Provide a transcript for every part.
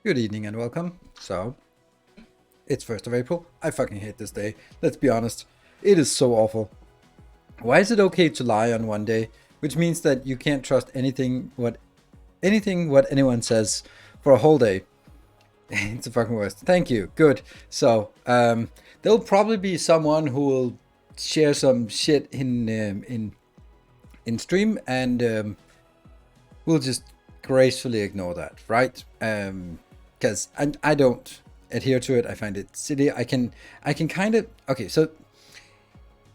Good evening and welcome. So, it's 1st of April. I fucking hate this day. Let's be honest. It is so awful. Why is it okay to lie on one day? Which means that you can't trust anything what anyone says for a whole day. It's the fucking worst. Thank you. Good. So, there'll probably be someone who will share some shit in stream, and we'll just gracefully ignore that, right? Because I don't adhere to it. I find it silly. I can kind of okay. So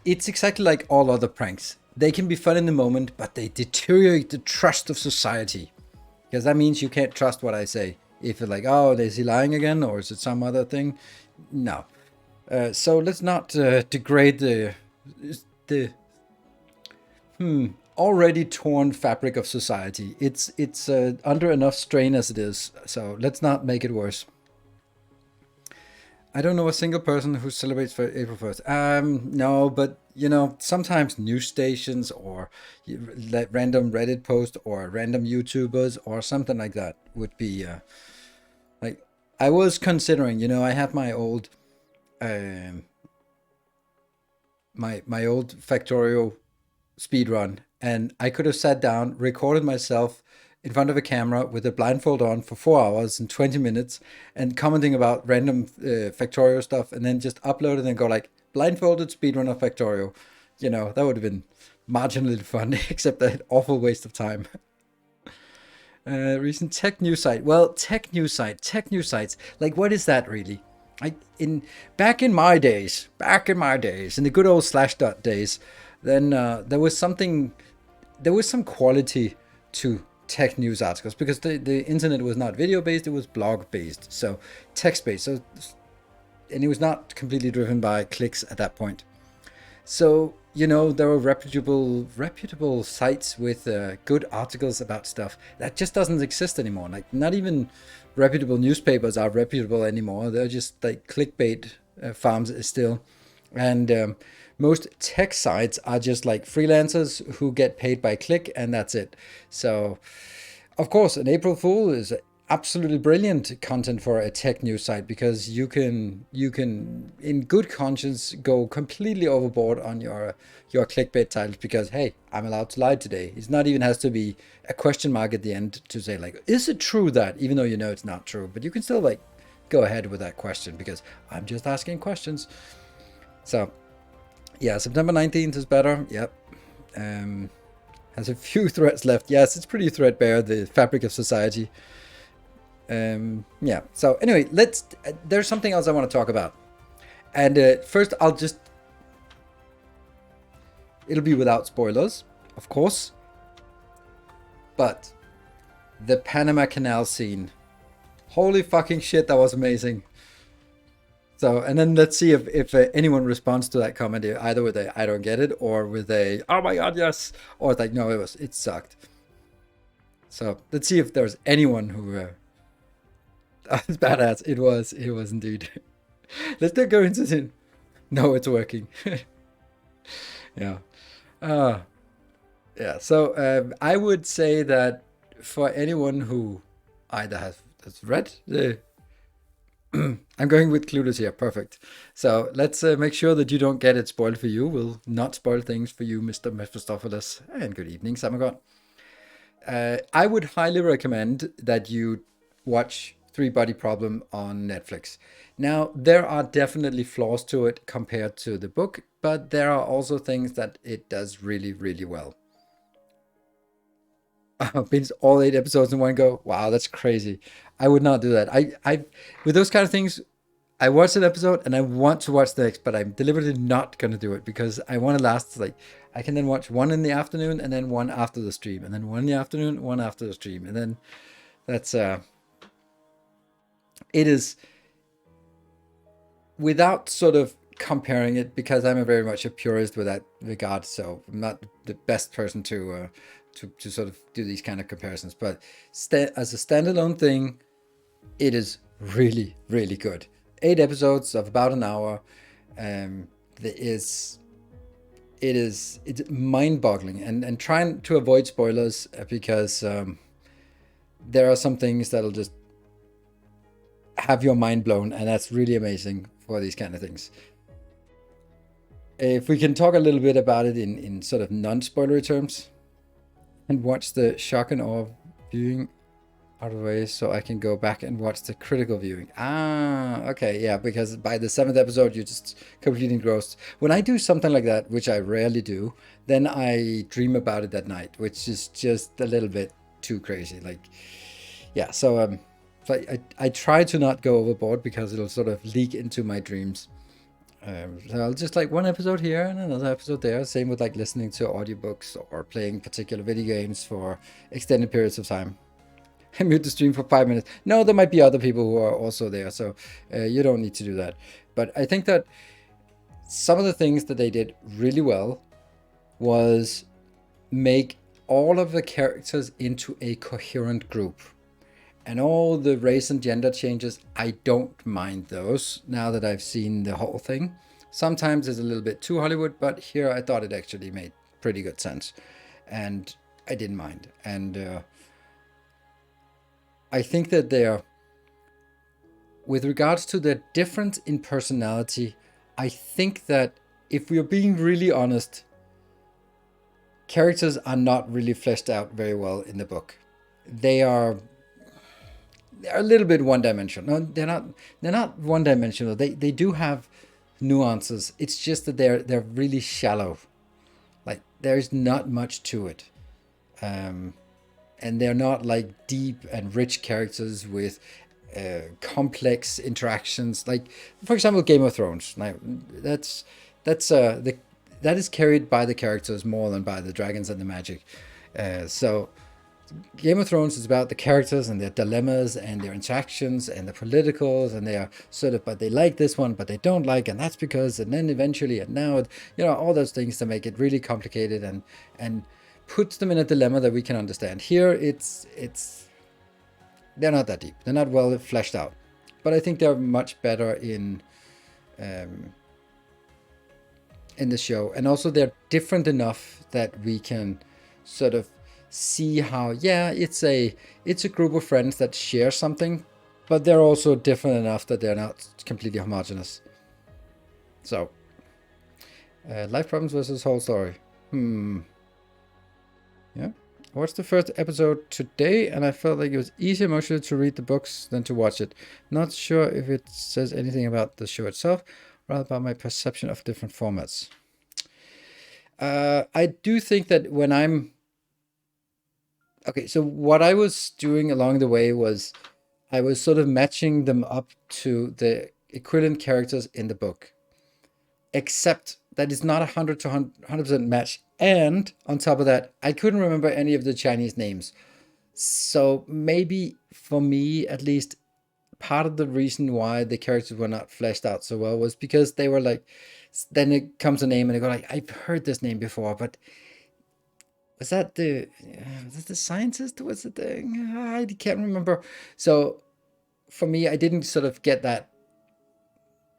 it's exactly like all other pranks. They can be fun in the moment, but they deteriorate the trust of society. Because that means you can't trust what I say. If you're like, oh, is he lying again, or is it some other thing? No. So let's not degrade the already torn fabric of society. It's under enough strain as it is. So let's not make it worse. I don't know a single person who celebrates for April 1st. No, but sometimes news stations or random Reddit post or random YouTubers or something like that would be like. I was considering, I had my old my old Factorio speedrun, and I could have sat down, recorded myself in front of a camera with a blindfold on for 4 hours and 20 minutes and commenting about random Factorio stuff, and then just upload it and go like blindfolded speedrun of Factorio. That would have been marginally fun, except an awful waste of time. Recent tech news site. Well, tech news sites. Like, what is that really? Back in my days, in the good old Slashdot days, then there was some quality to tech news articles, because the internet was not video based, it was blog based, so text based, and it was not completely driven by clicks at that point. So there were reputable sites with good articles about stuff that just doesn't exist anymore. Like, not even reputable newspapers are reputable anymore. They're just like clickbait farms still. And most tech sites are just like freelancers who get paid by click, and that's it. So, of course, an April Fool is absolutely brilliant content for a tech news site, because you can in good conscience go completely overboard on your clickbait titles, because hey, I'm allowed to lie today. It's not even has to be a question mark at the end to say like, is it true that, even though it's not true, but you can still like go ahead with that question because I'm just asking questions. So yeah, September 19th is better. Yep. Has a few threats left. Yes, it's pretty threadbare, the fabric of society. Yeah. So anyway, there's something else I want to talk about. And first, it'll be without spoilers, of course. But the Panama Canal scene. Holy fucking shit, that was amazing. So, and then let's see if anyone responds to that comment either with a I don't get it, or with a oh my god yes, or it's like no, it sucked. So let's see if there's anyone who it's badass. It was indeed. Let's not go into it. No, it's working. Yeah. Yeah. So I would say that for anyone who either has read the I'm going with clueless here. Perfect. So let's make sure that you don't get it spoiled for you. We'll not spoil things for you, Mr. Mephistopheles. And good evening, Samagon. I would highly recommend that you watch Three Body Problem on Netflix. Now, there are definitely flaws to it compared to the book, but there are also things that it does really, really well. Binge all 8 episodes in one go. Wow, that's crazy. I would not do that. I with those kind of things, I watch an episode and I want to watch the next, but I'm deliberately not gonna do it because I want to last like I can then watch one in the afternoon and then one after the stream, and then one in the afternoon, one after the stream, and then that's it is without sort of comparing it, because I'm very much a purist with that regard, so I'm not the best person to sort of do these kind of comparisons. But as a standalone thing, it is really, really good. 8 episodes of about an hour. It's mind-boggling, and trying to avoid spoilers because there are some things that'll just have your mind blown, and that's really amazing for these kind of things. If we can talk a little bit about it in sort of non-spoilery terms, and watch the shock and awe viewing out of the way so I can go back and watch the critical viewing. Ah, okay, yeah, because by the 7th episode, you're just completely engrossed. When I do something like that, which I rarely do, then I dream about it that night, which is just a little bit too crazy. Like, yeah, so I try to not go overboard because it'll sort of leak into my dreams. So I'll just like one episode here and another episode there. Same with like listening to audiobooks or playing particular video games for extended periods of time. I mute the stream for 5 minutes. No, there might be other people who are also there, so you don't need to do that. But I think that some of the things that they did really well was make all of the characters into a coherent group. And all the race and gender changes, I don't mind those now that I've seen the whole thing. Sometimes it's a little bit too Hollywood, but here I thought it actually made pretty good sense. And I didn't mind. And I think that they're, with regards to the difference in personality, I think that if we're being really honest, characters are not really fleshed out very well in the book. They're a little bit one-dimensional. No, they're not one-dimensional. They do have nuances. It's just that they're really shallow. Like there's not much to it. And they're not like deep and rich characters with complex interactions. Like, for example, Game of Thrones. Like that is carried by the characters more than by the dragons and the magic. So Game of Thrones is about the characters and their dilemmas and their interactions and the politicals, and they are sort of, but they like this one, but they don't like, and that's because, and then eventually, and now, all those things to make it really complicated and puts them in a dilemma that we can understand. Here, it's they're not that deep. They're not well fleshed out, but I think they're much better in the show, and also they're different enough that we can sort of see how, yeah, it's a group of friends that share something, but they're also different enough that they're not completely homogenous. So, life problems versus whole story. Yeah. I watched the first episode today, and I felt like it was easier emotionally to read the books than to watch it. Not sure if it says anything about the show itself, rather about my perception of different formats. I do think that when I'm... Okay, so what I was doing along the way was I was sort of matching them up to the equivalent characters in the book. Except that it's not 100 to 100% match. And on top of that, I couldn't remember any of the Chinese names. So maybe for me, at least, part of the reason why the characters were not fleshed out so well was because they were like, then it comes a name and they go like, I've heard this name before, but was that the scientist? Was it the, I can't remember. So for me, I didn't sort of get that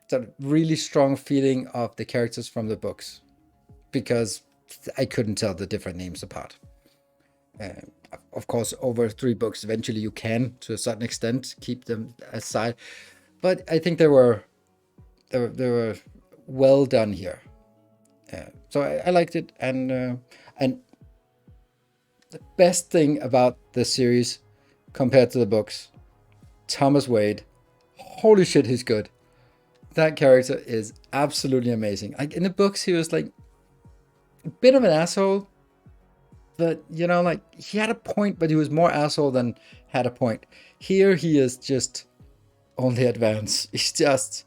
sort of really strong feeling of the characters from the books because I couldn't tell the different names apart. Of course, over 3 books, eventually you can, to a certain extent, keep them aside. But I think they were well done here. So I liked it, and the best thing about the series compared to the books, Thomas Wade, holy shit, he's good. That character is absolutely amazing. Like in the books, he was like a bit of an asshole, but like he had a point, but he was more asshole than had a point. Here he is just only advanced. He's just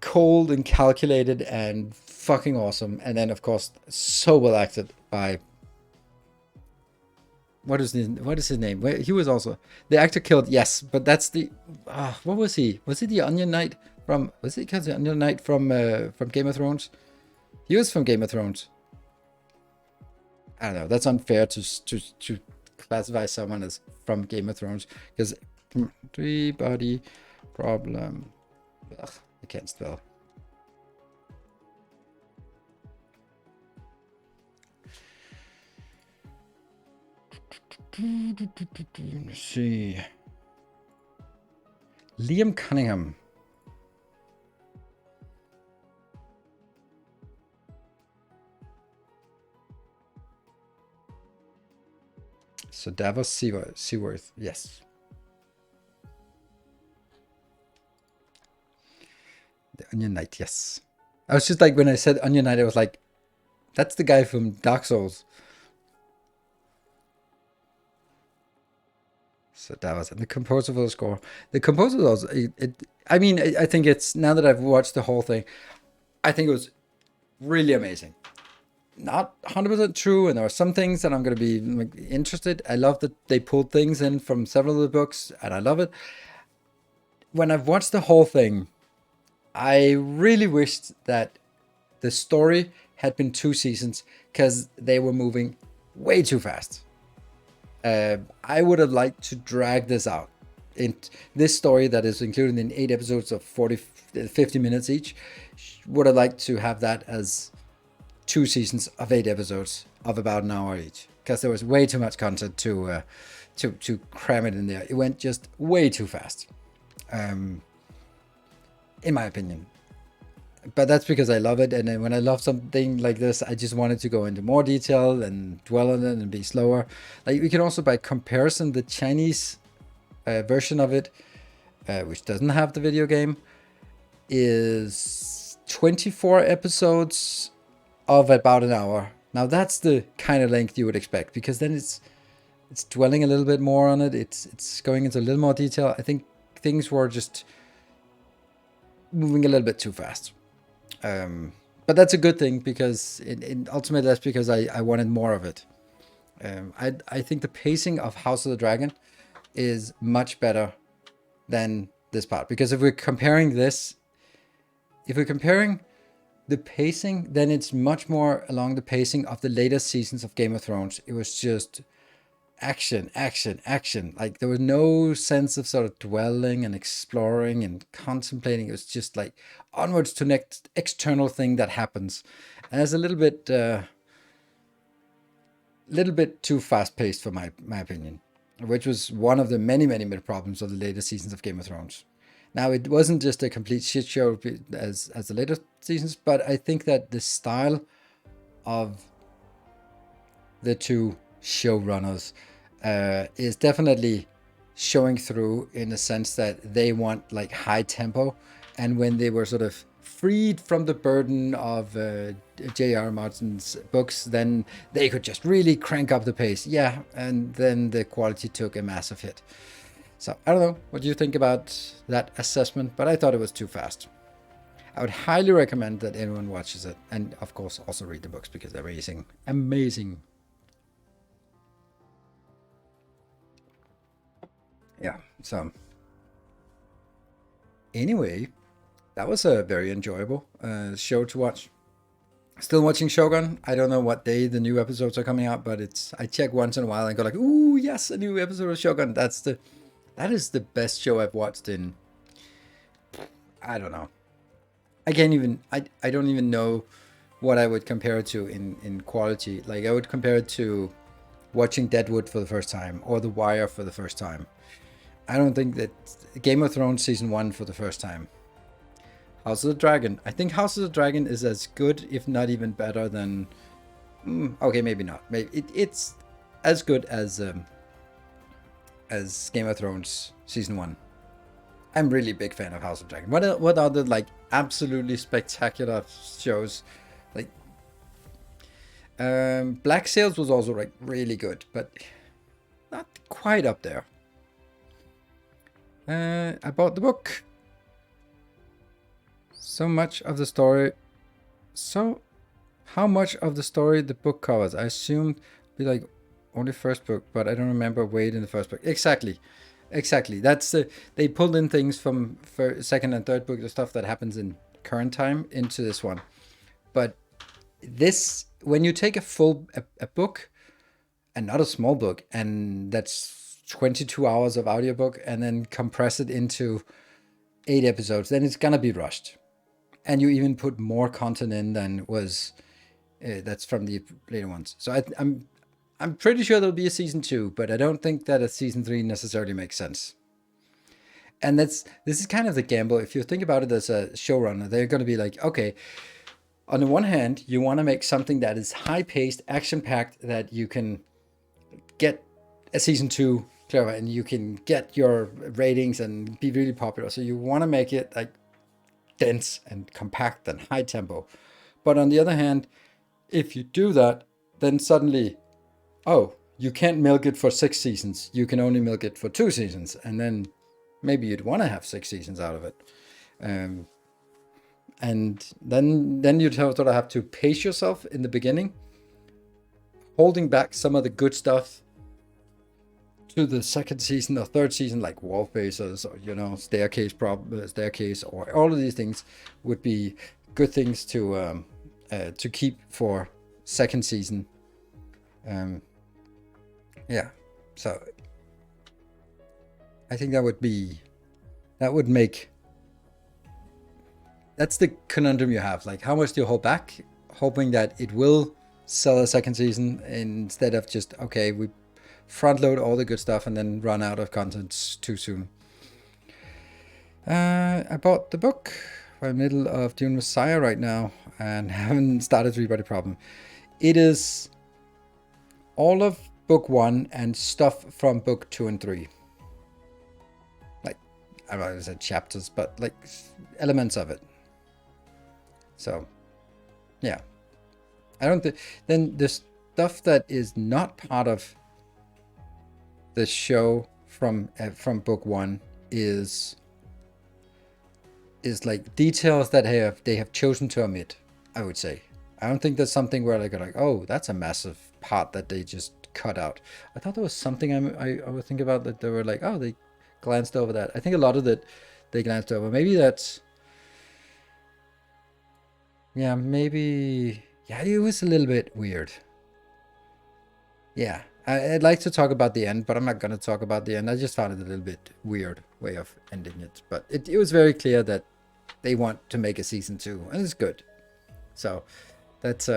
cold and calculated and fucking awesome. And then of course so well acted by what is his name? He was also the actor killed. Yes, but that's the what was he? Was he the Onion Knight from? Was he the Onion Knight from Game of Thrones? He was from Game of Thrones. I don't know. That's unfair to classify someone as from Game of Thrones because 3-body problem. Ugh, I can't spell. Let's see. Liam Cunningham. So Davos Seaworth, yes. The Onion Knight, yes. I was just like, when I said Onion Knight, I was like, that's the guy from Dark Souls. So that was it. The composer for the score. The composer also, I mean, I think it's, now that I've watched the whole thing, I think it was really amazing. Not 100% true, and there are some things that I'm going to be like, interested. I love that they pulled things in from several of the books, and I love it. When I've watched the whole thing, I really wished that the story had been 2 seasons, because they were moving way too fast. I would have liked to drag this out. In this story that is included in 8 episodes of 50 minutes each, would have liked to have that as 2 seasons of 8 episodes of about an hour each, because there was way too much content to cram it in there. It went just way too fast, in my opinion. But that's because I love it, and then when I love something like this, I just wanted to go into more detail and dwell on it and be slower. Like, we can also, by comparison, the Chinese version of it, which doesn't have the video game, is 24 episodes of about an hour. Now that's the kind of length you would expect, because then it's dwelling a little bit more on it. It's going into a little more detail. I think things were just moving a little bit too fast. But that's a good thing, because ultimately that's because I wanted more of it. I think the pacing of House of the Dragon is much better than this part, because if we're comparing the pacing, then it's much more along the pacing of the later seasons of Game of Thrones. It was just action, action, action. Like, there was no sense of sort of dwelling and exploring and contemplating. It was just like onwards to next external thing that happens. And it's a little bit too fast paced for my opinion, which was one of the many problems of the later seasons of Game of Thrones. Now, it wasn't just a complete shit show as the later seasons, but I think that the style of the two showrunners is definitely showing through, in the sense that they want like high tempo, and when they were sort of freed from the burden of J.R. Martin's books, then they could just really crank up the pace. Yeah, and then the quality took a massive hit. So I don't know what you think about that assessment, but I thought it was too fast. I would highly recommend that anyone watches it, and of course also read the books, because they're amazing. Amazing. Yeah, so anyway, that was a very enjoyable show to watch. Still watching Shogun. I don't know what day the new episodes are coming out, but I check once in a while and go like, ooh, yes, a new episode of Shogun. That is the best show I've watched in, I don't know. I don't even know what I would compare it to in quality. Like, I would compare it to watching Deadwood for the first time, or The Wire for the first time. I don't think that Game of Thrones season 1 for the first time. House of the Dragon. I think House of the Dragon is as good, if not even better than. Okay, maybe not. Maybe it's as good as Game of Thrones season 1. I'm really big fan of House of Dragon. What other like absolutely spectacular shows? Like, Black Sails was also like really good, but not quite up there. I bought the book. So much of the story. So, how much of the story the book covers? I assumed be like only first book, but I don't remember Wade in the first book. Exactly. That's they pulled in things from second and third book, the stuff that happens in current time, into this one. But this, when you take a book, and not a small book, and that's 22 hours of audiobook, and then compress it into 8 episodes, then it's gonna be rushed. And you even put more content in than was that's from the later ones. So I'm pretty sure there'll be a season 2, but I don't think that a season 3 necessarily makes sense. And this is kind of the gamble. If you think about it as a showrunner, they're going to be like, okay, on the one hand, you want to make something that is high paced, action packed, that you can get a season 2 clever, and you can get your ratings and be really popular. So you want to make it like dense and compact and high tempo. But on the other hand, if you do that, then suddenly, oh, you can't milk it for 6 seasons. You can only milk it for 2 seasons. And then maybe you'd want to have 6 seasons out of it. And then you'd sort of have to pace yourself in the beginning, holding back some of the good stuff to the second season or third season, like wall pacers or, you know, staircase, or all of these things would be good things to keep for second season. Yeah, so I think that would make, that's the conundrum you have. Like, how much do you hold back, hoping that it will sell a second season, instead of just, okay, we front load all the good stuff and then run out of content too soon. I bought the book. We're in the middle of Dune Messiah right now and haven't started Three Body Problem. It is all of book 1 and stuff from book 2 and 3. Like, I don't know if I said chapters, but like elements of it. So, yeah. I don't think then the stuff that is not part of the show from book 1 is like details that they have chosen to omit, I would say. I don't think there's something where they're like, oh, that's a massive part that they just cut out. I thought there was something I would think about that they were like, oh, they glanced over that. I think a lot of that they glanced over. Maybe that's, yeah, maybe, yeah, it was a little bit weird. Yeah, I'd like to talk about the end, but I'm not going to talk about the end. I just found it a little bit weird way of ending it. But it was very clear that they want to make a season 2, and it's good. So that's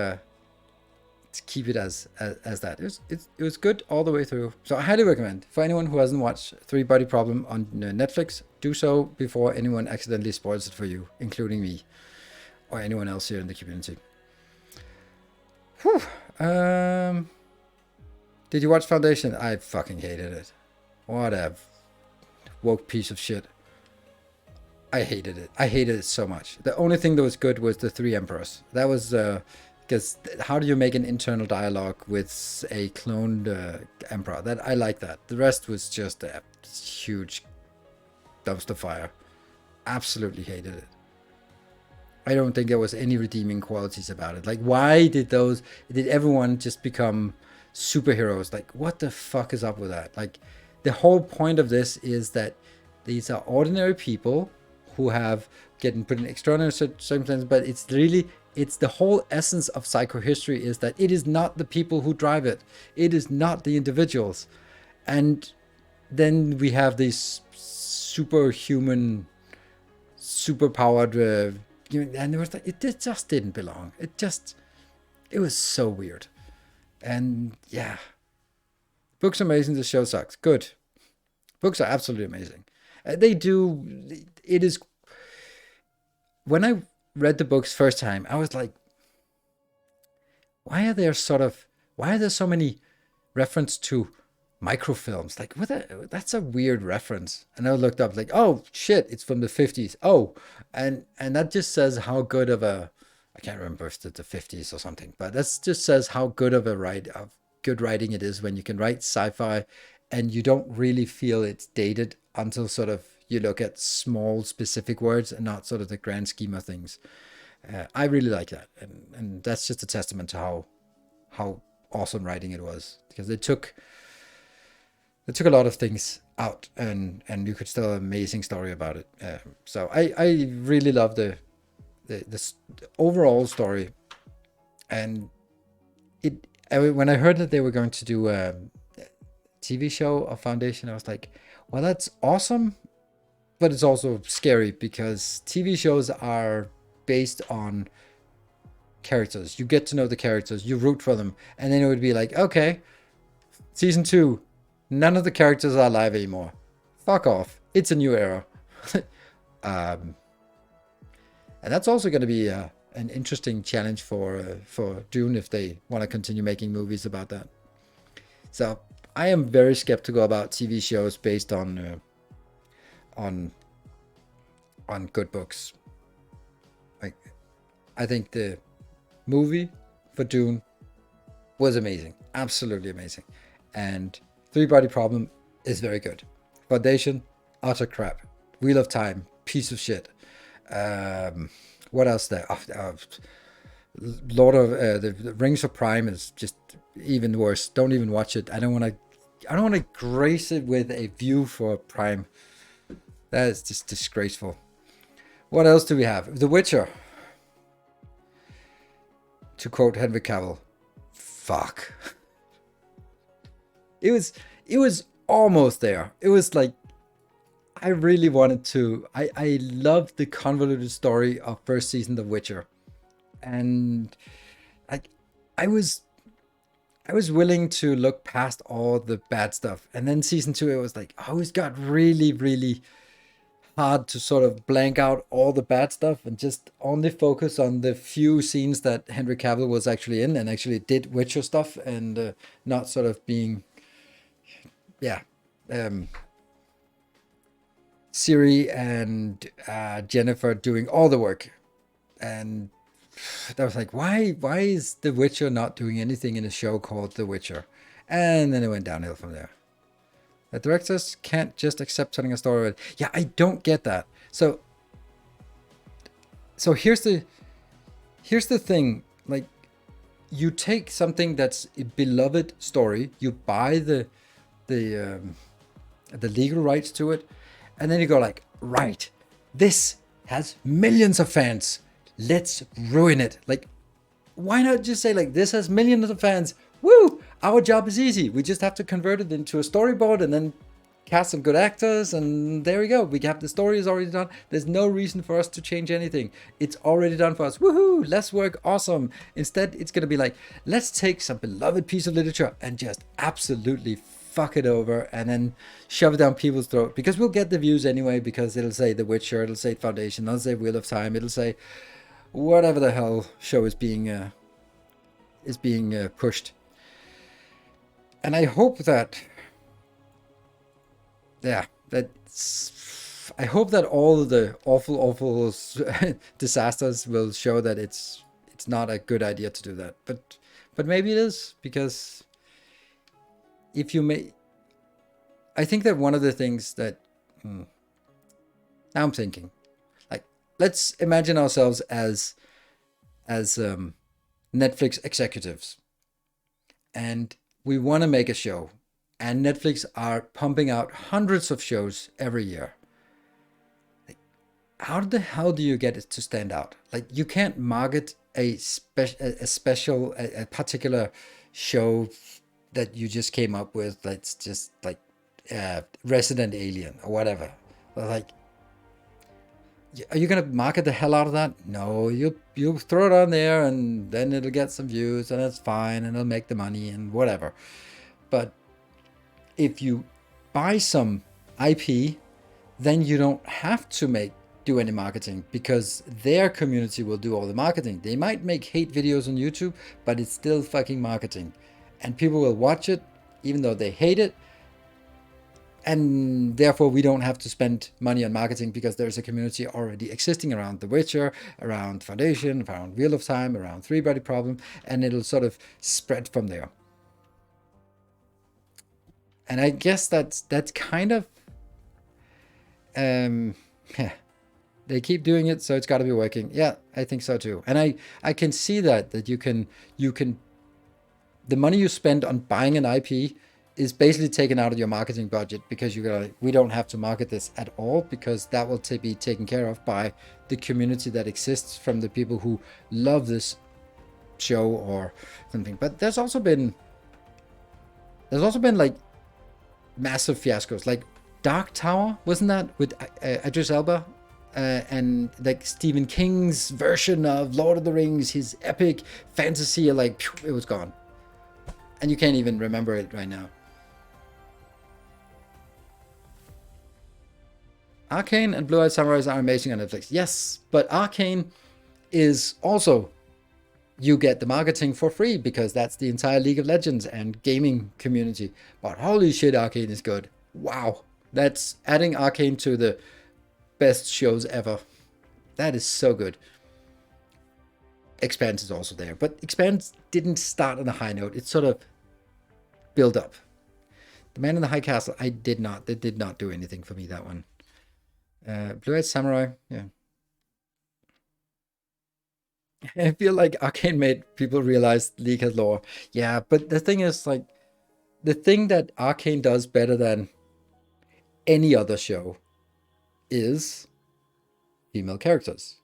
let's keep it as that. It was good all the way through. So I highly recommend, for anyone who hasn't watched Three Body Problem on Netflix, do so before anyone accidentally spoils it for you, including me or anyone else here in the community. Whew. Did you watch Foundation? I fucking hated it. What a woke piece of shit. I hated it. I hated it so much. The only thing that was good was the 3 emperors. That was because how do you make an internal dialogue with a cloned emperor? That I like that. The rest was just a huge dumpster fire. Absolutely hated it. I don't think there was any redeeming qualities about it. Like, why did everyone just become superheroes? Like, what the fuck is up with that? Like, the whole point of this is that these are ordinary people who have getting put in extraordinary circumstances, but it's the whole essence of psychohistory is that it is not the people who drive it. It is not the individuals. And then we have these superhuman, superpowered, and it just didn't belong. It was so weird. And yeah, book's amazing. The show sucks. Good. Books are absolutely amazing. It is. When I read the books first time, I was like, why are there so many reference to microfilms? Like, that's a weird reference. And I looked up, like, oh shit, it's from the 50s. Oh, and that just says how good of a, I can't remember if it's the 50s or something, but that just says how good of good writing it is when you can write sci-fi and you don't really feel it's dated until sort of you look at small specific words and not sort of the grand scheme of things. I really like that, and that's just a testament to how awesome writing it was, because they took a lot of things out, and you could tell an amazing story about it. So I really love the overall story, and when I heard that they were going to do a TV show of Foundation, I was like, well, that's awesome, but it's also scary because TV shows are based on characters. You get to know the characters, you root for them, and then it would be like, okay, season 2, none of the characters are alive anymore. Fuck off. It's a new era. And that's also going to be an interesting challenge for Dune if they want to continue making movies about that. So I am very skeptical about TV shows based on good books. Like, I think the movie for Dune was amazing, absolutely amazing, and Three Body Problem is very good. Foundation, utter crap. Wheel of Time, piece of shit. What else there? Lord of the Rings of Prime is just even worse. Don't even watch it. I don't want to grace it with a view for Prime. That is just disgraceful. What else do we have? The Witcher. To quote Henry Cavill, fuck. It was almost there. It was like, I really wanted to. I loved the convoluted story of first season of Witcher, and I was willing to look past all the bad stuff. And then season 2, it was like, oh, it got really, really hard to sort of blank out all the bad stuff and just only focus on the few scenes that Henry Cavill was actually in and actually did Witcher stuff, and not sort of being, Siri and Jennifer doing all the work. And I was like, why is The Witcher not doing anything in a show called The Witcher? And then it went downhill from there. The directors can't just accept telling a story. Yeah, I don't get that. So here's the thing. Like, you take something that's a beloved story, you buy the legal rights to it, and then you go like, right, this has millions of fans. Let's ruin it. Like, why not just say like, this has millions of fans. Woo! Our job is easy. We just have to convert it into a storyboard and then cast some good actors, and there we go. We have the story is already done. There's no reason for us to change anything. It's already done for us. Woohoo! Less work, awesome. Instead, it's gonna be like, let's take some beloved piece of literature and just absolutely fuck it over and then shove it down people's throat, because we'll get the views anyway, because it'll say The Witcher, it'll say Foundation, it'll say Wheel of Time, it'll say whatever the hell show is being pushed. And I hope that, I hope that all of the awful disasters will show that it's not a good idea to do that. But maybe it is, because I think that one of the things that now I'm thinking, like, let's imagine ourselves as Netflix executives, and we want to make a show, and Netflix are pumping out hundreds of shows every year. Like, how the hell do you get it to stand out? Like, you can't market a particular show that you just came up with. That's just like Resident Alien or whatever. Like, are you gonna market the hell out of that? No, you throw it on there, and then it'll get some views, and that's fine, and it'll make the money and whatever. But if you buy some IP, then you don't have to do any marketing, because their community will do all the marketing. They might make hate videos on YouTube, but it's still fucking marketing, and people will watch it even though they hate it. And therefore, we don't have to spend money on marketing, because there's a community already existing around The Witcher, around Foundation, around Wheel of Time, around Three Body Problem, and it'll sort of spread from there. And I guess that's kind of, they keep doing it, so it's got to be working. Yeah, I think so too. And I can see that you can, the money you spend on buying an IP is basically taken out of your marketing budget, because we don't have to market this at all, because that will be taken care of by the community that exists from the people who love this show or something. But there's also been like massive fiascos, like Dark Tower, wasn't that with Idris Elba? And like Stephen King's version of Lord of the Rings, his epic fantasy, like, it was gone. And you can't even remember it right now. Arcane and Blue Eyed Samurais are amazing on Netflix. Yes, but Arcane is also, you get the marketing for free because that's the entire League of Legends and gaming community. But holy shit, Arcane is good. Wow. That's adding Arcane to the best shows ever. That is so good. Expanse is also there, but Expanse didn't start on a high note. It sort of built up. The Man in the High Castle, They did not do anything for me, that one. Blue Eyed Samurai, yeah. I feel like Arcane made people realize League has lore. Yeah, but the thing is, like, the thing that Arcane does better than any other show is female characters.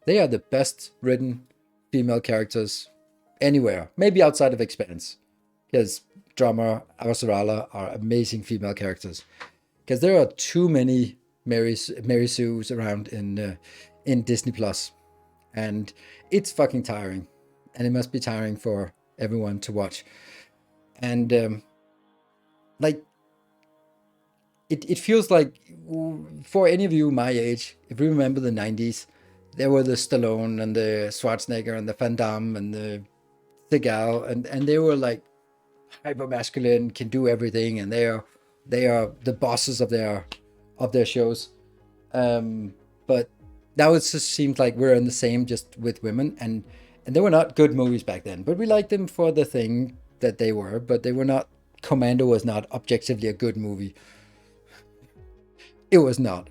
They are the best written female characters anywhere, maybe outside of Expanse, because Drama, Avasarala are amazing female characters. Because there are too many Mary Sues around in Disney Plus, and it's fucking tiring, and it must be tiring for everyone to watch. And like, it feels like, for any of you my age, if you remember the 90s, there were the Stallone and the Schwarzenegger and the Van Damme and the Seagal, and they were like hyper masculine, can do everything, and they are the bosses of their shows. But now it just seems like we're in the same, just with women, and they were not good movies back then, but we liked them for the thing that they were. But they were not. Commando was not objectively a good movie. It was not.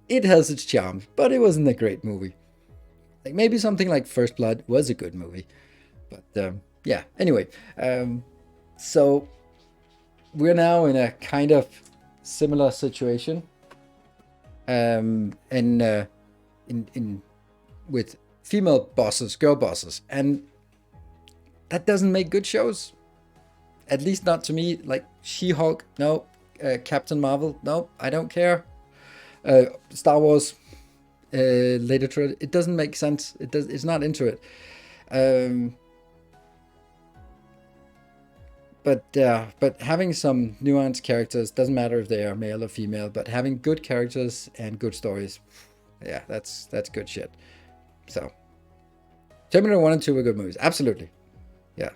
It has its charm, but it wasn't a great movie. Like, maybe something like First Blood was a good movie, but yeah. Anyway, so we're now in a kind of similar situation, in with female bosses, girl bosses, and that doesn't make good shows. At least not to me. Like She-Hulk, no. Captain Marvel, no. I don't care. Star Wars, later, it doesn't make sense. It's not into it. But having some nuanced characters, doesn't matter if they are male or female, but having good characters and good stories, yeah, that's good shit. So Terminator 1 and 2 were good movies, absolutely. Yeah,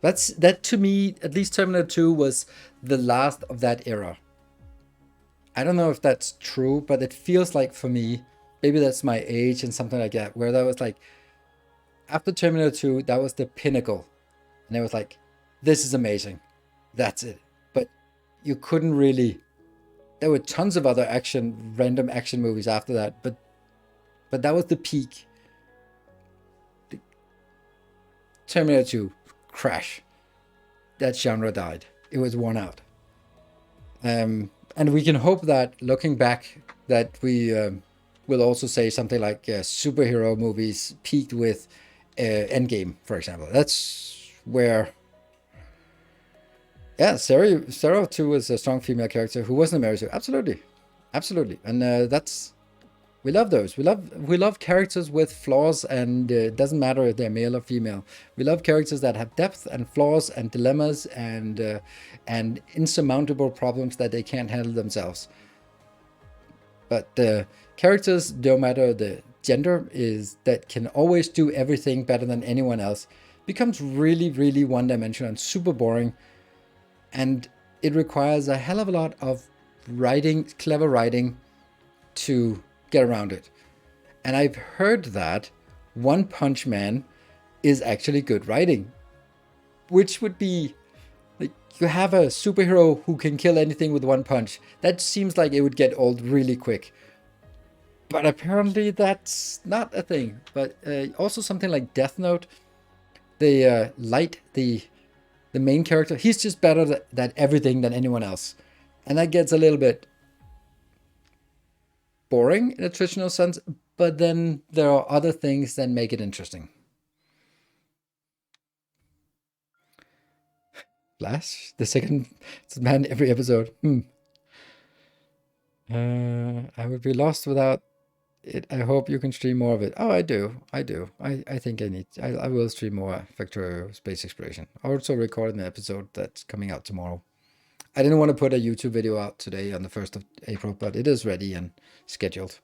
that to me, at least Terminator 2 was the last of that era. I don't know if that's true, but it feels like, for me, maybe that's my age and something like that, where that was like, after Terminator 2, that was the pinnacle. And it was like, this is amazing. That's it. But you couldn't really. There were tons of other random action movies after that, but that was the peak. Terminator 2, crash. That genre died. It was worn out. And we can hope that, looking back, that we will also say something like superhero movies peaked with Endgame, for example. That's where. Yeah, Sarah too was a strong female character who wasn't a Mary Sue. Absolutely, and that's, we love those. We love characters with flaws, and it doesn't matter if they're male or female. We love characters that have depth and flaws and dilemmas and insurmountable problems that they can't handle themselves. But characters, no matter the gender, is that can always do everything better than anyone else, becomes really, really one-dimensional and super boring. And it requires a hell of a lot of clever writing, to get around it. And I've heard that One Punch Man is actually good writing, which would be like, you have a superhero who can kill anything with one punch. That seems like it would get old really quick. But apparently that's not a thing. But also something like Death Note, the main character, he's just better at everything than anyone else. And that gets a little bit boring in a traditional sense, but then there are other things that make it interesting. Flash, the second man every episode. I would be lost without it. I hope you can stream more of it. Oh, I do. I think I will stream more Factorio Space Exploration. I also recorded an episode that's coming out tomorrow. I didn't want to put a YouTube video out today on the 1st of April, but it is ready and scheduled.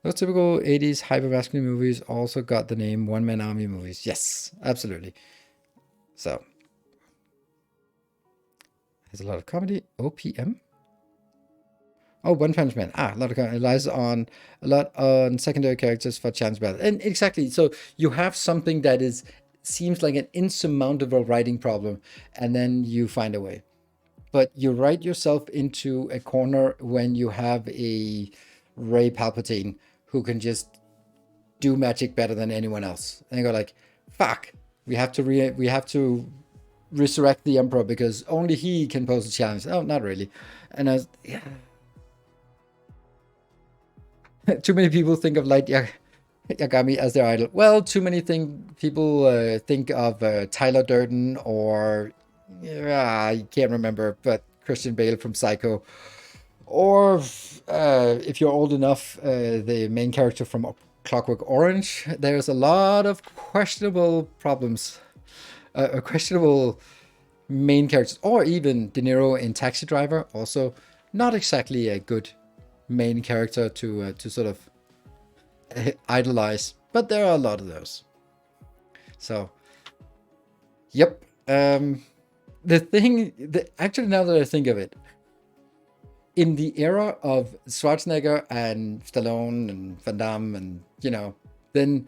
Those typical 80s hypermasculine movies also got the name One Man Army movies. Yes, absolutely. So, there's a lot of comedy. OPM? Oh, One Punch Man. A lot of comedy. It relies on a lot on secondary characters for chance battle. And exactly, so you have something that seems like an insurmountable writing problem, and then you find a way. But you write yourself into a corner when you have a Ray Palpatine who can just do magic better than anyone else. And you go like, fuck, we have to resurrect the Emperor because only he can pose a challenge. Oh, not really. And I was, yeah. Too many people think of Light Yagami as their idol. Well, too many people think of Tyler Durden or I can't remember, but Christian Bale from Psycho. Or if you're old enough, the main character from Clockwork Orange. There's a lot of questionable problems, questionable main characters, or even De Niro in Taxi Driver. Also, not exactly a good main character to sort of idolize, but there are a lot of those. So, yep. Actually, now that I think of it, in the era of Schwarzenegger and Stallone and Van Damme and, then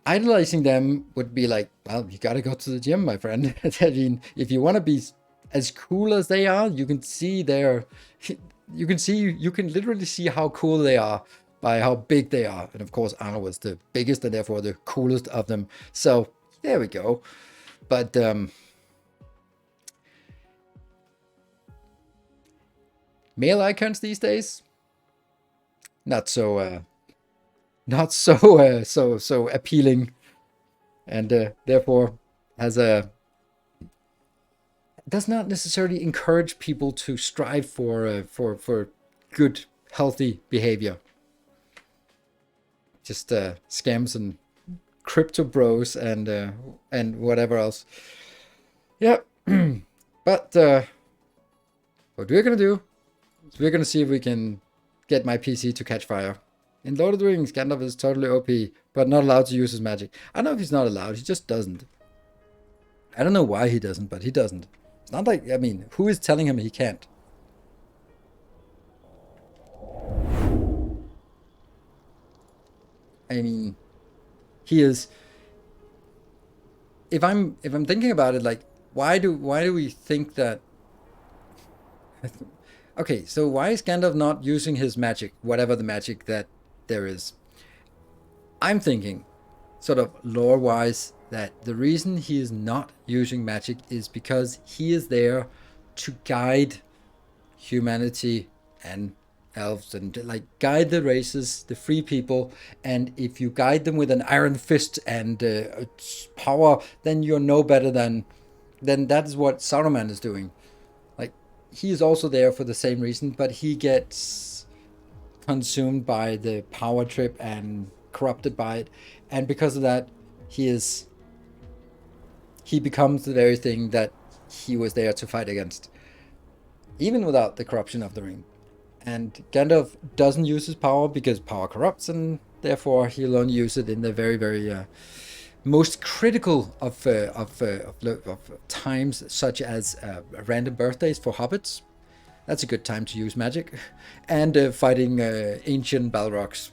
idolizing them would be like, well, you gotta go to the gym, my friend. I mean, if you want to be as cool as they are, you can literally see how cool they are by how big they are. And of course, Arnold was the biggest and therefore the coolest of them. So there we go. But male icons these days, not so appealing, and therefore does not necessarily encourage people to strive for good, healthy behavior. Just scams and crypto bros and whatever else. Yeah, but what we're gonna do is we're gonna see if we can get my PC to catch fire. In Lord of the Rings, Gandalf is totally OP, but not allowed to use his magic. I don't know if he's not allowed, he just doesn't. I don't know why he doesn't, but he doesn't. It's not like, I mean, who is telling him he can't? I mean, he is. If I'm thinking about it, like, why do we think that? Okay, so why is Gandalf not using his magic, whatever the magic that there is? I'm thinking, sort of lore-wise, that the reason he is not using magic is because he is there to guide humanity and elves and like guide the races, the free people. And if you guide them with an iron fist and power, then you're no better than that is what Saruman is doing. Like, he is also there for the same reason, but he gets consumed by the power trip and corrupted by it, and because of that he becomes the very thing that he was there to fight against, even without the corruption of the ring. And Gandalf doesn't use his power because power corrupts, and therefore he'll only use it in the very, very most critical of times, such as random birthdays for hobbits. That's a good time to use magic, and fighting ancient Balrogs.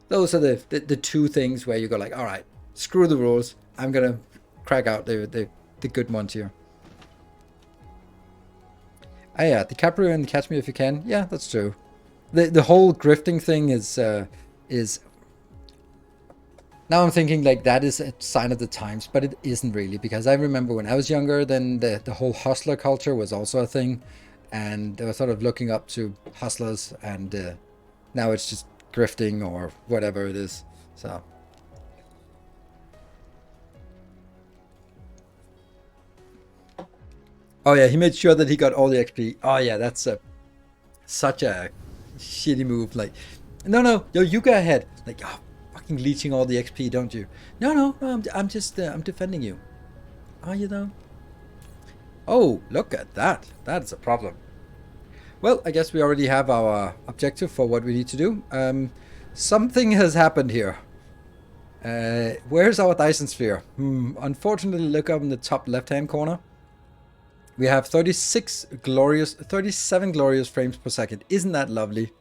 Those are the two things where you go like, all right, screw the rules. I'm gonna crack out the good ones here. Ah, yeah, DiCaprio and Catch Me If You Can. Yeah, that's true. The whole grifting thing is now I'm thinking like that is a sign of the times, but it isn't really, because I remember when I was younger, then the whole hustler culture was also a thing, and they were sort of looking up to hustlers, and now it's just grifting or whatever it is. So oh yeah, he made sure that he got all the XP. Oh yeah, that's such a shitty move. Like, no, yo, you go ahead. Like, oh, fucking leeching all the XP, don't you? No, I'm just I'm defending you. Are you though? Oh, look at that. That's a problem. Well, I guess we already have our objective for what we need to do. Something has happened here. Where's our Dyson sphere? Unfortunately, look up in the top left-hand corner. We have 37 glorious frames per second. Isn't that lovely?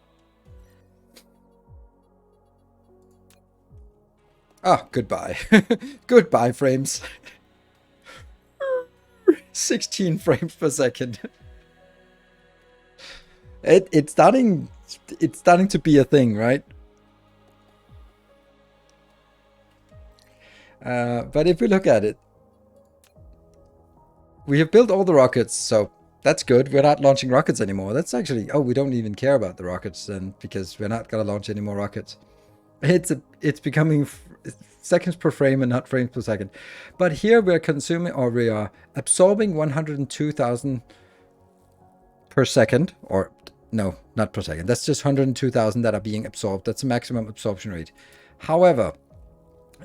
Ah, goodbye. Goodbye, frames. 16 frames per second. It's starting to be a thing, right? But if we look at it, we have built all the rockets, so that's good. We're not launching rockets anymore. That's actually... Oh, we don't even care about the rockets then, because we're not going to launch any more rockets. It's becoming seconds per frame and not frames per second. But here we're consuming, or we are absorbing 102,000 per second, or no, not per second. That's just 102,000 that are being absorbed. That's the maximum absorption rate. However,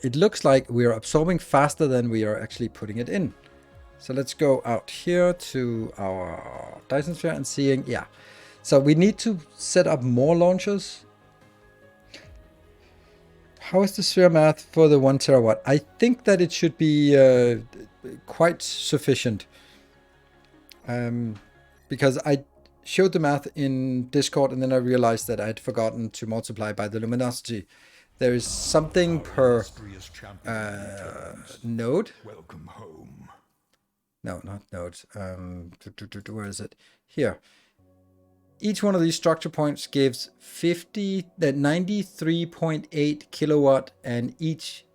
it looks like we are absorbing faster than we are actually putting it in. So let's go out here to our Dyson sphere and seeing, yeah. So we need to set up more launchers. How is the sphere math for the 1 terawatt? I think that it should be quite sufficient. Because I showed the math in Discord and then I realized that I had forgotten to multiply by the luminosity. There is something per node. Welcome home. No, not nodes. Where is it? Here. Each one of these structure points gives 93.8 kilowatt, and each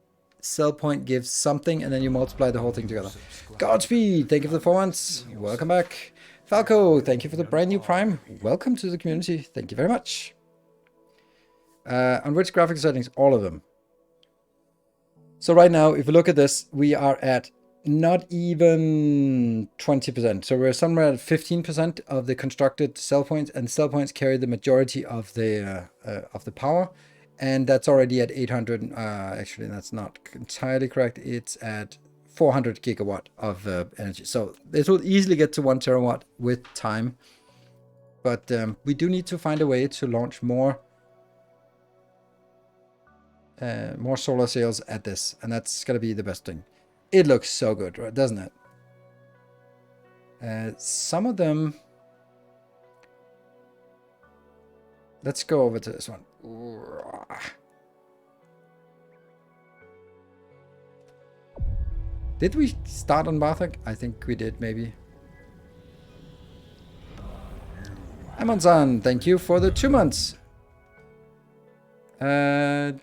cell point gives something, and then you multiply the whole thing together. Godspeed! Thank you for the 4 months. Welcome back. Falco, thank you for the brand new Prime. Welcome to the community. Thank you very much. On which graphic settings? All of them. So right now, if you look at this, we are at not even 20%. So we're somewhere at 15% of the constructed cell points, and cell points carry the majority of the power. And that's already at 800. Actually, that's not entirely correct. It's at 400 gigawatt of energy. So this will easily get to 1 terawatt with time. But we do need to find a way to launch more solar sails at this, and that's gonna be the best thing. It looks so good, right? Doesn't it? Some of them. Let's go over to this one. Did we start on Barthak? I think we did, maybe. Amon-san, thank you for the 2 months. That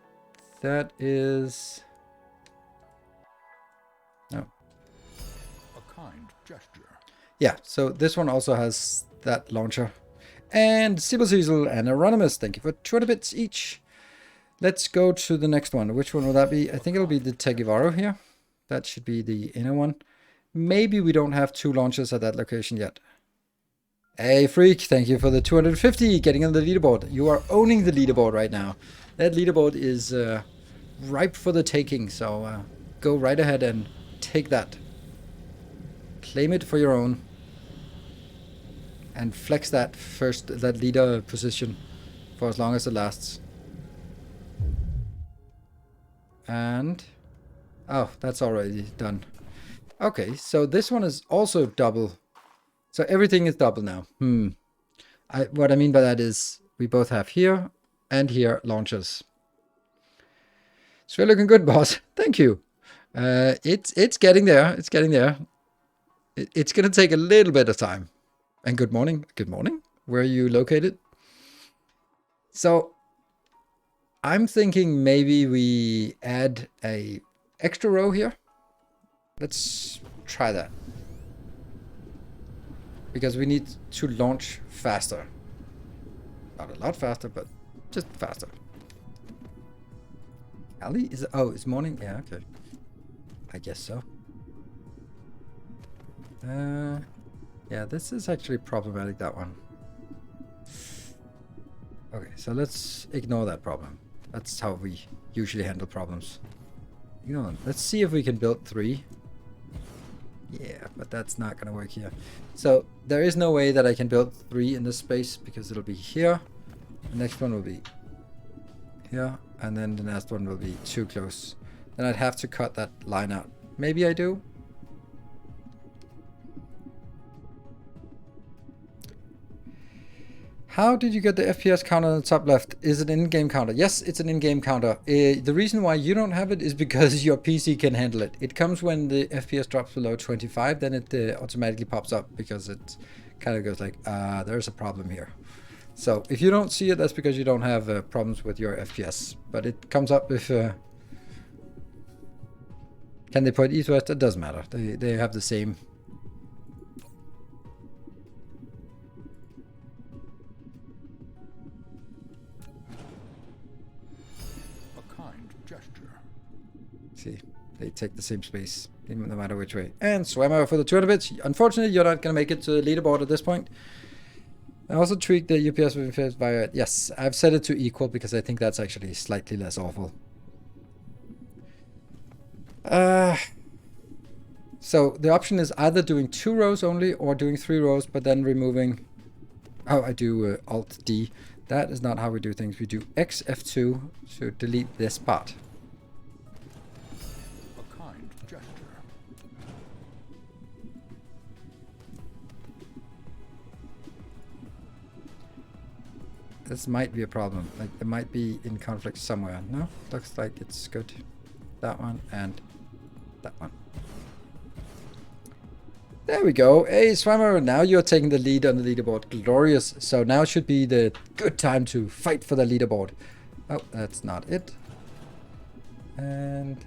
is... No. A kind gesture. Yeah, so this one also has that launcher. And Sibylcecil and Anonymous, thank you for 200 bits each. Let's go to the next one. Which one will that be? I think it'll be the Tegivaru here. That should be the inner one. Maybe we don't have 2 launchers at that location yet. Hey, Freak, thank you for the 250, getting on the leaderboard. You are owning the leaderboard right now. That leaderboard is ripe for the taking, so go right ahead and take that. Claim it for your own. And flex that leader position for as long as it lasts. And... oh, that's already done. Okay, so this one is also double. So everything is double now. What I mean by that is we both have here and here launchers. So you're looking good, boss. Thank you. It's getting there. It's getting there. It's going to take a little bit of time. And good morning. Good morning. Where are you located? So I'm thinking maybe we add a extra row here. Let's try that. Because we need to launch faster. Not a lot faster, but just faster. Ali? Is it, oh, it's morning? Yeah, okay. I guess so. Yeah, this is actually problematic, that one. Okay, so let's ignore that problem. That's how we usually handle problems. Let's see if we can build 3. Yeah, but that's not gonna work here. So there is no way that I can build 3 in this space because it'll be here. The next one will be here, and then the next one will be too close. Then I'd have to cut that line out. Maybe I do. How did you get the FPS counter on the top left? Is it an in-game counter? Yes, it's an in-game counter. The reason why you don't have it is because your PC can handle it. It comes when the FPS drops below 25, then it automatically pops up because it kind of goes like, there's a problem here. So if you don't see it, that's because you don't have problems with your FPS. But it comes up if... can they put East West? It doesn't matter. They have the same... See, they take the same space, no matter which way. And Swammer for the 200 bits. Unfortunately, you're not going to make it to the leaderboard at this point. I also tweaked the UPS with via... Yes, I've set it to equal because I think that's actually slightly less awful. So the option is either doing 2 rows only or doing 3 rows, but then removing... Oh, I do Alt-D. That is not how we do things. We do X F2 to delete this part. This might be a problem. Like, it might be in conflict somewhere. No? Looks like it's good. That one and that one. There we go. Hey, Swammer, now you're taking the lead on the leaderboard. Glorious. So now should be the good time to fight for the leaderboard. Oh, that's not it. And...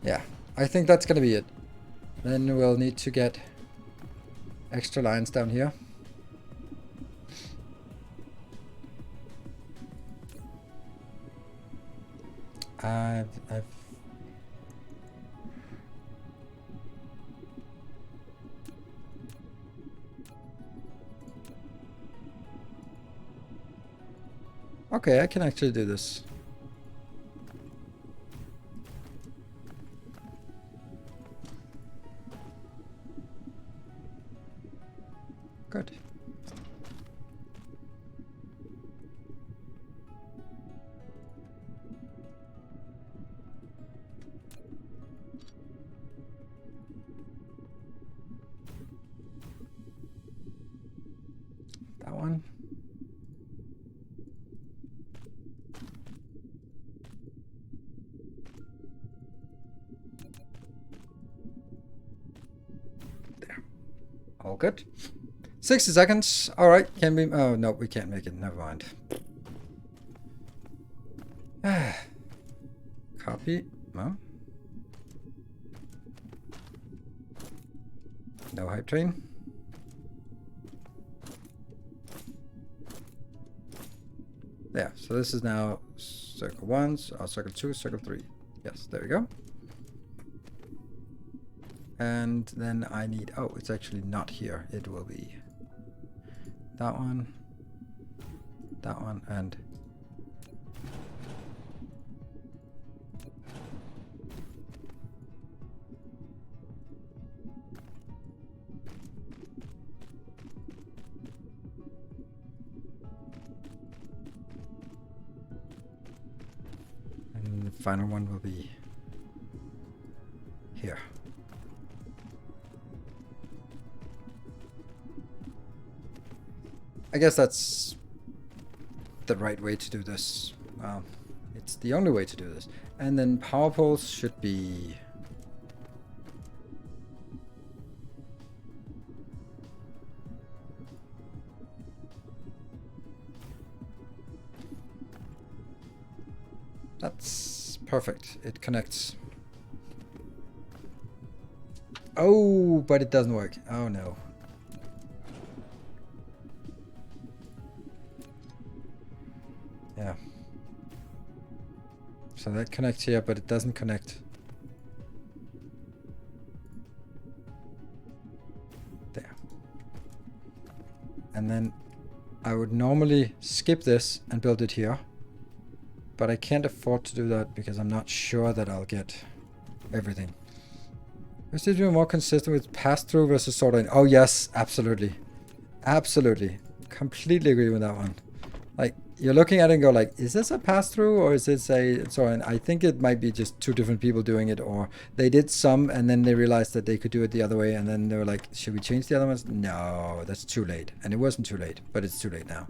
yeah, I think that's going to be it. Then we'll need to get... extra lines down here. I've okay, I can actually do this. Good. That one. There. All good. 60 seconds. All right. Can we? Oh, no, we can't make it. Never mind. Copy. No. No hype train. There. So this is now circle 1, circle 2, circle 3. Yes, there we go. And then I need... oh, it's actually not here. It will be... that one, and the final one will be here. I guess that's the right way to do this. Well, it's the only way to do this. And then power poles should be... that's perfect. It connects. Oh, but it doesn't work. Oh no. Yeah. So that connects here, but it doesn't connect. There. And then I would normally skip this and build it here. But I can't afford to do that because I'm not sure that I'll get everything. Is this more consistent with pass-through versus sort of... Oh yes, absolutely. Absolutely. Completely agree with that one. Like, you're looking at it and go like, is this a pass-through or is this a... So, and I think it might be just two different people doing it, or they did some and then they realized that they could do it the other way, and then they were like, should we change the other ones? No, that's too late. And it wasn't too late, but it's too late now.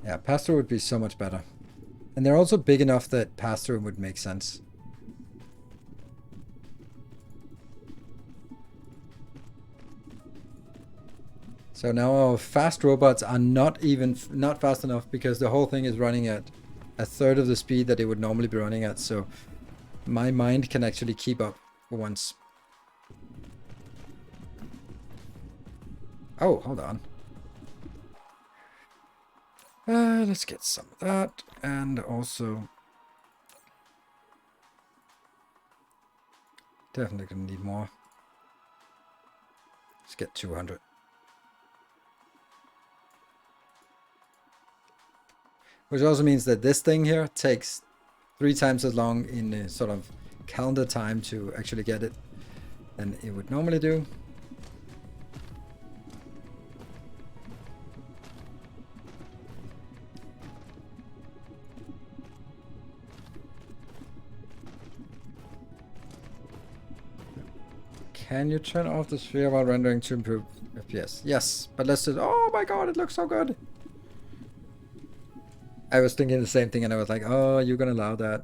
Yeah, pass-through would be so much better. And they're also big enough that pass-through would make sense. So now our fast robots are not fast enough because the whole thing is running at a third of the speed that it would normally be running at. So my mind can actually keep up for once. Oh, hold on. Let's get some of that, and also definitely gonna need more. Let's get 200. Which also means that this thing here takes 3 times as long in sort of calendar time to actually get it than it would normally do. Can you turn off the sphere while rendering to improve FPS? Yes, but let's just... Oh my god, it looks so good! I was thinking the same thing and I was like, oh, you're gonna allow that.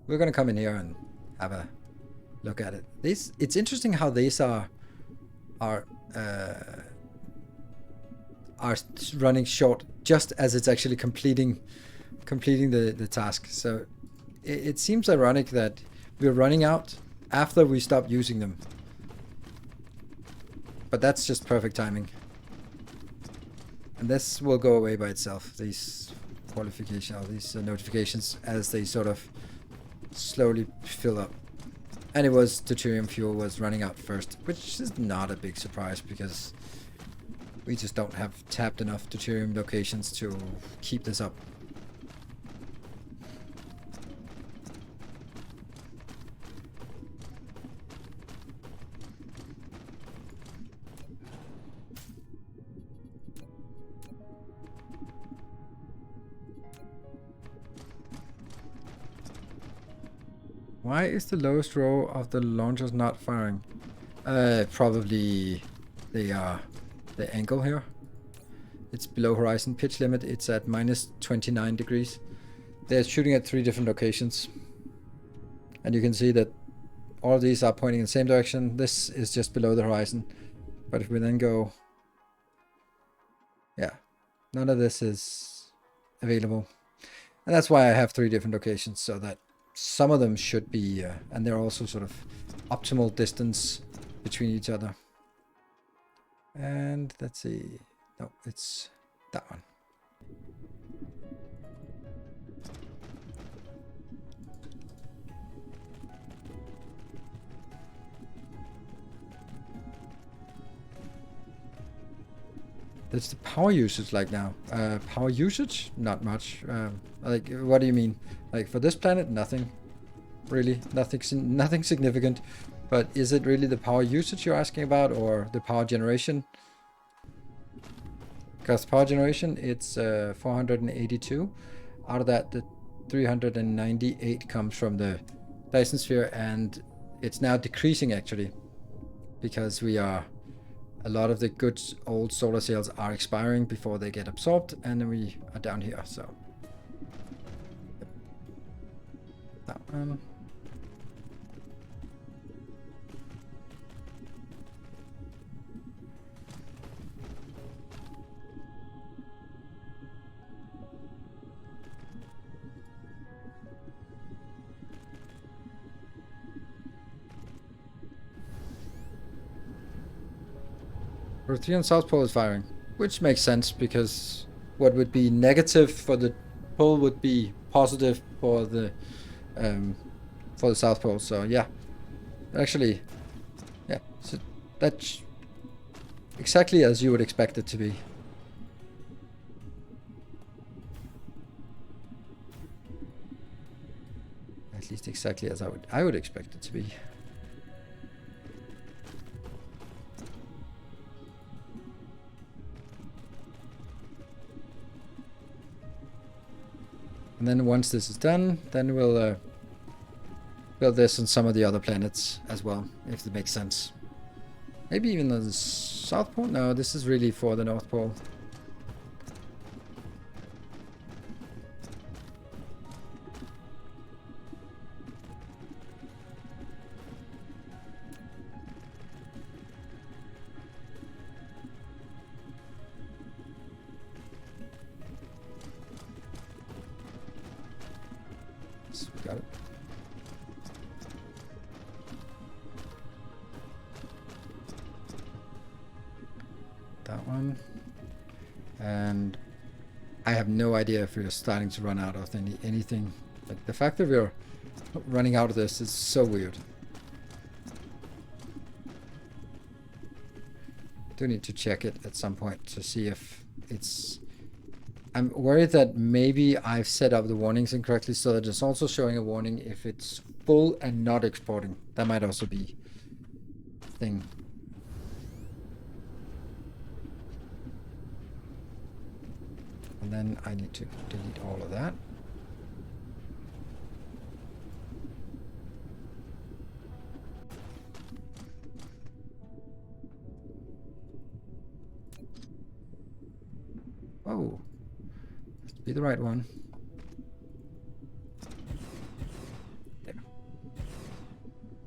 We're gonna come in here and have a look at it. It's interesting how these are running short just as it's actually completing the task. So it seems ironic that we're running out after we stop using them. But that's just perfect timing. And this will go away by itself, these qualifications, these notifications, as they sort of slowly fill up. And it was deuterium fuel was running out first, which is not a big surprise because we just don't have tapped enough deuterium locations to keep this up. Why is the lowest row of the launchers not firing? Probably the angle here. It's below horizon pitch limit. It's at minus 29 degrees. They're shooting at 3 different locations. And you can see that all of these are pointing in the same direction. This is just below the horizon. But if we then go... Yeah, none of this is available. And that's why I have 3 different locations, so that some of them should be, and they're also sort of optimal distance between each other. And let's see, no, it's that one. That's the power usage like now. Power usage? Not much. Like, what do you mean? Like, for this planet, nothing. Really, nothing significant. But is it really the power usage you're asking about, or the power generation? Because power generation, it's 482. Out of that, the 398 comes from the Dyson sphere, and it's now decreasing actually, because we are... A lot of the good old solar cells are expiring before they get absorbed, and then we are down here, so... That one. Earth 3 on South Pole is firing, which makes sense because what would be negative for the pole would be positive for the South Pole. So yeah, actually, yeah, so that's exactly as you would expect it to be. At least exactly as I would expect it to be. And then once this is done, then we'll build this on some of the other planets as well, if it makes sense. Maybe even on the South Pole? No, this is really for the North Pole. Got it. That one. And I have no idea if we're starting to run out of anything. Like the fact that we're running out of this is so weird. Do need to check it at some point to see if it's... I'm worried that maybe I've set up the warnings incorrectly so that it's also showing a warning if it's full and not exporting. That might also be a thing. And then I need to delete all of that. Oh. Be the right one. There.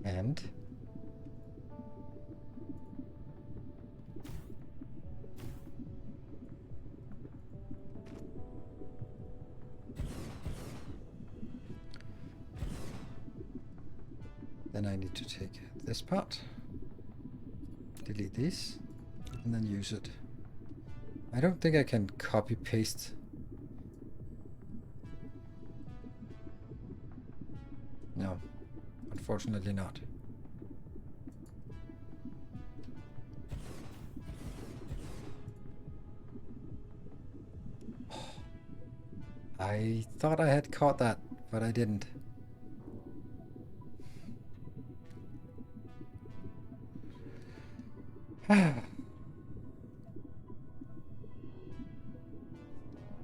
And then I need to take this part, delete this, and then use it. I don't think I can copy paste. No, unfortunately not. I thought I had caught that, but I didn't.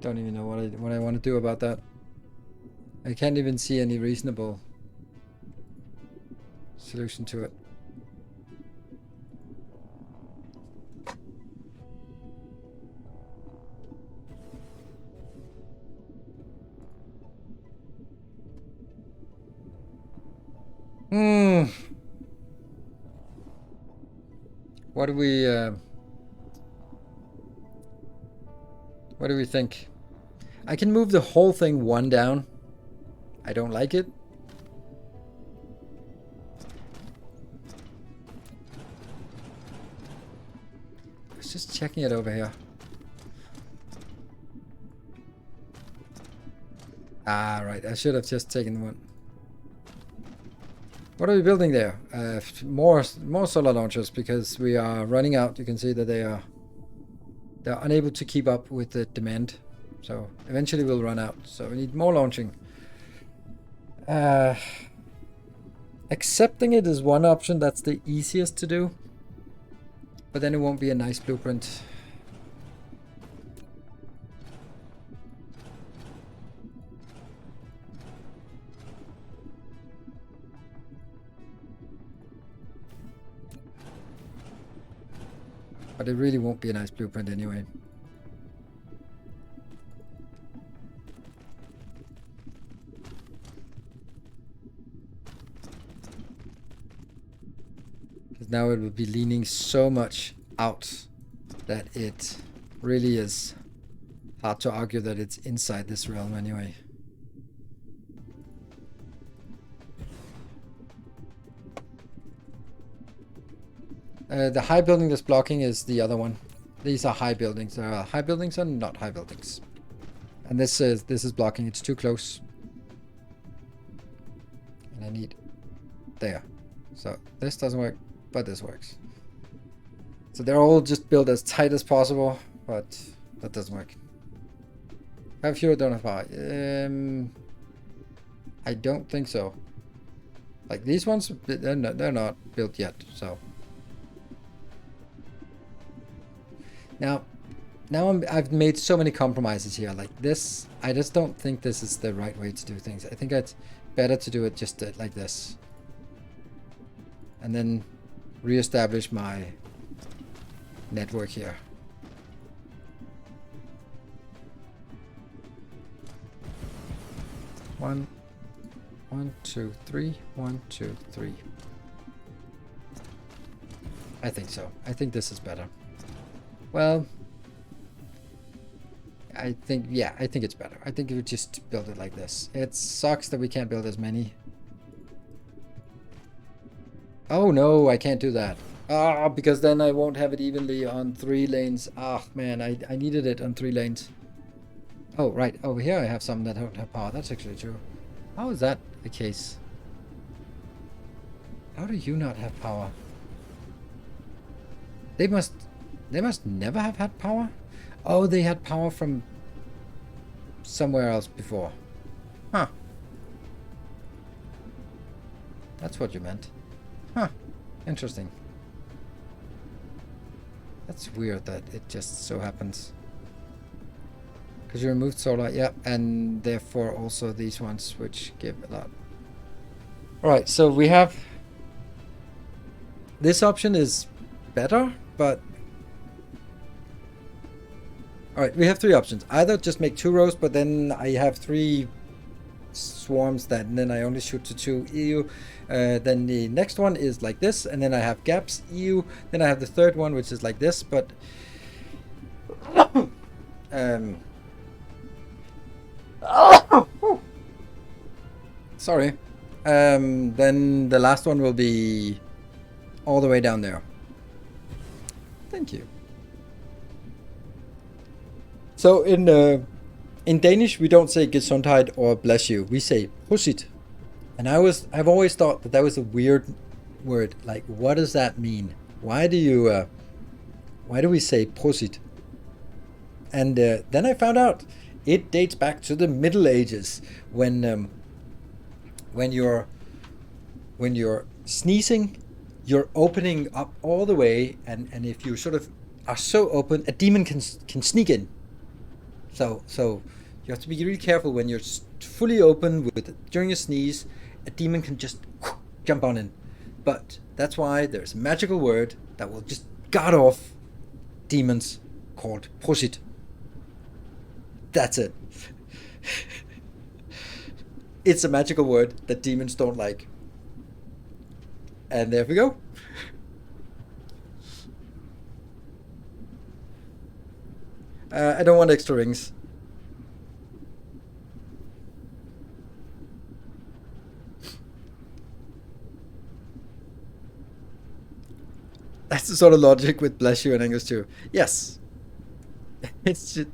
Don't even know what I want to do about that. I can't even see any reasonable solution to it. What do we think? I can move the whole thing one down. I don't like it. I was just checking it over here. Ah, right. I should have just taken one. What are we building there? More solar launchers because we are running out. You can see that they're unable to keep up with the demand. So eventually we'll run out. So we need more launching. Accepting it is one option. That's the easiest to do. But then it won't be a nice blueprint. But it really won't be a nice blueprint anyway. Because now it will be leaning so much out that it really is hard to argue that it's inside this realm anyway. The high building that's blocking is the other one. These are high buildings. There are high buildings and not high buildings. And this is blocking. It's too close. And I need there. So this doesn't work, but this works. So they're all just built as tight as possible, but that doesn't work. Have fewer, don't have power. I don't think so. Like these ones, they're not built yet. So now I've made so many compromises here. Like this, I just don't think this is the right way to do things. I think it's better to do it just like this, and then reestablish my network here. One, 2, 3. 1, 2, 3. I think so. I think this is better. Well, I think it's better. I think we would just build it like this. It sucks that we can't build as many. Oh no, I can't do that. Ah, because then I won't have it evenly on 3 lanes. Ah, man, I needed it on 3 lanes. Oh, right. Over here I have some that don't have power. That's actually true. How is that the case? How do you not have power? They must never have had power? Oh, they had power from somewhere else before. Huh. That's what you meant. Huh. Interesting. That's weird that it just so happens. Because you removed solar, yeah, and therefore also these ones, which give a lot. Alright, so we have... This option is better, but... Alright, we have 3 options. Either just make 2 rows, but then I have 3 swarms that, and then I only shoot to 2 EU. Then the next one is like this, and then I have gaps EU. Then I have the third one, which is like this, but... Sorry. Then the last one will be all the way down there. Thank you. So in Danish we don't say gesundheit or bless you. We say prosit. And I've always thought that was a weird word. Like, what does that mean? Why do we say prosit? And then I found out it dates back to the Middle Ages when you're sneezing, you're opening up all the way, and if you sort of are so open, a demon can sneak in. So you have to be really careful when you're fully open during a sneeze. A demon can just jump on in. But that's why there's a magical word that will just guard off demons called prosit. That's it. It's a magical word that demons don't like. And there we go. I don't want extra rings. That's the sort of logic with bless you and Angus too. Yes. It's just...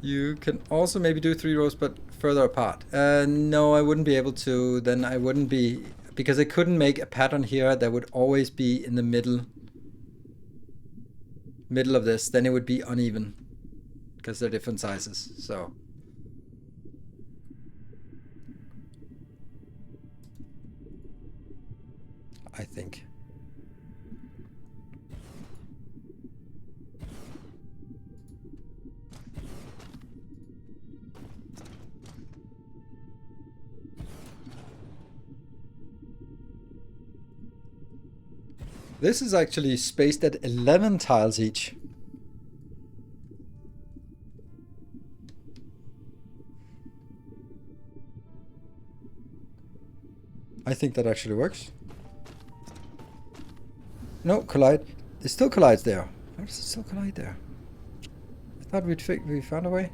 you can also maybe do 3 rows, but further apart. No, I wouldn't be able to. Then I wouldn't be... Because I couldn't make a pattern here that would always be in the middle of this. Then it would be uneven. Because they're different sizes, so... I think. This is actually spaced at 11 tiles each. I think that actually works. No, collide. It still collides there. How does it still collide there? I thought we found a way.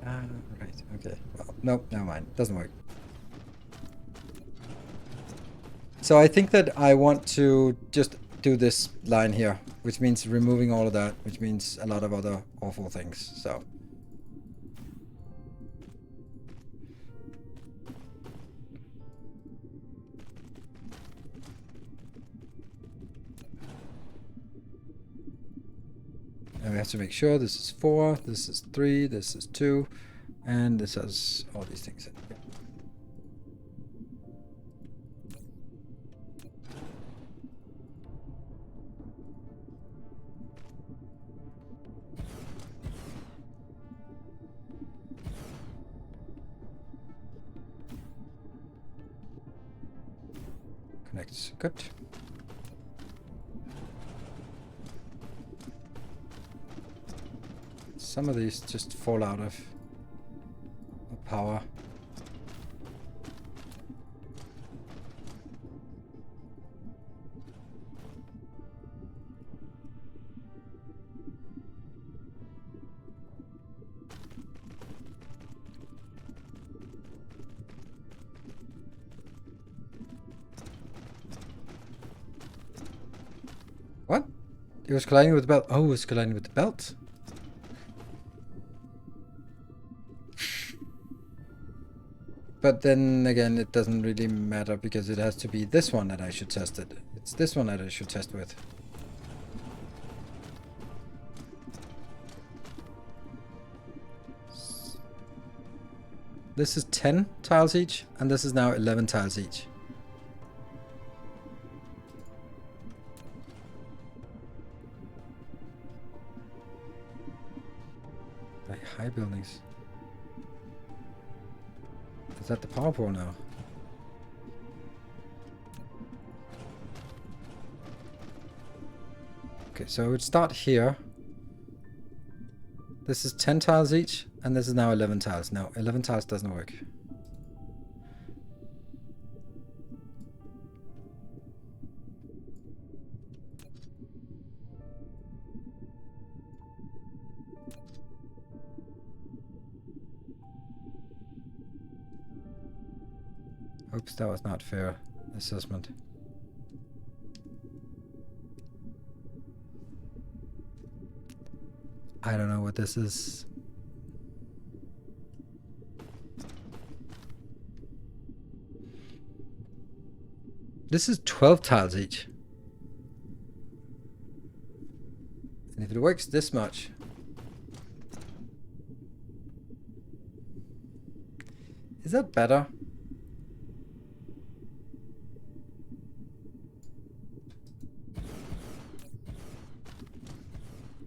Ah, right. Okay. Well, nope. Never mind. Doesn't work. So I think that I want to just do this line here, which means removing all of that, which means a lot of other awful things. So and we have to make sure this is 4, this is 3, this is 2, and this has all these things in it. Connects. Good. Some of these just fall out of power. What? It was colliding with the belt. Oh, it was colliding with the belt. But then again, it doesn't really matter because it has to be this one that I should test it. It's this one that I should test with. This is 10 tiles each, and this is now 11 tiles each. Like high buildings. Is that the power pole now? Okay, so I would start here. This is 10 tiles each, and this is now 11 tiles. No, 11 tiles doesn't work. Oops, that was not fair assessment. I don't know what this is. This is 12 tiles each. And if it works this much... Is that better?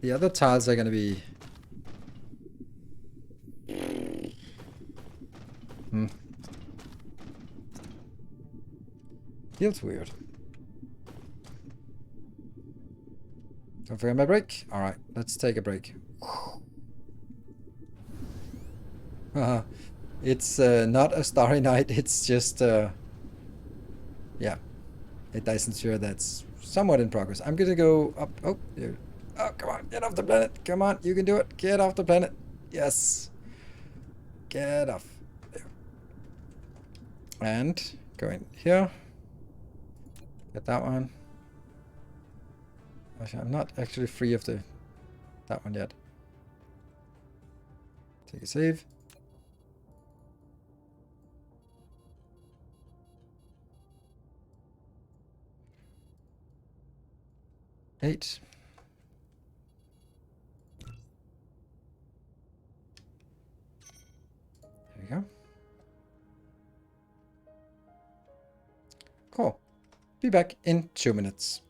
The other tiles are gonna be... Feels weird. Don't forget my break. Alright, let's take a break. It's not a starry night, it's just... yeah, a Dyson sphere that's somewhat in progress. I'm gonna go up... Oh, there. Oh, come on, get off the planet. Come on, you can do it. Get off the planet. Yes. Get off. There. And go in here. Get that one. Actually, I'm not actually free of that one yet. Take a save. Eight. There we go. Cool. Be back in 2 minutes.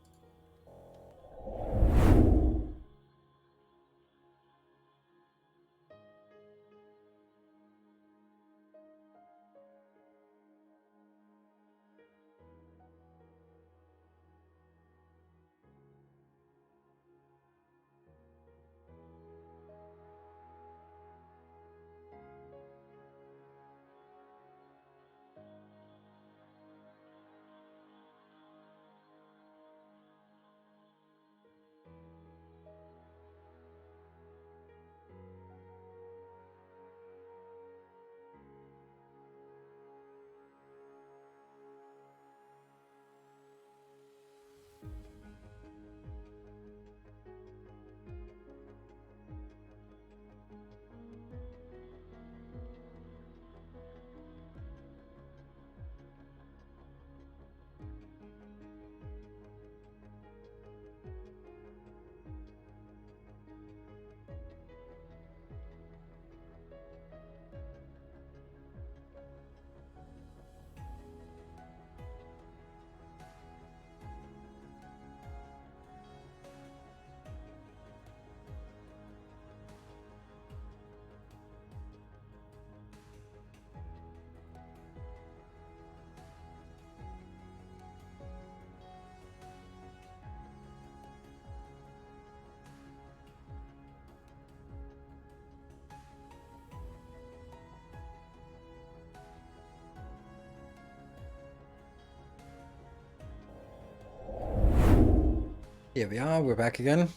Here we are, we're back again.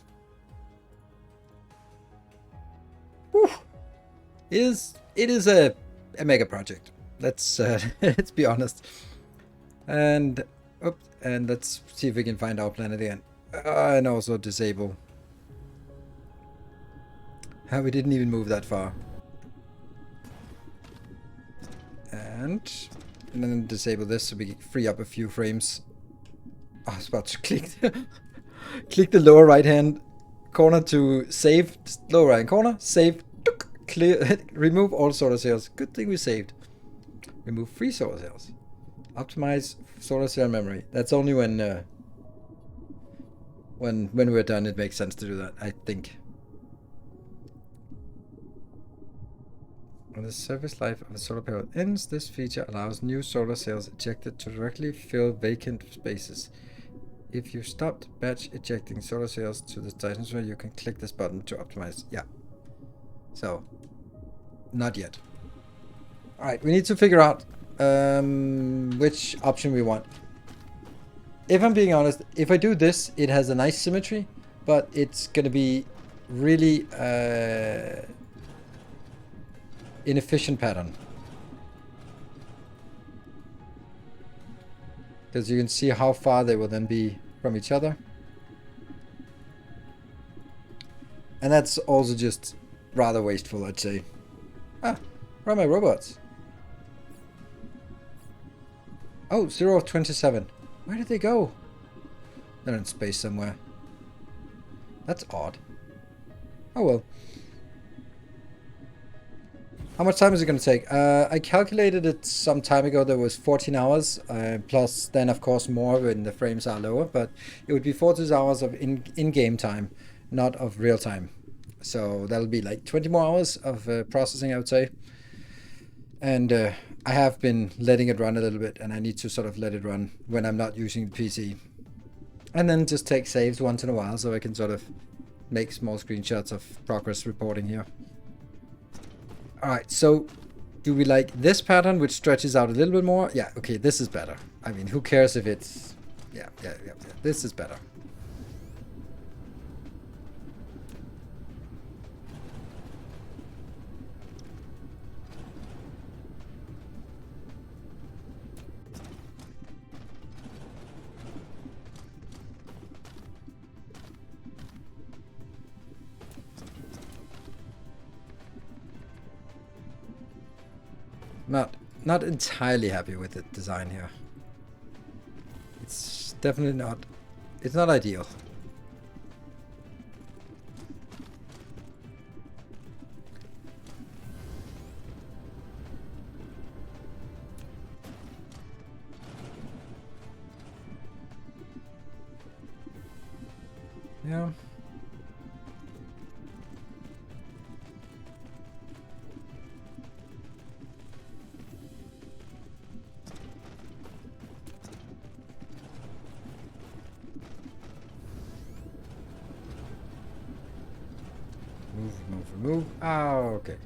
Whew. It is a mega project. Let's let's be honest. And let's see if we can find our planet again. And also disable. We didn't even move that far. And then disable this so we can free up a few frames. I was about to click click the lower right hand corner to save. Lower right hand corner, save, clear, remove all solar cells. Good thing we saved. Remove free solar cells. Optimize solar cell memory. That's only when we're done it makes sense to do that, I think. When the service life of a solar panel ends, this feature allows new solar cells ejected to directly fill vacant spaces. If you stopped batch ejecting solar cells to the Dyson sphere, you can click this button to optimize. Yeah. So, not yet. Alright, we need to figure out which option we want. If I'm being honest, if I do this, it has a nice symmetry, but it's going to be really inefficient pattern. Because you can see how far they will then be from each other. And that's also just rather wasteful, I'd say. Ah, where are my robots? Oh, 0 of 27. Where did they go? They're in space somewhere. That's odd. Oh well. How much time is it going to take? I calculated it some time ago. There was 14 hours, plus then of course more when the frames are lower, but it would be 40 hours of in-game time, not of real time. So that'll be like 20 more hours of processing, I would say. And I have been letting it run a little bit, and I need to sort of let it run when I'm not using the PC. And then just take saves once in a while so I can sort of make small screenshots of progress reporting here. Alright, so do we like this pattern which stretches out a little bit more? Yeah, okay, this is better. I mean, who cares if it's... Yeah. This is better. Not entirely happy with the design here. It's definitely not. It's not ideal. Yeah. Remove. Oh, okay.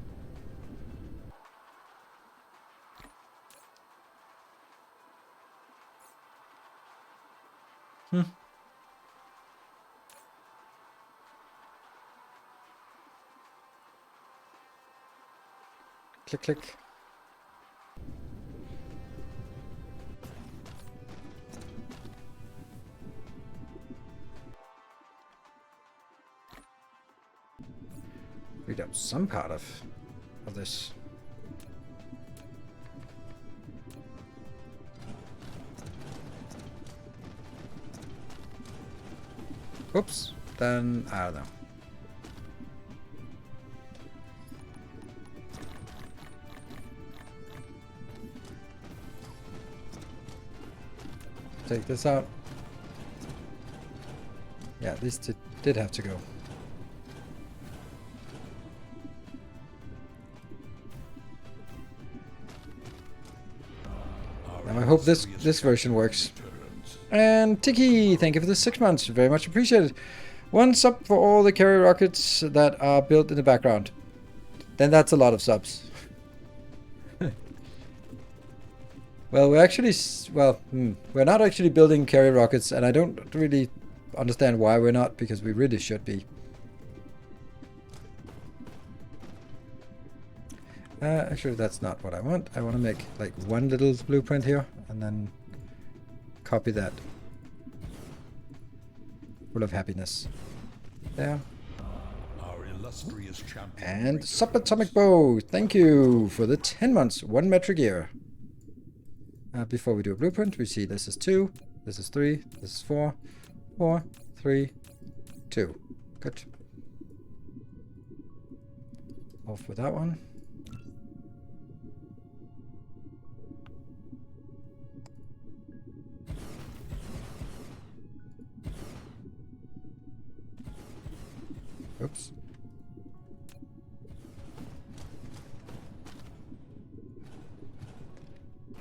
Click, click. Read up some part of this. Oops. Then I don't know. Take this out. Yeah, this did have to go. Now I hope this version works. And Tiki, thank you for the 6 months. Very much appreciated. One sub for all the carrier rockets that are built in the background. Then that's a lot of subs. Well, we're actually... Well, we're not actually building carrier rockets, and I don't really understand why we're not, because we really should be. Actually, that's not what I want. I want to make like one little blueprint here and then copy that. Full of happiness. There. Our illustrious champion. And subatomic bow. Thank you for the 10 months, 1 metric year. Before we do a blueprint, we see this is 2, this is 3, this is 4, 4, 3, 2. Good. Off with that one. Oops.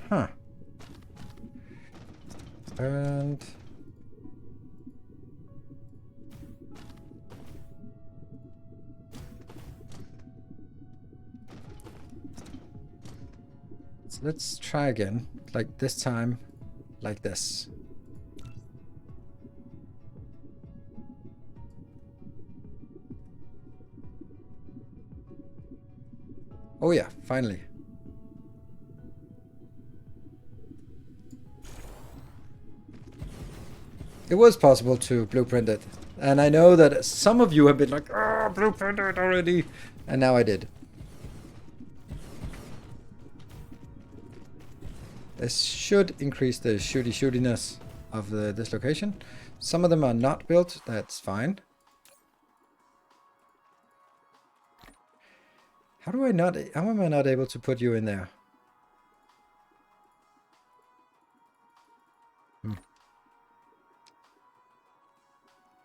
Huh. And so let's try again, like this time, like this. Oh yeah, finally. It was possible to blueprint it. And I know that some of you have been like, oh, blueprint it already. And now I did. This should increase the shootiness of this location. Some of them are not built, that's fine. How am I not able to put you in there?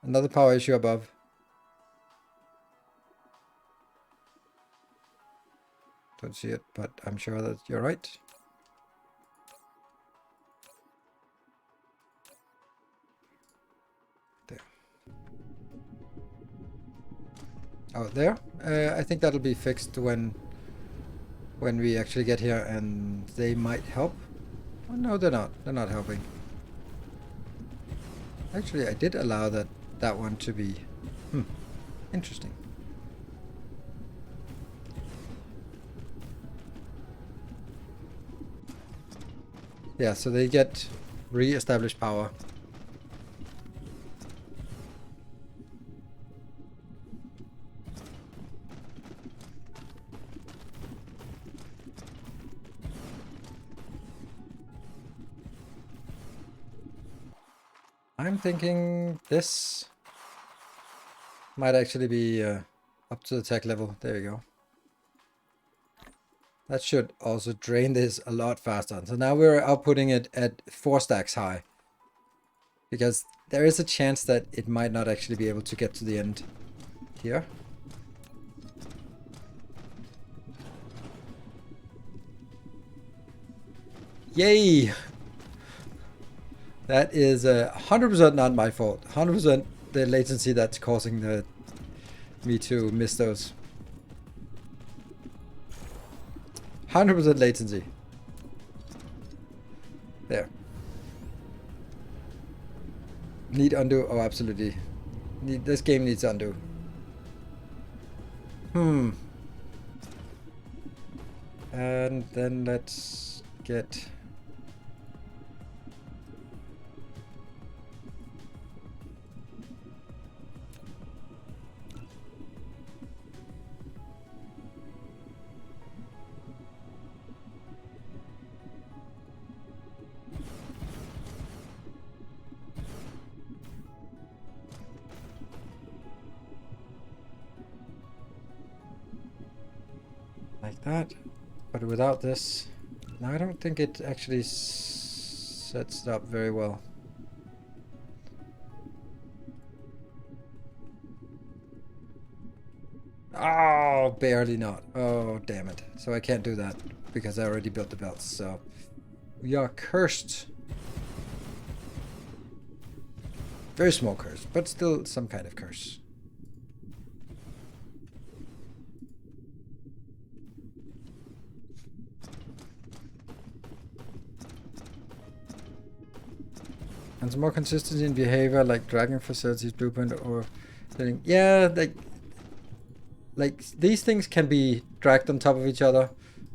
Another power issue above. Don't see it, but I'm sure that you're right. There. Oh, there? I think that'll be fixed when we actually get here, and they might help. Oh, no, they're not. They're not helping. Actually, I did allow that one to be... Interesting. Yeah, so they get re-established power. I'm thinking this might actually be up to the tech level. There you go. That should also drain this a lot faster. So now we're outputting it at 4 stacks high. Because there is a chance that it might not actually be able to get to the end here. Yay! That is 100% not my fault. 100% the latency that's causing me to miss those. 100% latency. There. Need undo? Oh, absolutely. This game needs undo. And then let's get... like that, but without this, no, I don't think it actually sets it up very well. Oh, barely not. Oh, damn it. So I can't do that because I already built the belts, so we are cursed. Very small curse, but still some kind of curse. And some more consistency in behavior, like dragging facilities blueprint or setting. Yeah, like these things can be dragged on top of each other,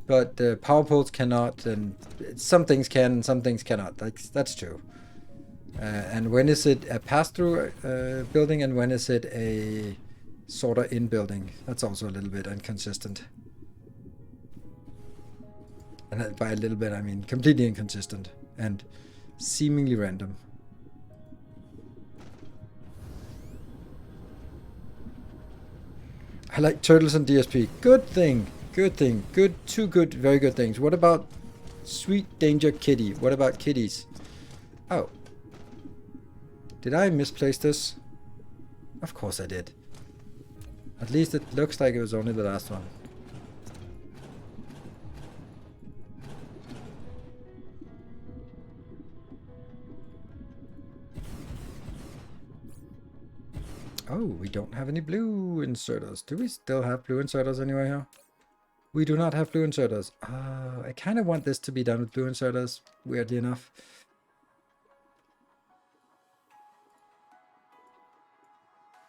but the power poles cannot, and some things can, and some things cannot. Like that's true. And when is it a pass-through building, and when is it a sort of in building? That's also a little bit inconsistent. And by a little bit, I mean completely inconsistent and seemingly random. I like turtles and DSP. Good thing. Good thing. Good. Two good, very good things. What about Sweet Danger Kitty? What about kitties? Oh. Did I misplace this? Of course I did. At least it looks like it was only the last one. Oh, we don't have any blue inserters. Do we still have blue inserters anywhere here? We do not have blue inserters. I kind of want this to be done with blue inserters, weirdly enough.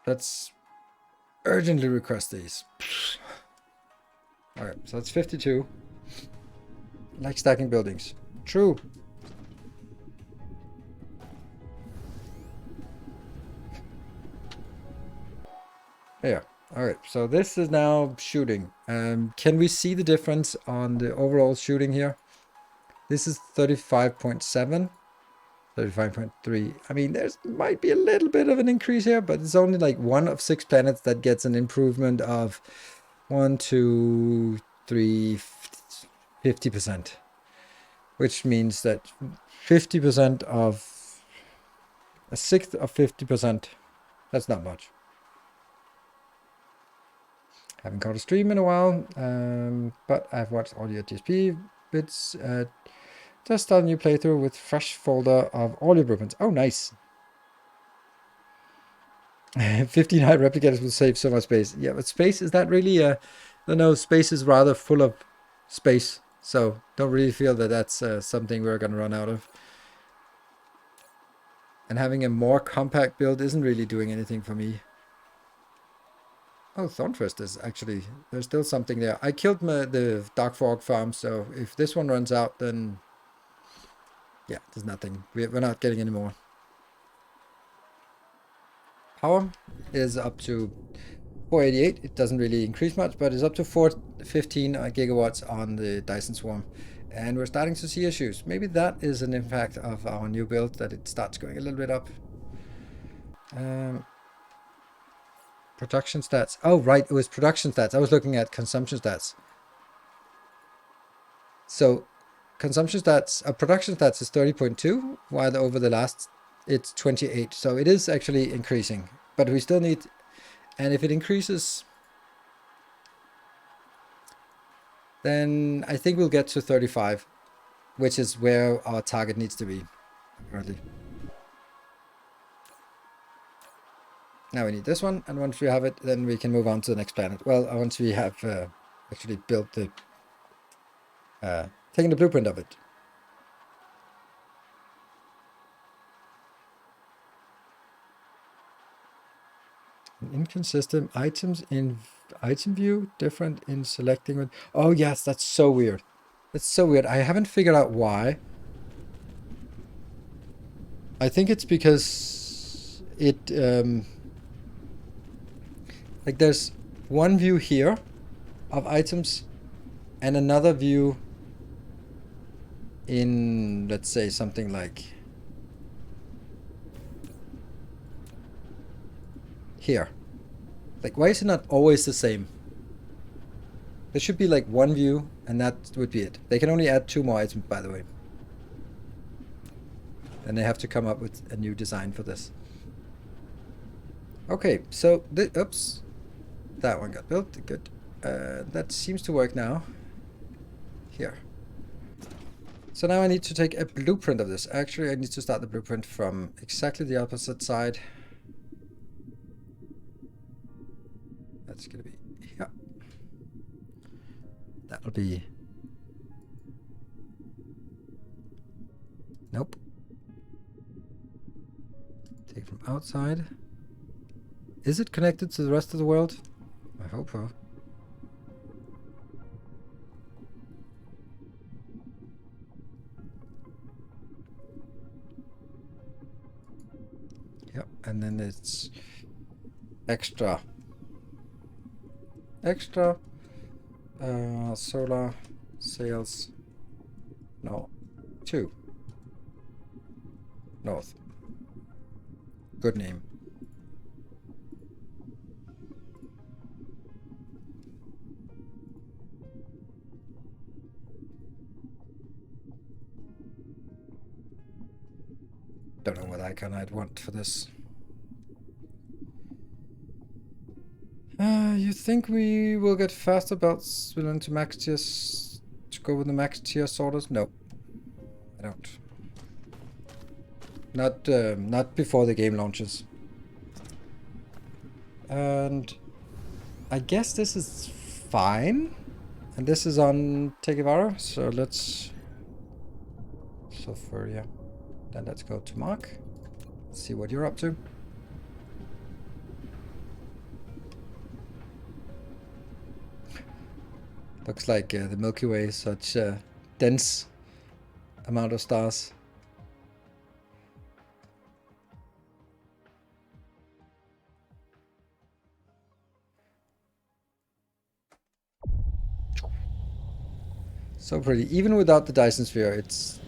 Let's urgently request these. Alright, so that's 52. Like stacking buildings. True. Yeah. Alright, so this is now shooting. Can we see the difference on the overall shooting here? This is 35.7. 35.3. I mean, there's might be a little bit of an increase here, but it's only like 1 of 6 planets that gets an improvement of 1, 2, 3, 50%. Which means that 50% of a sixth of 50%. That's not much. Haven't caught a stream in a while, but I've watched all your TSP bits. Just start a new playthrough with fresh folder of all your blueprints. Oh, nice. 15 high replicators will save so much space. Yeah, but space, is that really no, space is rather full of space. So don't really feel that that's something we're going to run out of. And having a more compact build isn't really doing anything for me. Oh, Thornfist is actually, there's still something there. I killed the Dark Fork farm, so if this one runs out, then yeah, there's nothing. We're not getting any more. Power is up to 488. It doesn't really increase much, but it's up to 415 gigawatts on the Dyson Swarm. And we're starting to see issues. Maybe that is an impact of our new build, that it starts going a little bit up. Production stats. Oh, right, it was production stats. I was looking at consumption stats. So consumption stats, production stats is 30.2, while over the last it's 28. So it is actually increasing, but we still need, and if it increases, then I think we'll get to 35, which is where our target needs to be currently. Now we need this one, and once we have it, then we can move on to the next planet. Well, once we have actually built the, taken the blueprint of it. Inconsistent items in item view, different in selecting. Oh yes, that's so weird. That's so weird. I haven't figured out why. I think it's because it like there's one view here of items and another view in, let's say, something like here. Like, why is it not always the same? There should be like one view, and that would be it. They can only add 2 more items, by the way. Then they have to come up with a new design for this. Okay, so oops, that one got built. Good. That seems to work now. Here. So now I need to take a blueprint of this. Actually, I need to start the blueprint from exactly the opposite side. That's gonna be here. That'll be, nope. outside. Is it connected to the rest of the world? I hope so. Yep, and then it's extra solar sails. No, 2 north. Good name. Don't know what icon I'd want for this. You think we will get faster belts within to max tiers to go with the max tier sorters? No, I don't. Not before the game launches. And I guess this is fine. And this is on Che Guevara, so let's yeah. Then let's go to Mark. See what you're up to. Looks like the Milky Way is such a dense amount of stars. So pretty. Even without the Dyson sphere, it's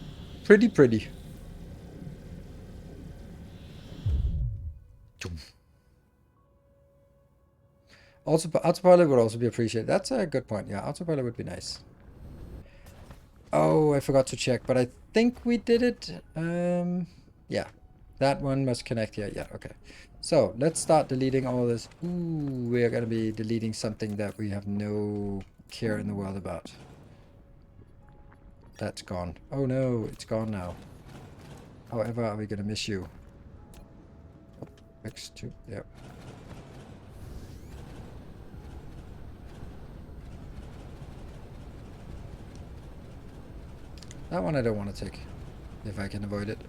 pretty. Also, autopilot would also be appreciated. That's a good point. Yeah, autopilot would be nice. Oh, I forgot to check, but I think we did it. Yeah, that one must connect here. Yeah, okay. So let's start deleting all this. Ooh, we are going to be deleting something that we have no care in the world about. That's gone. Oh no, it's gone now. However, are we going to miss you? Oh, X2, yep. That one I don't want to take, if I can avoid it.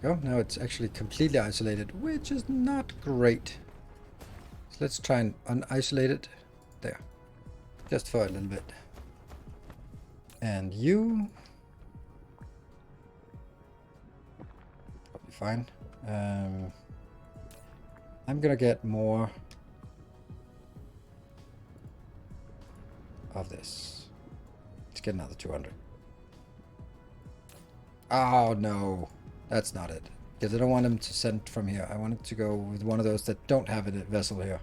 Go. Now it's actually completely isolated, which is not great. So let's try and unisolate it. There. Just for a little bit. And you... probably fine. I'm gonna get more of this. Let's get another 200. Oh no, that's not it. Because I don't want them to send from here. I wanted to go with one of those that don't have a vessel here.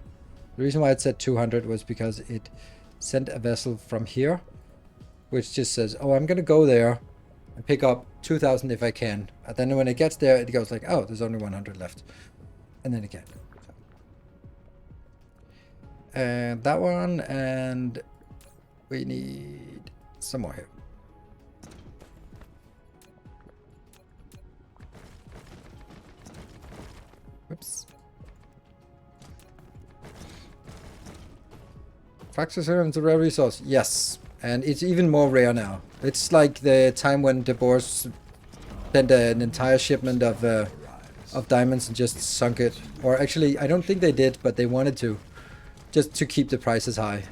The reason why it said 200 was because it sent a vessel from here, which just says, oh, I'm gonna go there and pick up 2,000 if I can. And then when it gets there, it goes like, oh, there's only 100 left. And then again. And that one, and we need some more here. Whoops. Praxis here is a rare resource. Yes. And it's even more rare now. It's like the time when the Boers sent an entire shipment of diamonds and just sunk it. Or actually, I don't think they did, but they wanted to. Just to keep the prices high.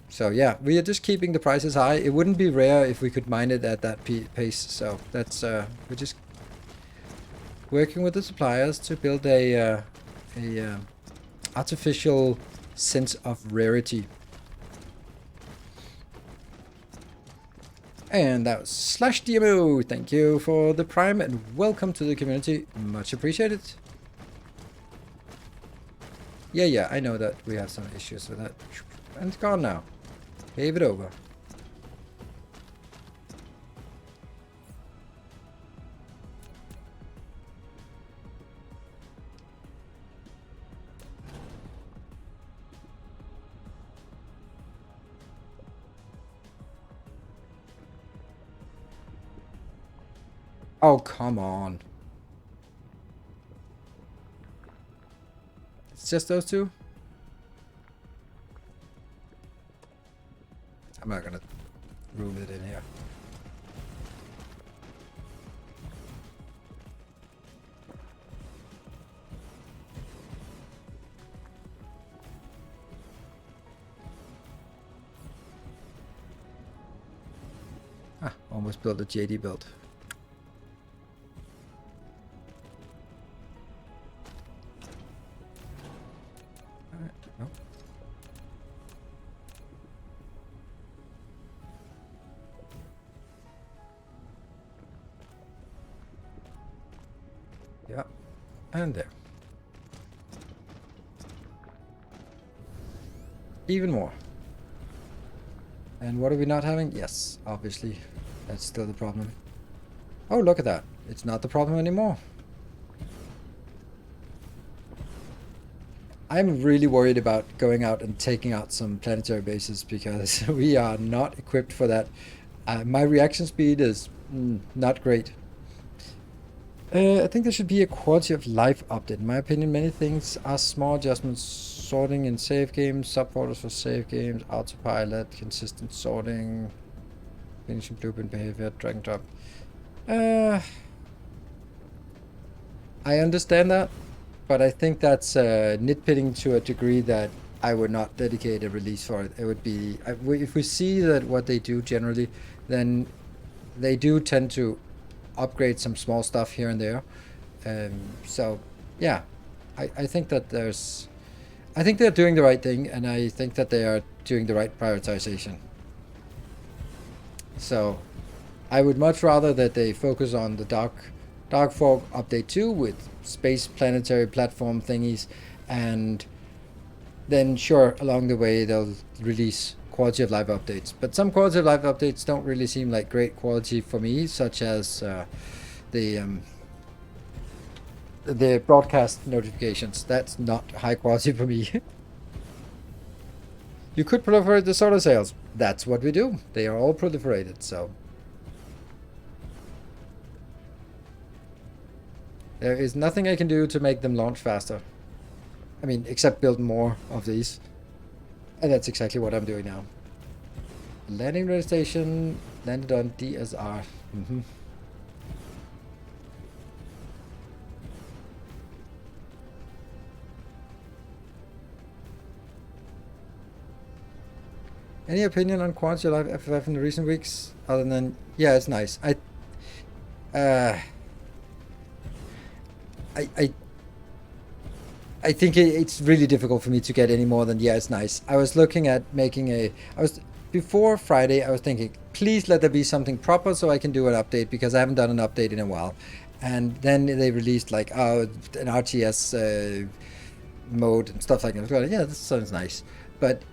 So yeah, we are just keeping the prices high. It wouldn't be rare if we could mine it at that pace. So that's we're just working with the suppliers to build a artificial sense of rarity. And that was /DMO. Thank you for the prime and welcome to the community. Much appreciated. Yeah, I know that we have some issues with that. And it's gone now. Gave it over. Oh, come on. just those two? I'm not gonna rule it in here. Ah, almost built a JD build. Alright, no. Yeah, and there. Even more. And what are we not having? Yes, obviously. That's still the problem. Oh, look at that. It's not the problem anymore. I'm really worried about going out and taking out some planetary bases because we are not equipped for that. My reaction speed is not great. I think there should be a quality of life update. In my opinion, many things are small adjustments. Sorting in save games, subfolders for save games, autopilot, consistent sorting, finishing blueprint behavior, drag and drop. I understand that, but I think that's nitpicking to a degree that I would not dedicate a release for it. It would be, if we see that what they do generally, then they do tend to upgrade some small stuff here and there. So yeah, I think that I think they're doing the right thing, and I think that they are doing the right prioritization. So I would much rather that they focus on the Dark Fog Update 2 with space planetary platform thingies, and then sure, along the way they'll release quality of life updates. But some quality of life updates don't really seem like great quality for me, such as the broadcast notifications. That's not high quality for me. You could proliferate the solar sails. That's what we do. They are all proliferated, so there is nothing I can do to make them launch faster. I mean, except build more of these. And that's exactly what I'm doing now. Landing radio station landed on DSR. Any opinion on quality of life FFF in the recent weeks? Other than, yeah, it's nice. I think it's really difficult for me to get any more than, yeah, it's nice. I was looking at making before Friday, I was thinking, please let there be something proper so I can do an update, because I haven't done an update in a while. And then they released like, an RTS mode and stuff like that. Yeah, this sounds nice. But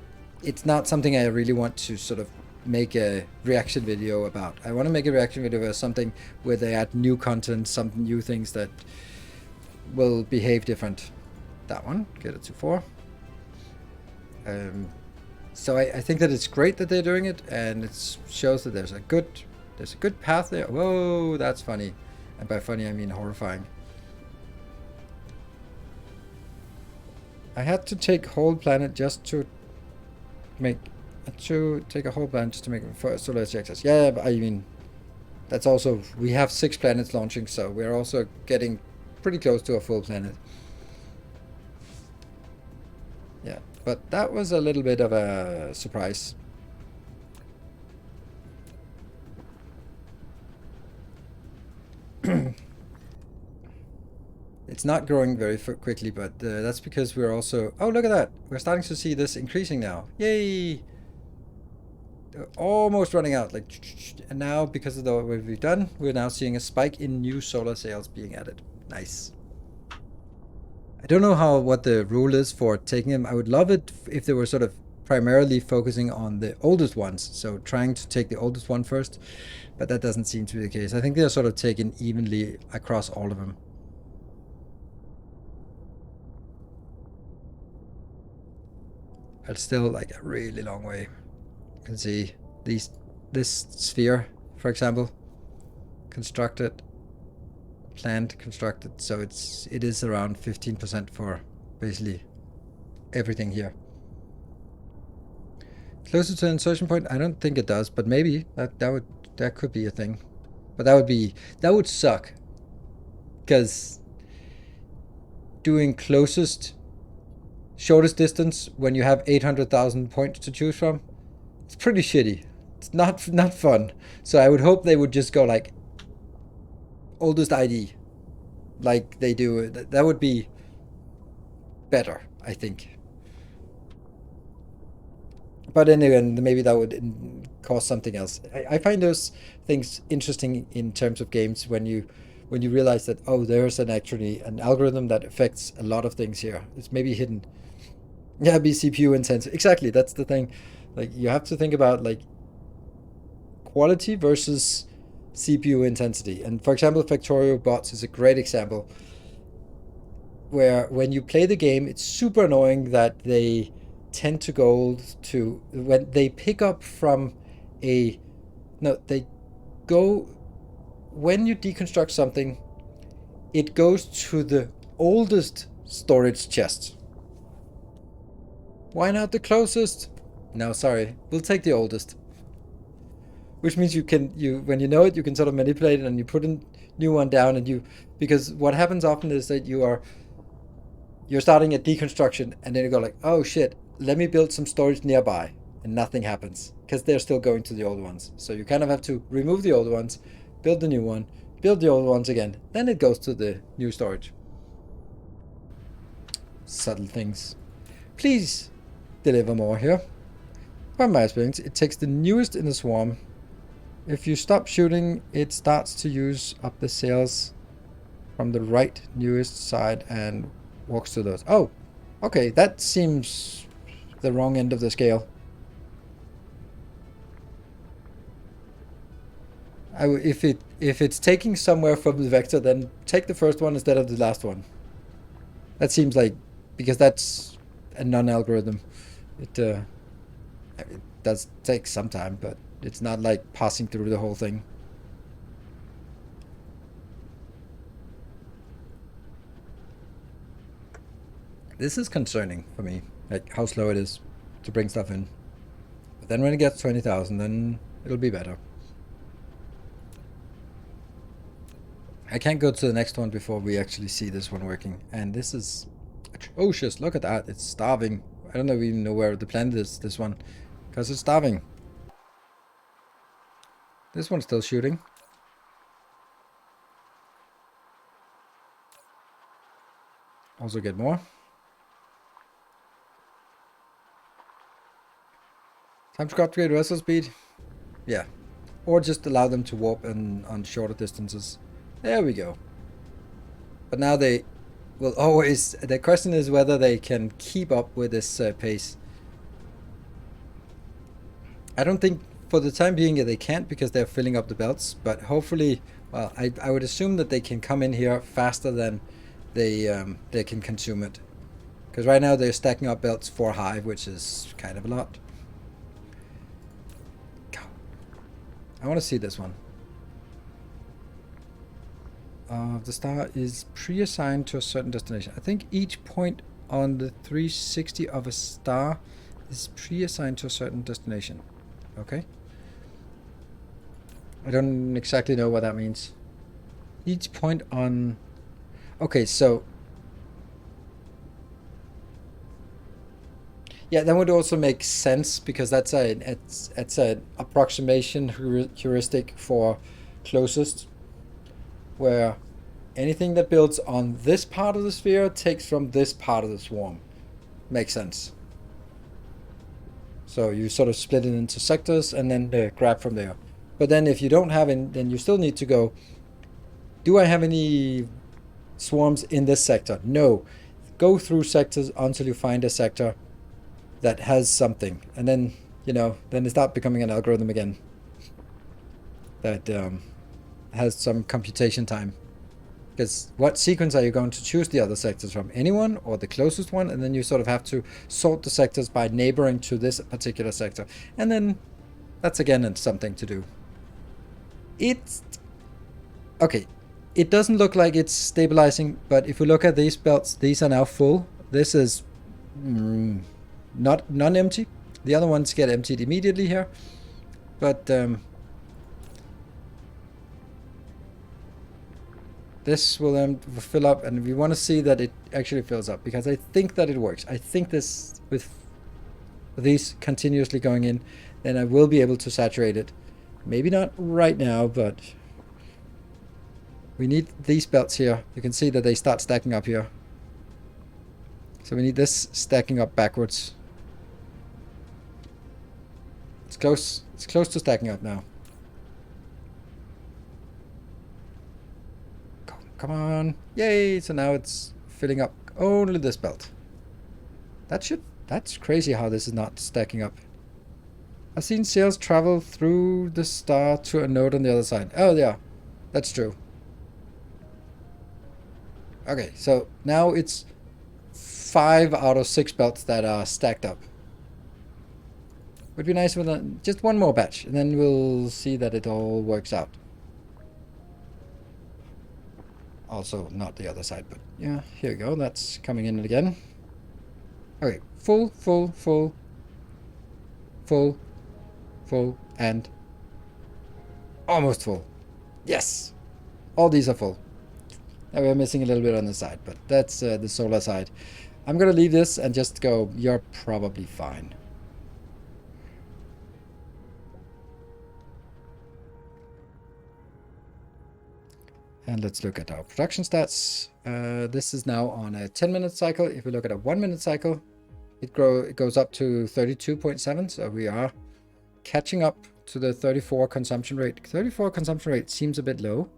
it's not something I really want to sort of make a reaction video about. I want to make a reaction video about something where they add new content, some new things that will behave different. That one, get it to 4. So I think that it's great that they're doing it, and it shows that there's a good path there. Whoa, that's funny. And by funny, I mean horrifying. I had to take whole planet just to take a whole planet just to make it for solar access. Yeah, but I mean, that's also, we have 6 planets launching, so we're also getting pretty close to a full planet. Yeah, but that was a little bit of a surprise. It's not growing very quickly, but that's because we're also... Oh, look at that! We're starting to see this increasing now. Yay! They're almost running out. And now, because of what we've done, we're now seeing a spike in new solar sails being added. Nice. I don't know what the rule is for taking them. I would love it if they were sort of primarily focusing on the oldest ones. So trying to take the oldest one first. But that doesn't seem to be the case. I think they're sort of taken evenly across all of them. It's still like a really long way. You can see this sphere, for example, constructed, planned, constructed. So it is around 15% for basically everything here. Closer to the insertion point? I don't think it does, but maybe that could be a thing. But that would suck. Because doing shortest distance when you have 800,000 points to choose from, it's pretty shitty. It's not fun. So I would hope they would just go like oldest ID, like they do. That would be better, I think. But anyway, maybe that would cause something else. I find those things interesting in terms of games when you realize that, oh, there's actually an algorithm that affects a lot of things here. It's maybe hidden. Yeah, be CPU intensive. Exactly, that's the thing. Like, you have to think about like quality versus CPU intensity. And for example, Factorio bots is a great example where when you play the game, it's super annoying that they tend to go to, when they pick up from when you deconstruct something, it goes to the oldest storage chest. Why not the closest? No, sorry, we'll take the oldest. Which means when you know it, you can sort of manipulate it and you put a new one down, and because what happens often is that you're starting at deconstruction and then you go like, oh shit, let me build some storage nearby, and nothing happens because they're still going to the old ones. So you kind of have to remove the old ones, build the new one, build the old ones again, then it goes to the new storage. Subtle things. Please deliver more here. From my experience, it takes the newest in the swarm. If you stop shooting, it starts to use up the sails from the right newest side and walks to those. Oh, okay, that seems the wrong end of the scale. If it's taking somewhere from the vector, then take the first one instead of the last one. That seems like, because that's a non-algorithm. It does take some time, but it's not like passing through the whole thing. This is concerning for me, like how slow it is to bring stuff in. But then when it gets 20,000, then it'll be better. I can't go to the next one before we actually see this one working. And this is atrocious. Look at that. It's starving. I don't even know where the planet is, this one. Because it's starving. This one's still shooting. Also get more. Time to upgrade vessel speed. Yeah. Or just allow them to warp on shorter distances. There we go. But now they will always... The question is whether they can keep up with this pace. I don't think for the time being they can't, because they're filling up the belts. But hopefully... Well, I would assume that they can come in here faster than they can consume it. Because right now they're stacking up belts 4 high, which is kind of a lot. Go. I want to see this one. The star is pre-assigned to a certain destination. I think each point on the 360 of a star is pre-assigned to a certain destination. Okay. I don't exactly know what that means. Each point on... Okay, so... Yeah, that would also make sense, because that's it's an approximation heuristic for closest, where anything that builds on this part of the sphere takes from this part of the swarm. Makes sense. So you sort of split it into sectors and then grab from there. But then if you don't have any, then you still need to go, do I have any swarms in this sector? No. Go through sectors until you find a sector that has something. And then, then it starts becoming an algorithm again. That has some computation time. Because what sequence are you going to choose the other sectors from? Anyone or the closest one? And then you sort of have to sort the sectors by neighboring to this particular sector. And then that's again something to do. Okay, it doesn't look like it's stabilizing, but if we look at these belts, these are now full. This is not non-empty. The other ones get emptied immediately here, but this will then fill up, and we want to see that it actually fills up, because I think that it works. I think this, with these continuously going in, then I will be able to saturate it. Maybe not right now, but we need these belts here. You can see that they start stacking up here. So we need this stacking up backwards. It's close. It's close to stacking up now. Come on. Yay! So now it's filling up only this belt. That's crazy how this is not stacking up. I've seen sails travel through the star to a node on the other side. Oh yeah, that's true. Okay, so now it's 5 out of 6 belts that are stacked up. Would be nice with just one more batch, and then we'll see that it all works out. Also, not the other side, but yeah, here we go. That's coming in again. Okay, full, full, full, full, full, and almost full. Yes! All these are full. Now we're missing a little bit on the side, but that's the solar side. I'm gonna leave this and just go, you're probably fine. And let's look at our production stats. This is now on a 10-minute cycle. If we look at a 1-minute cycle, it goes up to 32.7. So we are catching up to the 34 consumption rate. 34 consumption rate seems a bit low.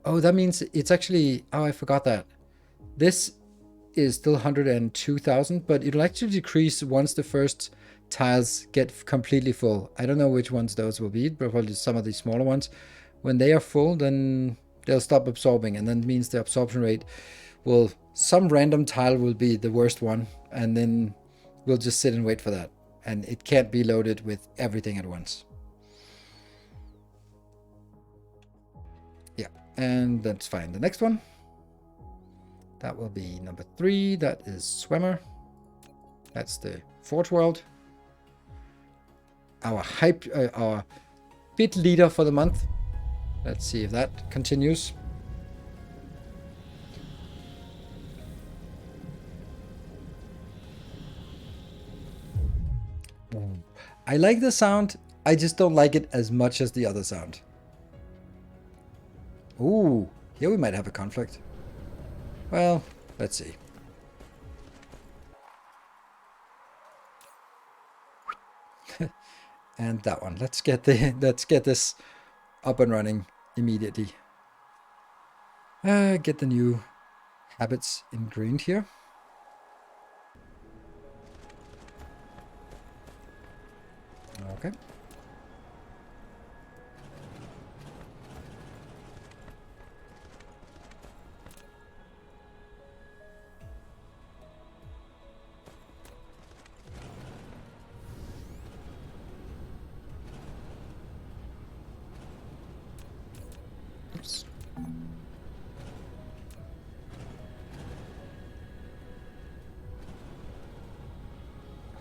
Oh, that means it's actually... Oh, I forgot that. This is still 102,000, but it'll actually decrease once the first tiles get completely full. I don't know which ones those will be, but probably some of the smaller ones. When they are full, then they'll stop absorbing, and then it means the absorption rate will... Some random tile will be the worst one, and then we'll just sit and wait for that. And it can't be loaded with everything at once. Yeah, and that's fine. The next one, that will be number 3. That is Swimmer. That's the Forge World. Our our bit leader for the month. Let's see if that continues. I like the sound. I just don't like it as much as the other sound. Ooh, here we might have a conflict. Well, let's see. And that one. Let's get this up and running immediately. Get the new habits ingrained here. Okay. Oops.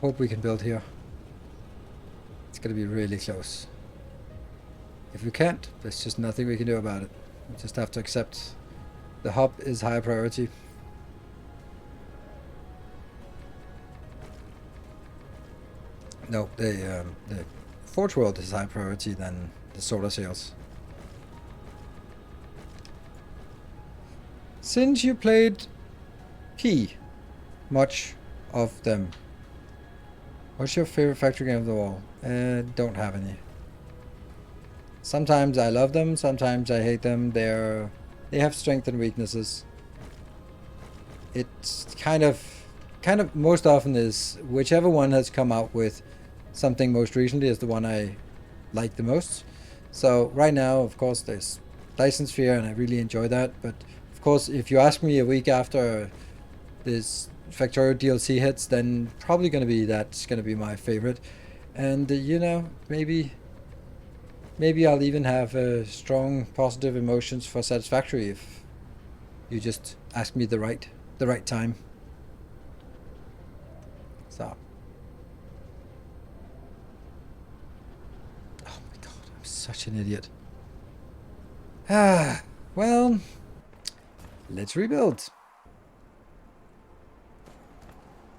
Hope we can build here. It's gonna be really close. If we can't, there's just nothing we can do about it. We just have to accept the hub is higher priority. No, the Forge World is higher priority than the solar sails. Since you played P, much of them, what's your favorite factory game of the wall? Don't have any. Sometimes I love them, sometimes I hate them. They have strengths and weaknesses. It's kind of most often is whichever one has come out with something most recently is the one I like the most. So right now, of course, there's Dyson Sphere, and I really enjoy that. But of course, if you ask me a week after this Factorio DLC hits, then probably that's gonna be my favorite. And you know, maybe I'll even have strong positive emotions for Satisfactory if you just ask me the right time. such an idiot. Ah, well, let's rebuild.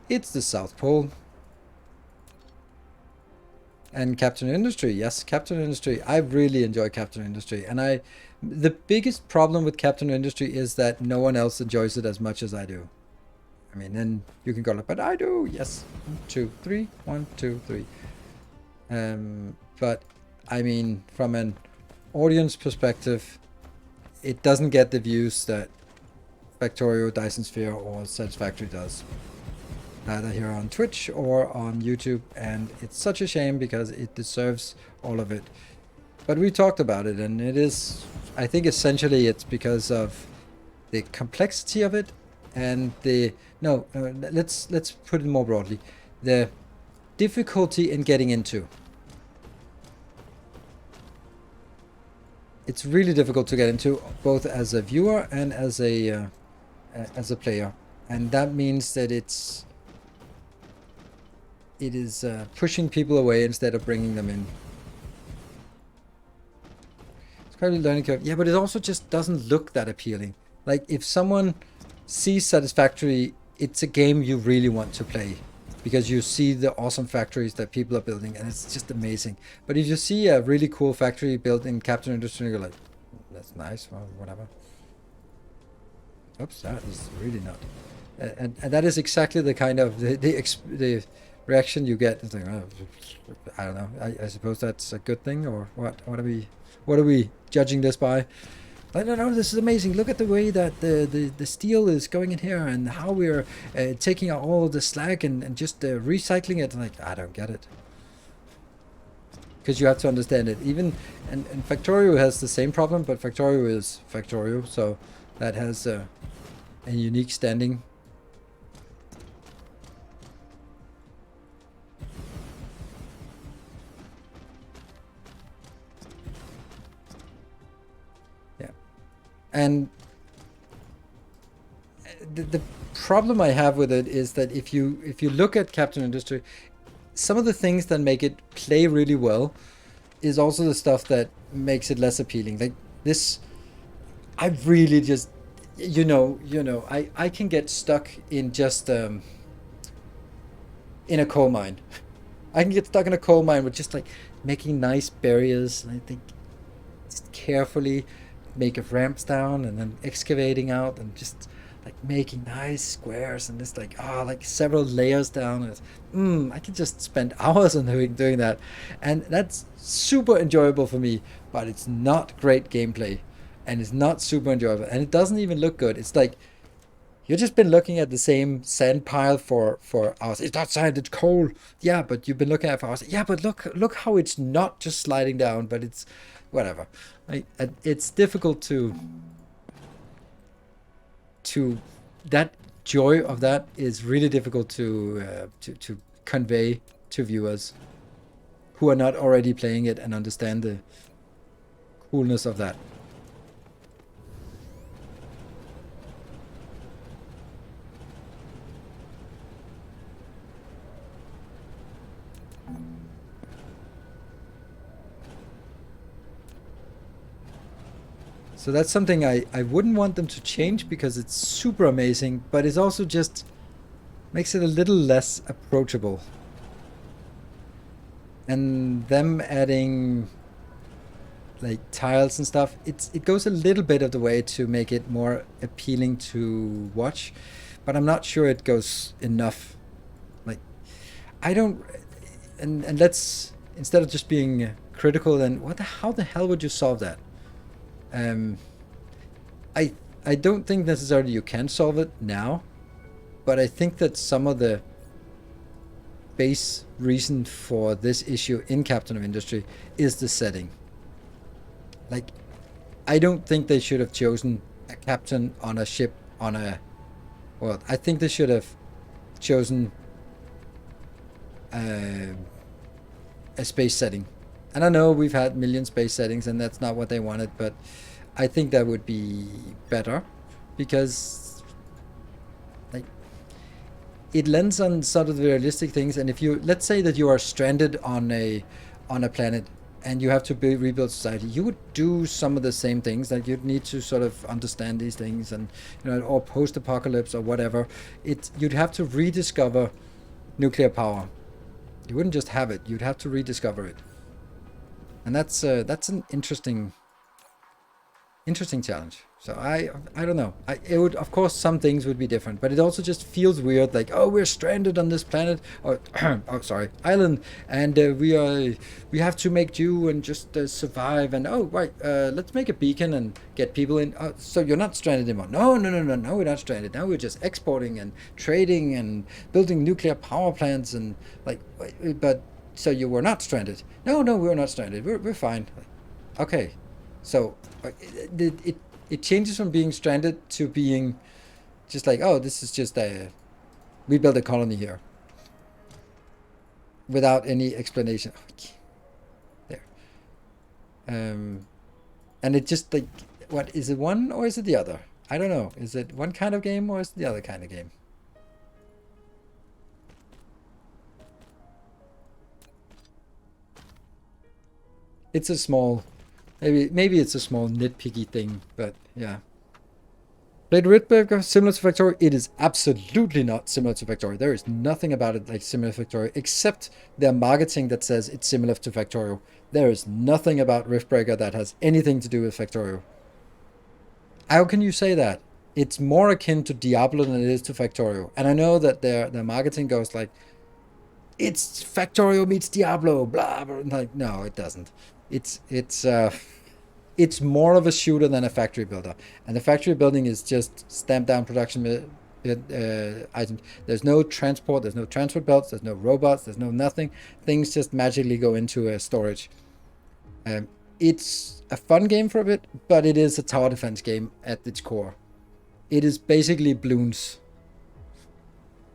It's the South Pole. And Captain Industry, yes, Captain Industry. I really enjoy Captain Industry, and the biggest problem with Captain Industry is that no one else enjoys it as much as I do. I mean, then you can go like, but I do. Yes, 1, 2, 3, 1, 2, 3. But I mean, from an audience perspective, it doesn't get the views that Factorio, Dyson Sphere, or Satisfactory does. Either here on Twitch or on YouTube, and it's such a shame because it deserves all of it. But we talked about it, and it is, I think essentially it's because of the complexity of it and the, let's put it more broadly, the difficulty in getting into. It's really difficult to get into, both as a viewer and as a player, and that means that it is pushing people away instead of bringing them in. It's quite a learning curve. Yeah, but it also just doesn't look that appealing. Like, if someone sees Satisfactory, it's a game you really want to play because you see the awesome factories that people are building, and it's just amazing. But if you see a really cool factory built in Captain Industry, you're like, that's nice, or whatever. Oops, that is really not. And that is exactly the kind of the reaction you get. It's like, oh, I don't know. I suppose that's a good thing, or what? What are we judging this by? I don't know. This is amazing. Look at the way that the steel is going in here, and how we're taking out all the slag and just recycling it. Like, I don't get it. Because you have to understand it. Even and Factorio has the same problem, but Factorio is Factorio, so that has a unique standing. And the problem I have with it is that if you look at Captain Industry, some of the things that make it play really well is also the stuff that makes it less appealing. Like this, I really just, I can get stuck in just in a coal mine. I can get stuck in a coal mine with just like making nice barriers, and I think just carefully make ramps down and then excavating out and just like making nice squares and just like like several layers down. And I can just spend hours on doing that, and that's super enjoyable for me, but it's not great gameplay, and it's not super enjoyable, and it doesn't even look good. It's like you've just been looking at the same sand pile for hours. It's not sand, it's coal. Yeah, but you've been looking at it for hours. Yeah, but look how it's not just sliding down, but it's whatever. It's difficult to that joy of that is really difficult to convey to viewers who are not already playing it and understand the coolness of that. So that's something I wouldn't want them to change because it's super amazing, but it also just makes it a little less approachable. And them adding like tiles and stuff, it goes a little bit of the way to make it more appealing to watch, but I'm not sure it goes enough. Like, I don't, and let's, instead of just being critical, then how the hell would you solve that? I don't think necessarily you can solve it now, but I think that some of the base reason for this issue in Captain of Industry is the setting. Like, I don't think they should have chosen a captain on a ship well, I think they should have chosen a space setting. And I know we've had million space settings and that's not what they wanted, but I think that would be better because like it lends on sort of the realistic things. And if you, let's say that you are stranded on a planet and you have to rebuild society, you would do some of the same things. Like you'd need to sort of understand these things, and or post-apocalypse or whatever. You'd have to rediscover nuclear power. You wouldn't just have it; you'd have to rediscover it, and that's an interesting challenge. So I don't know. It would, of course, some things would be different, but it also just feels weird. Like, oh, we're stranded on this planet, or oh, sorry, island, and we have to make do and just survive. And oh, right, let's make a beacon and get people in. So you're not stranded anymore? No, we're not stranded. Now we're just exporting and trading and building nuclear power plants and like, but so you were not stranded? No, we're not stranded. We're fine. Okay, so it changes from being stranded to being just like, oh, this is just we built a colony here without any explanation. There. And it just like, what is it, one or is it the other? I don't know. Is it one kind of game or is it the other kind of game? It's a small, maybe it's a small nitpicky thing, but yeah. Played Ritberger similar to Factorio? It is absolutely not similar to Factorio. There is nothing about it like similar to Factorio, except their marketing that says it's similar to Factorio. There is nothing about Riftbreaker that has anything to do with Factorio. How can you say that? It's more akin to Diablo than it is to Factorio. And I know that their marketing goes like, it's Factorio meets Diablo, blah, blah. Like, no, it doesn't. It's more of a shooter than a factory builder, and the factory building is just stamped down production items. There's no transport, there's no transport belts, there's no robots, there's no nothing. Things just magically go into storage. It's a fun game for a bit, but it is a tower defense game at its core. It is basically Bloons.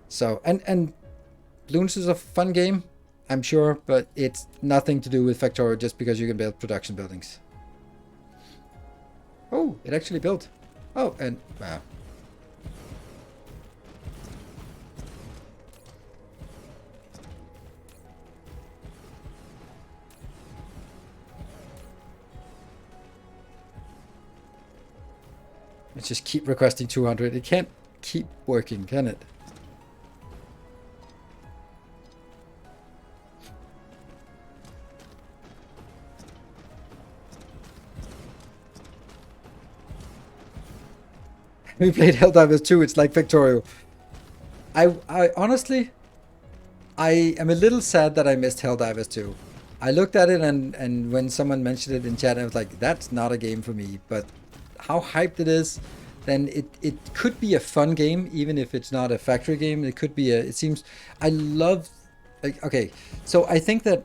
So, and Bloons is a fun game, I'm sure, but it's nothing to do with Factorio just because you can build production buildings. Oh, it actually built. Oh, and wow. Let's just keep requesting 200. It can't keep working, can it? We played Helldivers 2, it's like Factorio. I honestly, I am a little sad that I missed Helldivers 2. I looked at it and when someone mentioned it in chat, I was like, that's not a game for me. But how hyped it is, then it could be a fun game, even if it's not a factory game. It could be it seems, I love, like, okay, so I think that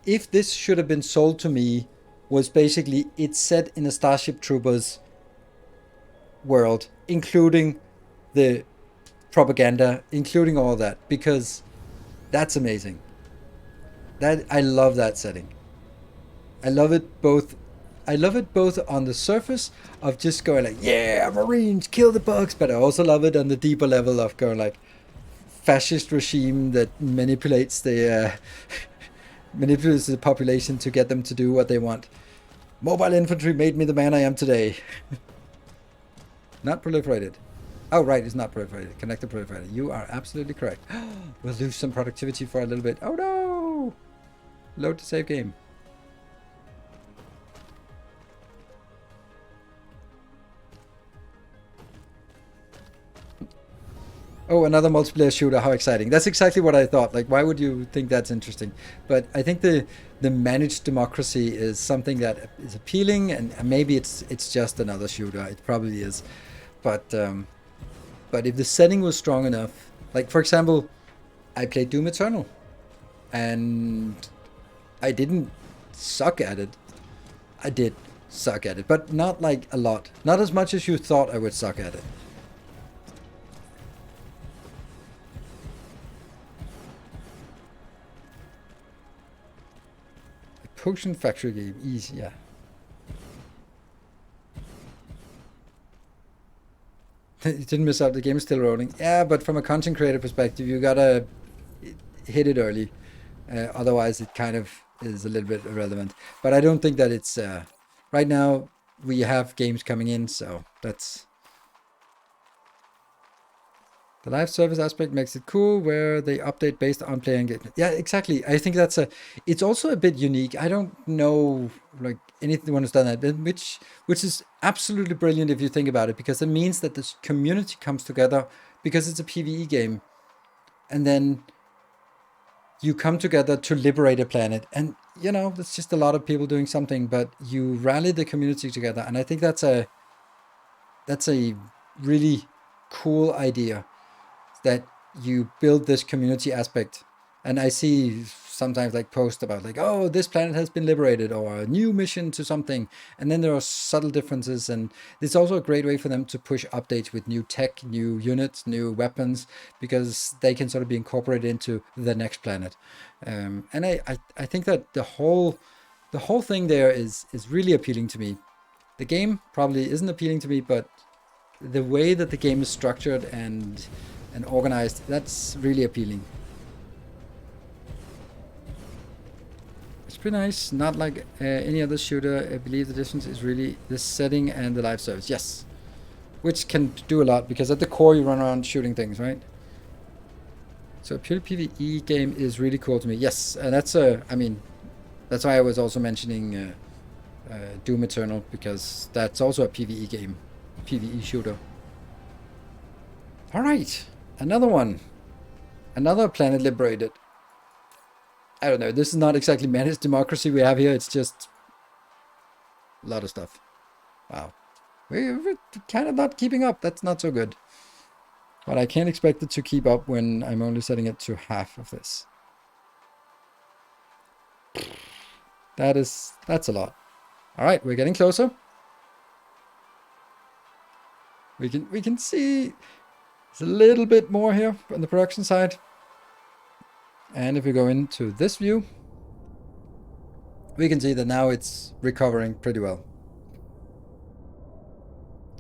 if this should have been sold to me, was basically it's set in a Starship Troopers world, including the propaganda, including all that, because that's amazing. That I love that setting. I love it both on the surface of just going like, yeah, Marines, kill the bugs, but I also love it on the deeper level of going like, fascist regime that manipulates the population to get them to do what they want. Mobile infantry made me the man I am today. Not proliferated. Oh, right, it's not proliferated. Connected proliferated. You are absolutely correct. We'll lose some productivity for a little bit. Oh no! Load to save game. Oh, another multiplayer shooter. How exciting. That's exactly what I thought. Like, why would you think that's interesting? But I think the managed democracy is something that is appealing, and maybe it's just another shooter. It probably is. But if the setting was strong enough, like, for example, I played Doom Eternal, and I didn't suck at it. I did suck at it, but not like a lot. Not as much as you thought I would suck at it. Potion factory game, easy, yeah. You didn't miss out, the game's still rolling. Yeah, but from a content creator perspective, you gotta hit it early. Otherwise, it kind of is a little bit irrelevant. But I don't think that it's right now. We have games coming in, so that's the live service aspect makes it cool, where they update based on player engagement. Yeah, exactly. I think it's also a bit unique. I don't know like anyone who's done that, but which is absolutely brilliant if you think about it, because it means that this community comes together because it's a PvE game, and then you come together to liberate a planet, and it's just a lot of people doing something, but you rally the community together, and I think that's a really cool idea, that you build this community aspect. And I see sometimes like posts about like, oh, this planet has been liberated, or a new mission to something, and then there are subtle differences, and it's also a great way for them to push updates with new tech, new units, new weapons, because they can sort of be incorporated into the next planet. And I think that the whole thing there is really appealing to me. The game probably isn't appealing to me, but the way that the game is structured and organized, that's really appealing. It's pretty nice, not like any other shooter. I believe the difference is really the setting and the live service. Yes, which can do a lot, because at the core you run around shooting things, right? So a pure PvE game is really cool to me. Yes, and that's that's why I was also mentioning Doom Eternal, because that's also a PvE game, PvE shooter. All right, another one, another planet liberated. I don't know, this is not exactly managed democracy we have here, it's just a lot of stuff. Wow, we're kind of not keeping up. That's not so good. But I can't expect it to keep up when I'm only setting it to half of this. That's a lot. All right, we're getting closer. We can see there's a little bit more here on the production side. And if we go into this view, we can see that now it's recovering pretty well.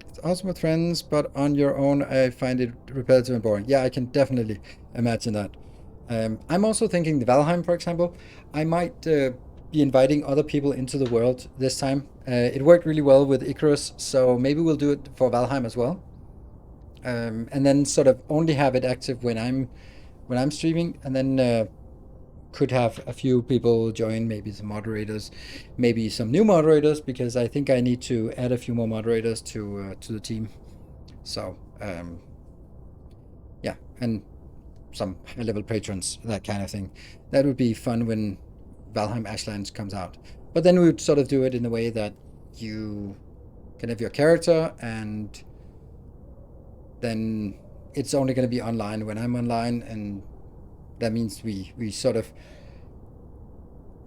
It's awesome with friends, but on your own, I find it repetitive and boring. Yeah, I can definitely imagine that. I'm also thinking the Valheim, for example. I might be inviting other people into the world this time. It worked really well with Icarus, so maybe we'll do it for Valheim as well. And then sort of only have it active when I'm streaming, and then could have a few people join, maybe some moderators, maybe some new moderators, because I think I need to add a few more moderators to the team. So yeah, and some high-level patrons, that kind of thing. That would be fun when Valheim Ashlands comes out. But then we would sort of do it in a way that you can have your character, and then it's only going to be online when I'm online, and that means we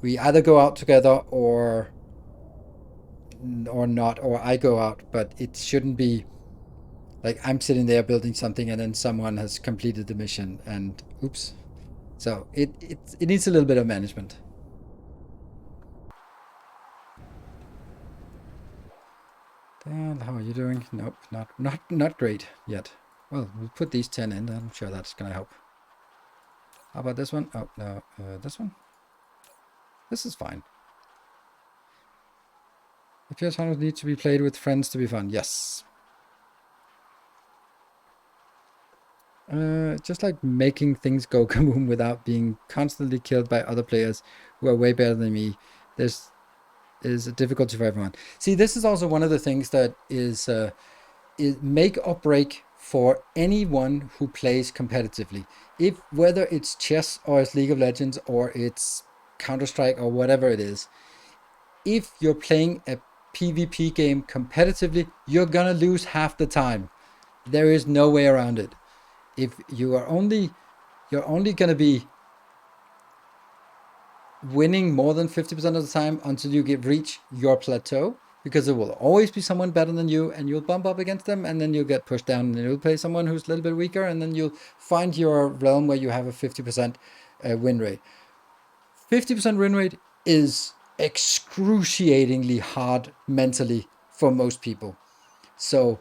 either go out together or not, or I go out, but it shouldn't be like I'm sitting there building something and then someone has completed the mission and oops. So it needs a little bit of management. Dan, how are you doing? Nope, not great yet. Well, we'll put these 10 in. I'm sure that's gonna help. How about this one? Oh no, this one. This is fine. The PS tunnels need to be played with friends to be fun. Yes. Just like making things go kaboom without being constantly killed by other players who are way better than me. There's is a difficulty for everyone. See, this is also one of the things that is make or break for anyone who plays competitively. If whether it's chess or it's League of Legends or it's Counter-Strike or whatever it is, if you're playing a PvP game competitively, you're gonna lose half the time. There is no way around it. If you're only gonna be winning more than 50% of the time until you reach your plateau, because there will always be someone better than you, and you'll bump up against them, and then you'll get pushed down, and you'll play someone who's a little bit weaker, and then you'll find your realm where you have a 50% win rate. 50% win rate is excruciatingly hard mentally for most people. So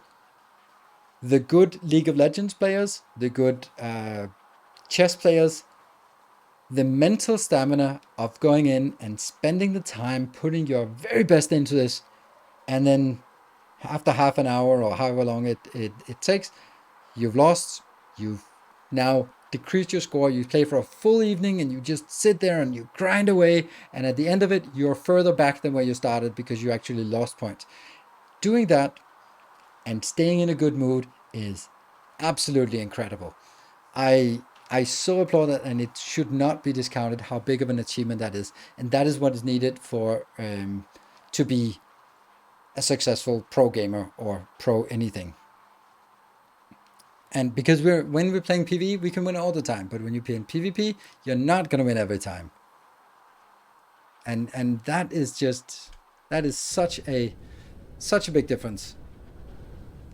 the good League of Legends players, the good chess players, the mental stamina of going in and spending the time, putting your very best into this, and then after half an hour or however long it takes, you've lost, you've now decreased your score, you play for a full evening and you just sit there and you grind away, and at the end of it, you're further back than where you started because you actually lost points. Doing that and staying in a good mood is absolutely incredible. I so applaud that, and it should not be discounted how big of an achievement that is, and that is what is needed for to be a successful pro gamer or pro anything. And because when we're playing PvE, we can win all the time, but when you play in PvP, you're not gonna win every time. And that is such a big difference.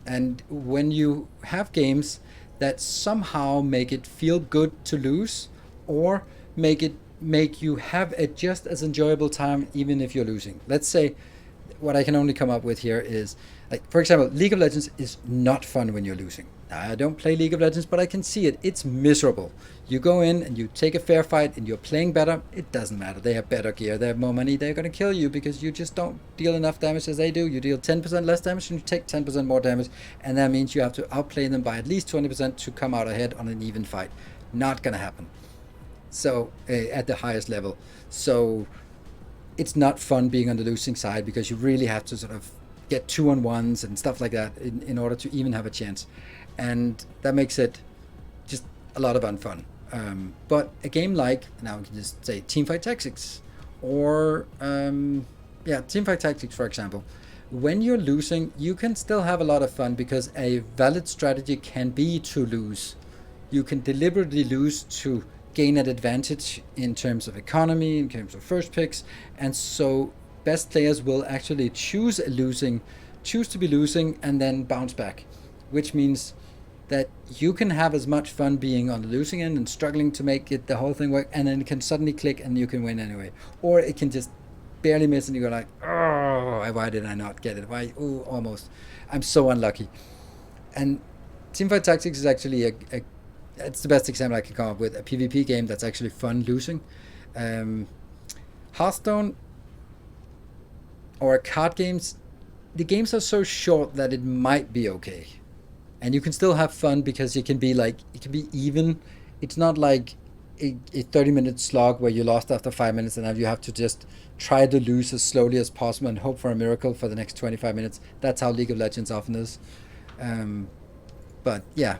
And when you have games that somehow make it feel good to lose, or make you have a just as enjoyable time even if you're losing. Let's say what I can only come up with here is, like, for example, League of Legends is not fun when you're losing. I don't play League of Legends, but I can see it. It's miserable. You go in and you take a fair fight and you're playing better. It doesn't matter. They have better gear. They have more money. They're going to kill you because you just don't deal enough damage as they do. You deal 10% less damage and you take 10% more damage. And that means you have to outplay them by at least 20% to come out ahead on an even fight. Not going to happen. So at the highest level. So it's not fun being on the losing side because you really have to sort of get 2-on-1s and stuff like that in order to even have a chance. And that makes it just a lot of unfun. But a game like, now we can just say Teamfight Tactics, or Teamfight Tactics, for example. When you're losing, you can still have a lot of fun because a valid strategy can be to lose. You can deliberately lose to gain an advantage in terms of economy, in terms of first picks, and so best players will actually choose to be losing and then bounce back, which means that you can have as much fun being on the losing end and struggling to make the whole thing work, and then it can suddenly click and you can win anyway. Or it can just barely miss and you go like, oh, why did I not get it? Why? Oh, almost. I'm so unlucky. And Teamfight Tactics is actually it's the best example I can come up with, a PvP game that's actually fun losing. Hearthstone or card games, the games are so short that it might be okay. And you can still have fun because it can be even. It's not like a 30-minute slog where you lost after 5 minutes and now you have to just try to lose as slowly as possible and hope for a miracle for the next 25 minutes. That's how League of Legends often is. But yeah.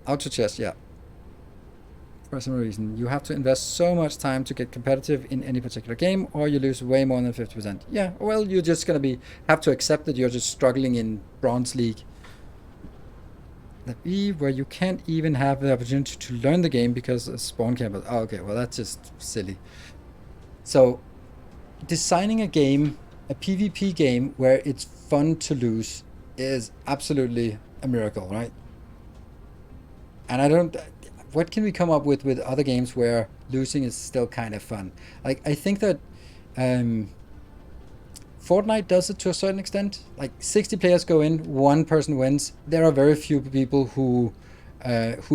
Auto chess, yeah. For some reason, you have to invest so much time to get competitive in any particular game, or you lose way more than 50%. Yeah, well, you're just gonna have to accept that you're just struggling in Bronze League. Where you can't even have the opportunity to learn the game because of spawn camp. Oh, okay, well that's just silly. So, designing a game, a PvP game where it's fun to lose, is absolutely a miracle, right? And what can we come up with other games where losing is still kind of fun? Like, I think that Fortnite does it to a certain extent. Like 60 players go in, one person wins. There are very few people who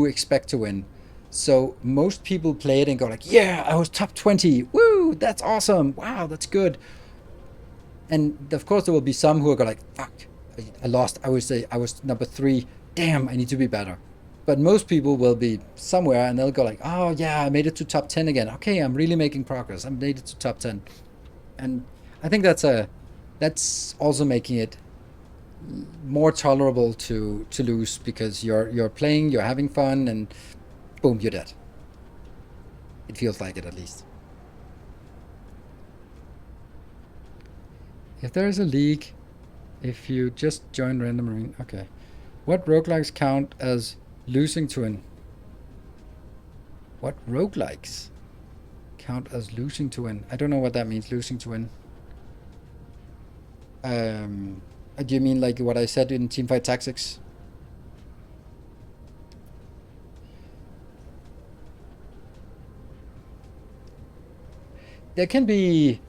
expect to win. So most people play it and go like, yeah, I was top 20. Woo, that's awesome. Wow, that's good. And of course there will be some who will go like, fuck, I lost. I would say I was number 3. Damn, I need to be better. But most people will be somewhere and they'll go like, oh yeah, I made it to top 10 again. Okay, I'm really making progress. I made it to top 10. And I think that's also making it more tolerable to lose, because you're playing, you're having fun, and boom, you're dead. It feels like it, at least. If there is a league, if you just join Random Marine, okay. What roguelikes count as losing to win? What roguelikes count as losing to win? I don't know what that means, losing to win. Do you mean like what I said in Teamfight Tactics? There can be,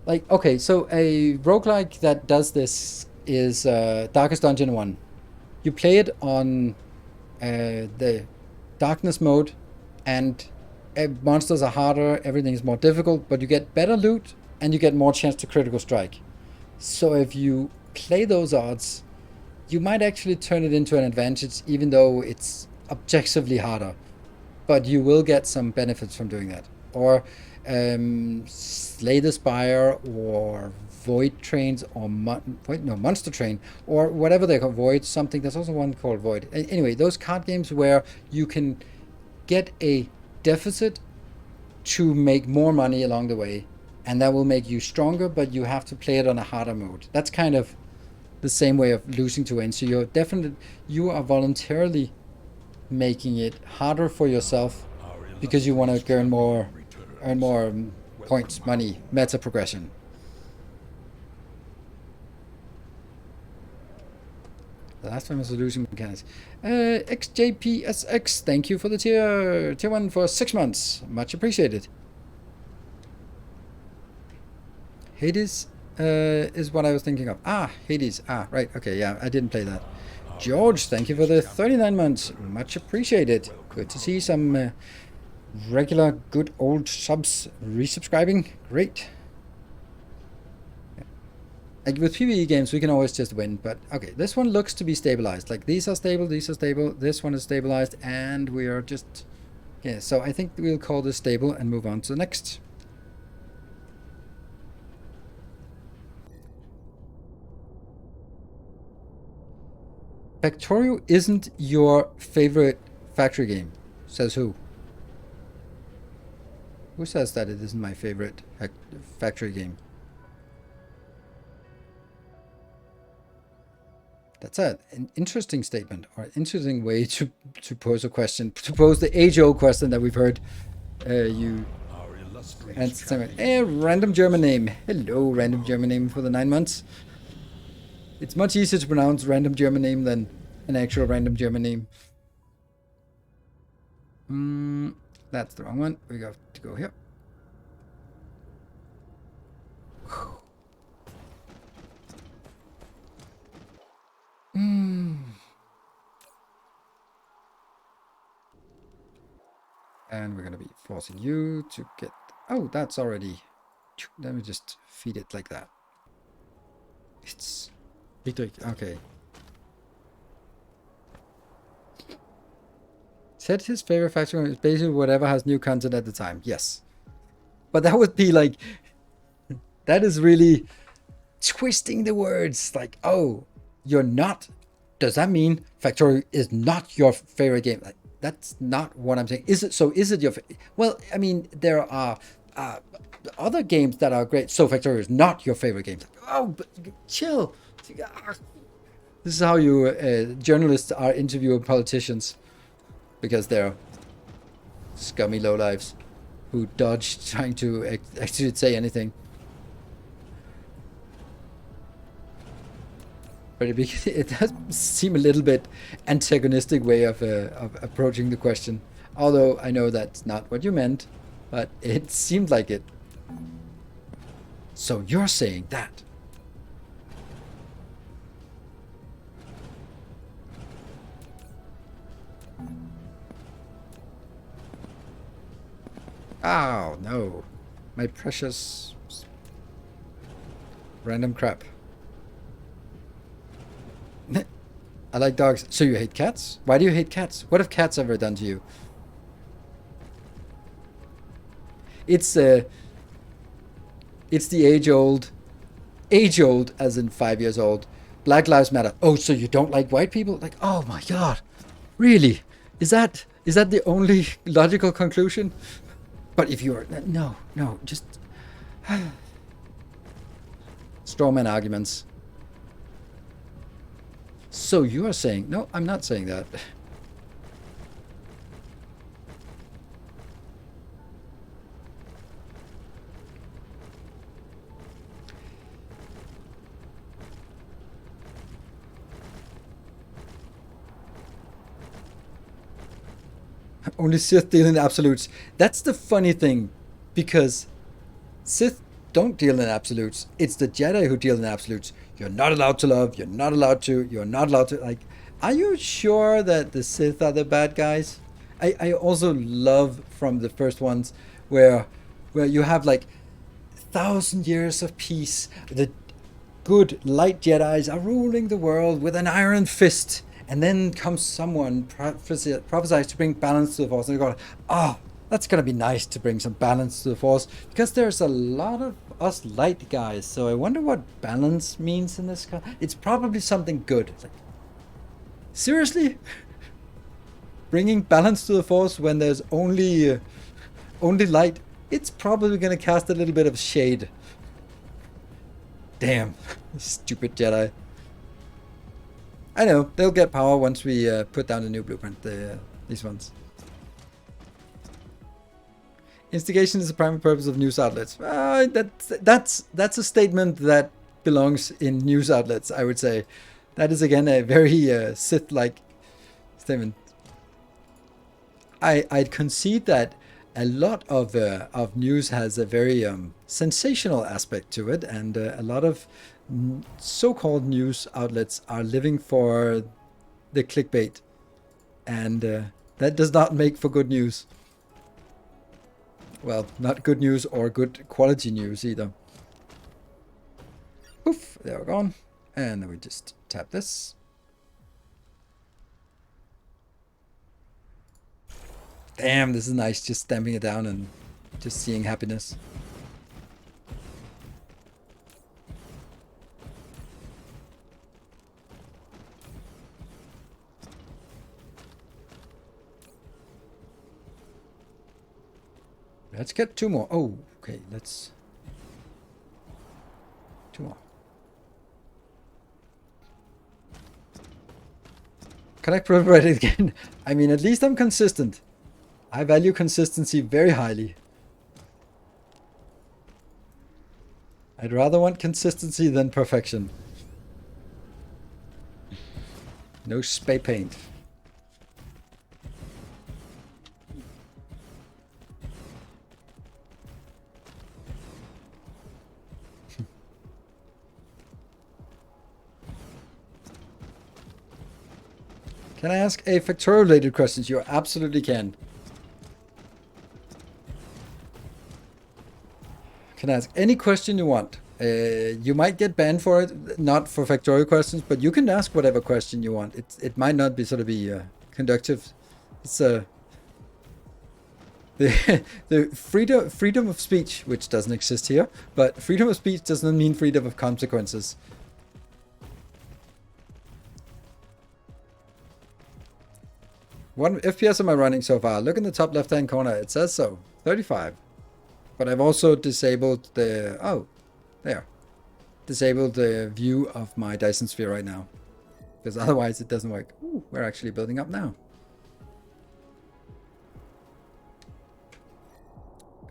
like, okay, so a roguelike that does this is Darkest Dungeon 1. You play it on the darkness mode, and monsters are harder, everything is more difficult, but you get better loot and you get more chance to critical strike. So if you play those odds, you might actually turn it into an advantage, even though it's objectively harder. But you will get some benefits from doing that. Or Slay the Spire, or Void Trains, or Monster Train, or whatever they call Void something. There's also one called Void. Anyway, those card games where you can get a deficit to make more money along the way, and that will make you stronger, but you have to play it on a harder mode. That's kind of the same way of losing to win. So you are voluntarily making it harder for yourself because you want to earn more points, money, meta progression. The last one was the losing mechanics. XJPSX, thank you for the tier 1 for 6 months. Much appreciated. Hades is what I was thinking of. Hades. Right. Okay, yeah, I didn't play that. George, thank you for the 39 months. Much appreciated. Good to see some regular good old subs resubscribing. Great. Like with PvE games, we can always just win, but okay, this one looks to be stabilized. Like these are stable, this one is stabilized, and we are just... Yeah, so I think we'll call this stable and move on to the next. Factorio isn't your favorite factory game, says who? Who says that it isn't my favorite factory game? That's an interesting statement, or an interesting way to pose a question, to pose the age-old question that we've heard you answer. Random German name. Hello, random German name for the 9 months. It's much easier to pronounce random German name than an actual random German name. That's the wrong one. We got to go here. And we're going to be forcing you to get... Oh, that's already... Let me just feed it like that. It's... Okay. Said his favorite factory is basically whatever has new content at the time. Yes. But that would be like... That is really twisting the words. Like, oh, you're not... Does that mean Factorio is not your favorite game? Like, that's not what I'm saying. Is it? So is it your... Well, I mean, there are other games that are great. So Factorio is not your favorite game. Like, oh, but chill. This is how you journalists are interviewing politicians, because they're scummy lowlifes who dodge trying to actually say anything. But it does seem a little bit antagonistic way of approaching the question. Although I know that's not what you meant, but it seemed like it. So you're saying that? Oh, no. My precious random crap. I like dogs. So you hate cats? Why do you hate cats? What have cats ever done to you? It's the age-old as in 5 years old. Black Lives Matter. Oh, so you don't like white people? Like, oh my God. Really? Is that the only logical conclusion? But if you're... No, just... Strawman arguments. So you are saying... No, I'm not saying that. Only Sith deal in absolutes. That's the funny thing, because Sith don't deal in absolutes. It's the Jedi who deal in absolutes. You're not allowed to love. You're not allowed to. You're not allowed to. Like, are you sure that the Sith are the bad guys? I also love from the first ones where you have like 1,000 years of peace. The good light Jedi's are ruling the world with an iron fist. And then comes someone prophesies to bring balance to the Force. And you go, oh, that's going to be nice to bring some balance to the Force. Because there's a lot of us light guys. So I wonder what balance means in this. It's probably something good. It's like, seriously? Bringing balance to the Force when there's only light? It's probably going to cast a little bit of shade. Damn. Stupid Jedi. I know, they'll get power once we put down the new blueprint, these ones. Instigation is the primary purpose of news outlets. That's a statement that belongs in news outlets, I would say. That is, again, a very Sith-like statement. I'd concede that a lot of news has a very sensational aspect to it, and a lot of so-called news outlets are living for the clickbait, and that does not make for good news. Well, not good news or good quality news either. Poof, there we're gone. And then we just tap this. Damn, this is nice, just stamping it down and just seeing happiness. Let's get 2 more. Oh, okay, let's... 2 more. Can I proliferate it again? I mean, at least I'm consistent. I value consistency very highly. I'd rather want consistency than perfection. No spray paint. Can I ask a factorial related question? You absolutely can. Can ask any question you want. You might get banned for it, not for factorial questions, but you can ask whatever question you want. It might not be sort of be conductive. It's the freedom of speech, which doesn't exist here, but freedom of speech does not mean freedom of consequences. What FPS am I running so far? Look in the top left-hand corner. It says so. 35. But I've also disabled the... Oh, there. Disabled the view of my Dyson sphere right now. Because otherwise it doesn't work. Ooh, we're actually building up now.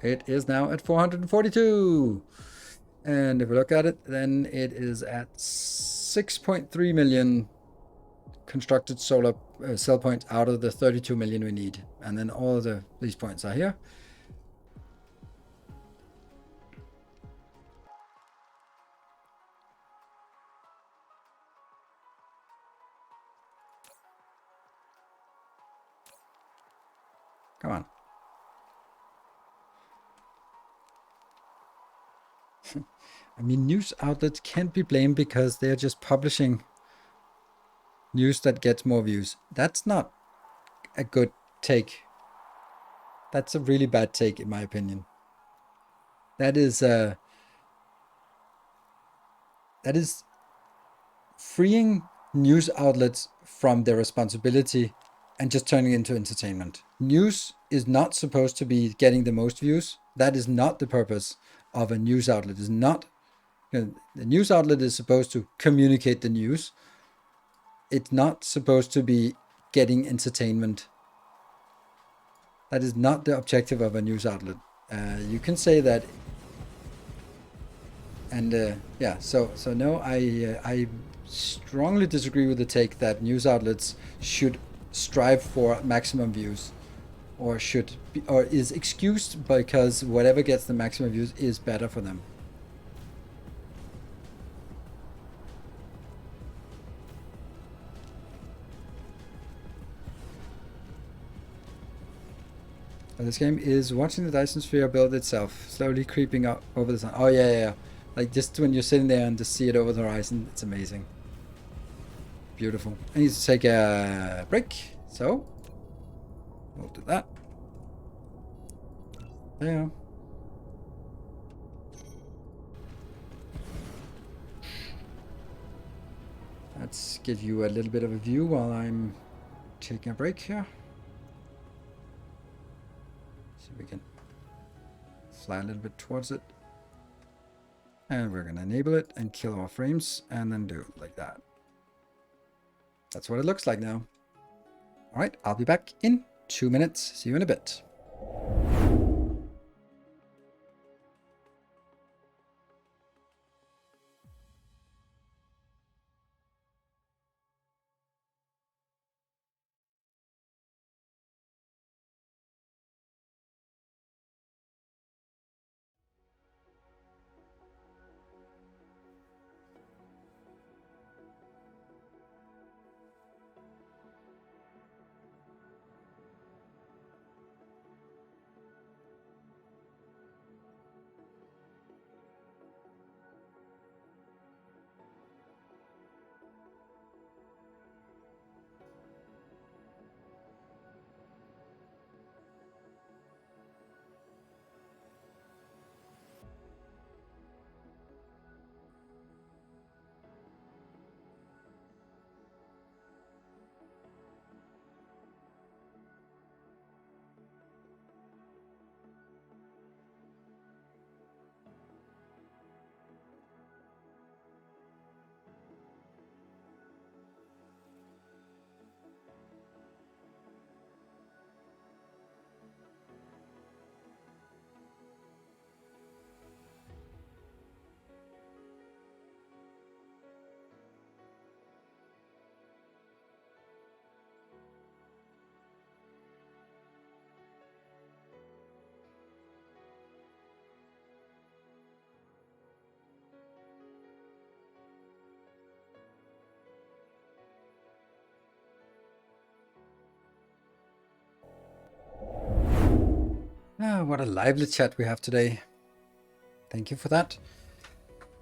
It is now at 442. And if we look at it, then it is at 6.3 million constructed solar cell points out of the 32 million we need. And then all of these points are here. Come on. I mean, news outlets can't be blamed because they're just publishing news that gets more views. That's not a good take. That's a really bad take, in my opinion. That is freeing news outlets from their responsibility and just turning it into entertainment. News is not supposed to be getting the most views. That is not the purpose of a news outlet. It's not. The news outlet is supposed to communicate the news. It's not supposed to be getting entertainment. That is not the objective of a news outlet. You can say that, and yeah. So no, I strongly disagree with the take that news outlets should strive for maximum views, or is excused because whatever gets the maximum views is better for them. This game is watching the Dyson sphere build itself, slowly creeping up over the sun. Oh yeah, yeah, yeah. Like just when you're sitting there and just see it over the horizon, it's amazing. Beautiful. I need to take a break, so we'll do that. There. Let's give you a little bit of a view while I'm taking a break here. So we can fly a little bit towards it. And we're going to enable it and kill our frames and then do it like that. That's what it looks like now. All right, I'll be back in 2 minutes. See you in a bit. Ah, what a lively chat we have today. Thank you for that.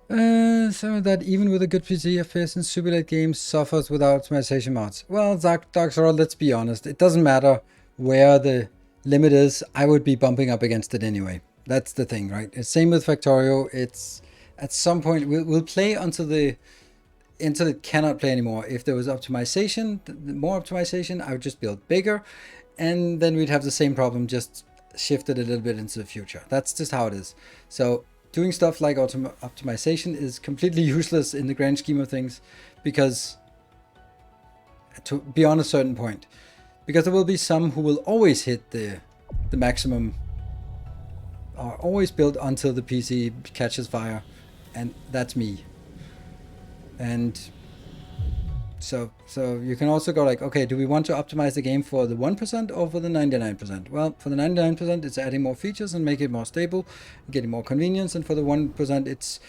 So that even with a good PC, FPS in super late games suffers without optimization mods. Well, Dark Soul, let's be honest. It doesn't matter where the limit is. I would be bumping up against it anyway. That's the thing, right? It's same with Factorio. It's at some point we'll play until it cannot play anymore. If there was optimization, more optimization, I would just build bigger, and then we'd have the same problem, just shifted a little bit into the future. That's just how it is. So doing stuff like optimization is completely useless in the grand scheme of things, because to beyond a certain point, because there will be some who will always hit the maximum, or always build until the PC catches fire, and that's me. And so you can also go like, okay, do we want to optimize the game for the 1% or for the 99%? Well, for the 99%, it's adding more features and make it more stable, getting more convenience. And for the 1%, it's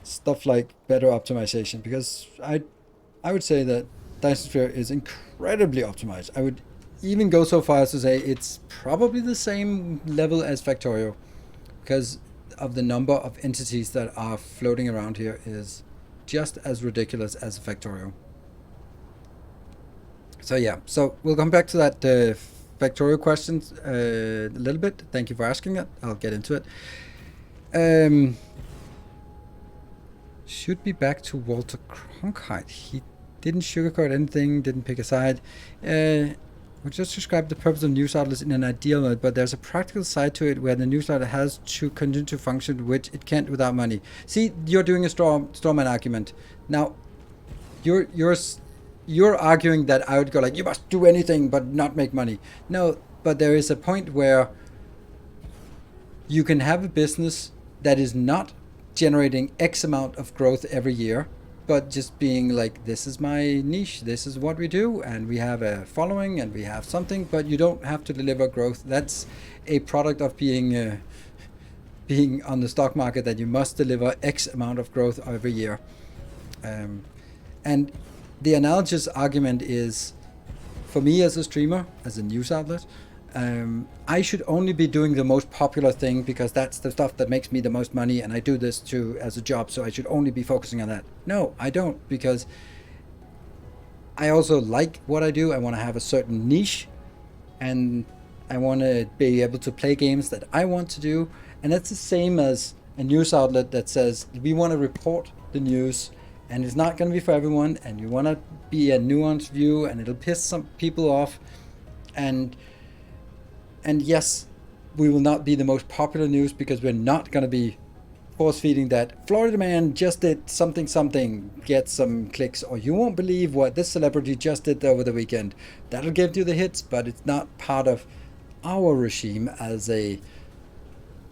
stuff like better optimization, because I would say that Dyson Sphere is incredibly optimized. I would even go so far as to say it's probably the same level as Factorio, because of the number of entities that are floating around here is just as ridiculous as Factorio. So yeah, so we'll come back to that Factorio questions a little bit. Thank you for asking it. I'll get into it. Should be back to Walter Cronkite. He didn't sugarcoat anything, didn't pick a side. We just described the purpose of news outlets in an ideal mode, but there's a practical side to it where the news outlet has to continue to function, which it can't without money. See, you're doing a strawman argument. Now, you're arguing that I would go like, you must do anything but not make money. No, but there is a point where you can have a business that is not generating X amount of growth every year, but just being like, this is my niche, this is what we do, and we have a following and we have something, but you don't have to deliver growth. That's a product of being on the stock market, that you must deliver X amount of growth every year. And the analogous argument is, for me as a streamer, as a news outlet, I should only be doing the most popular thing because that's the stuff that makes me the most money, and I do this too as a job, so I should only be focusing on that. No, I don't, because I also like what I do. I want to have a certain niche, and I want to be able to play games that I want to do. And that's the same as a news outlet that says we want to report the news, and it's not going to be for everyone, and you want to be a nuanced view, and it'll piss some people off. And yes, we will not be the most popular news because we're not going to be force feeding that Florida man just did something something, get some clicks, or you won't believe what this celebrity just did over the weekend. That'll give you the hits, but it's not part of our regime as a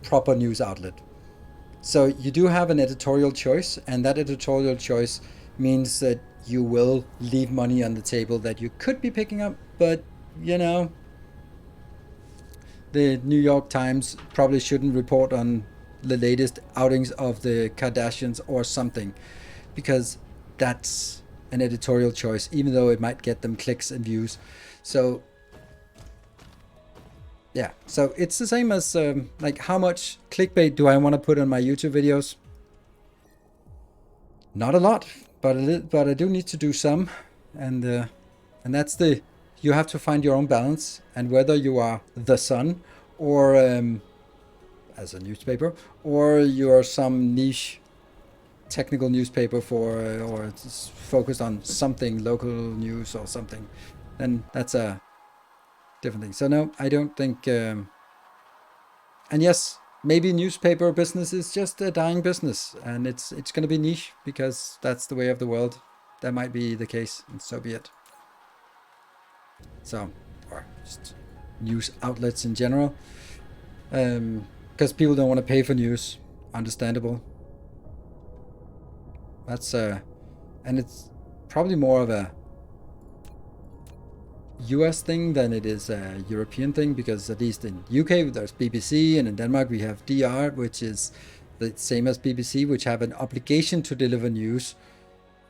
proper news outlet. So you do have an editorial choice, and that editorial choice means that you will leave money on the table that you could be picking up, but you know, the New York Times probably shouldn't report on the latest outings of the Kardashians or something, because that's an editorial choice, even though it might get them clicks and views. So yeah, so it's the same as like, how much clickbait do I want to put on my YouTube videos? Not a lot, but I do need to do some, and that's the, you have to find your own balance, and whether you are The Sun or as a newspaper, or you're some niche technical newspaper for or it's focused on something local news or something, then that's a different thing. So no, I don't think. And yes, maybe newspaper business is just a dying business, and it's going to be niche because that's the way of the world. That might be the case, and so be it. So, or just news outlets in general, because people don't want to pay for news. Understandable. That's and it's probably more of a US thing than it is a European thing, because at least in UK there's BBC, and in Denmark we have DR, which is the same as BBC, which have an obligation to deliver news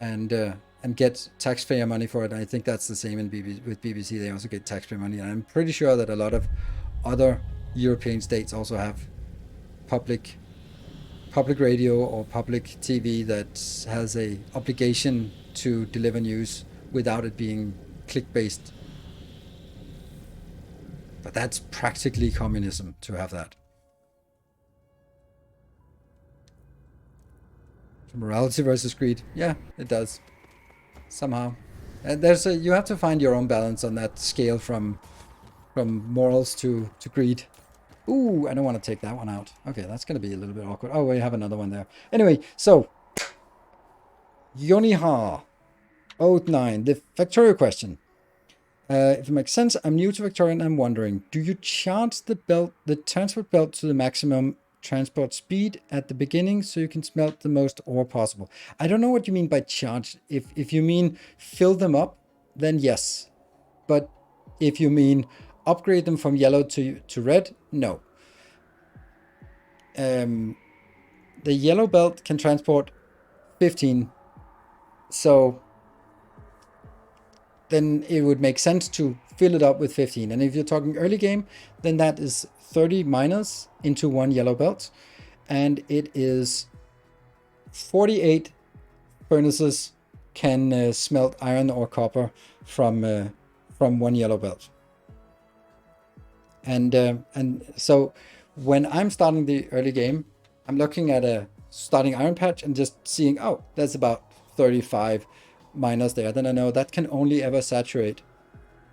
and get taxpayer money for it. And I think that's the same in with BBC. They also get taxpayer money, and I'm pretty sure that a lot of other European states also have public radio or public TV that has a obligation to deliver news without it being click-based. But that's practically communism to have that. Morality versus greed. Yeah, it does. Somehow. And you have to find your own balance on that scale from morals to greed. Ooh, I don't want to take that one out. Okay, that's going to be a little bit awkward. Oh, we have another one there. Anyway, so Yoniha 09, the Factorio question. If it makes sense, I'm new to Victoria and I'm wondering, do you charge the transport belt to the maximum transport speed at the beginning so you can smelt the most ore possible? I don't know what you mean by charge. If you mean fill them up, then yes. But if you mean upgrade them from yellow to red, no. The yellow belt can transport 15. So then it would make sense to fill it up with 15. And if you're talking early game, then that is 30 miners into one yellow belt. And it is 48 furnaces can smelt iron or copper from one yellow belt. And so when I'm starting the early game, I'm looking at a starting iron patch and just seeing, oh, there's about 35 miners there. Then I know that can only ever saturate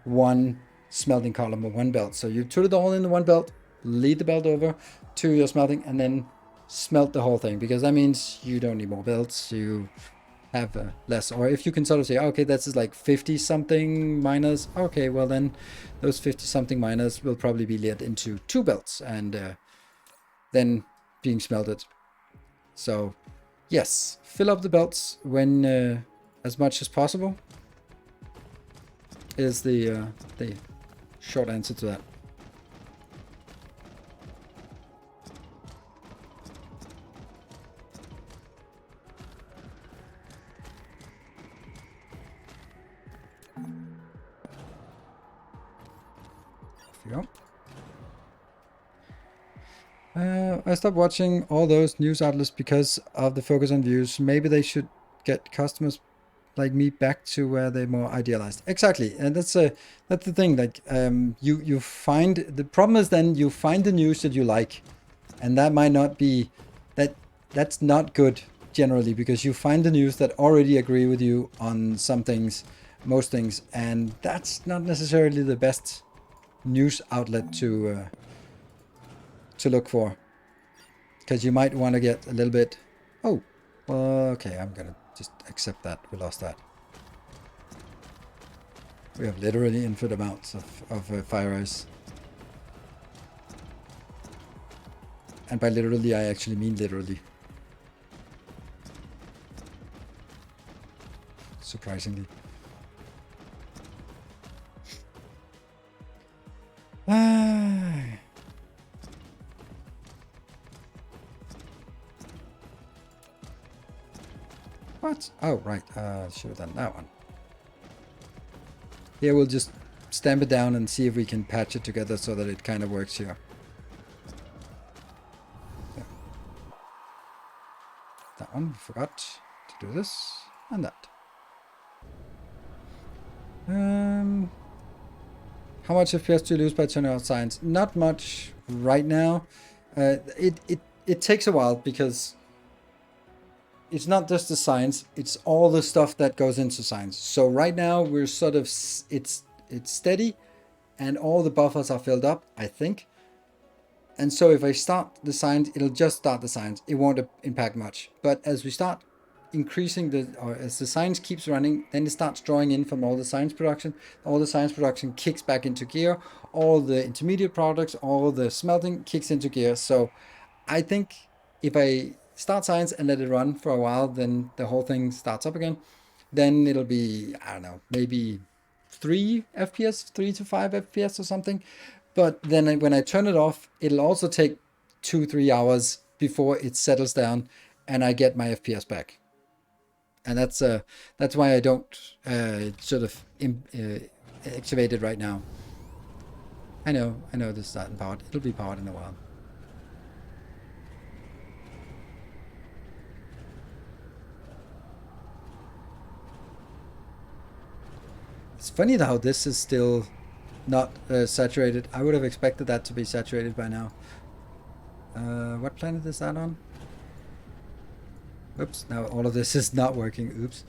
one smelting column or one belt. So you put it all in the one belt, lead the belt over to your smelting, and then smelt the whole thing, because that means you don't need more belts. You have less. Or if you can sort of say, okay, this is like 50 something miners, okay, well then those 50 something miners will probably be led into two belts and then being smelted. So yes, fill up the belts when as much as possible is the short answer to that. Off you go. I stopped watching all those news outlets because of the focus on views. Maybe they should get customers like me back to where they're more idealized. Exactly, and that's the thing. Like you find the problem is then you find the news that you like, and that might not be that's not good generally because you find the news that already agree with you on some things, most things, and that's not necessarily the best news outlet to look for, because you might want to get a little bit. Oh, okay, I'm gonna just accept that we lost that. We have literally infinite amounts of fire ice. And by literally, I actually mean literally. Surprisingly. What? Oh, right. Should have done that one. Here we'll just stamp it down and see if we can patch it together so that it kind of works here. Yeah. That one, forgot to do this and that. How much FPS do you lose by turning off science? Not much right now. It takes a while because it's not just the science, it's all the stuff that goes into science. So right now we're sort of, it's steady and all the buffers are filled up, I think. And so if I start the science, it'll just start the science. It won't impact much. But as we start increasing as the science keeps running, then it starts drawing in from all the science production. All the science production kicks back into gear. All the intermediate products, all the smelting kicks into gear. So I think if I start science and let it run for a while, then the whole thing starts up again. Then it'll be, I don't know, maybe 3 FPS, 3 to 5 FPS or something. But then when I turn it off, it'll also take 2-3 hours before it settles down and I get my FPS back. And that's why I don't sort of activate it right now. I know this is not powered. It'll be powered in a while. It's funny how this is still not saturated. I would have expected that to be saturated by now. What planet is that on? Oops, now all of this is not working. Oops.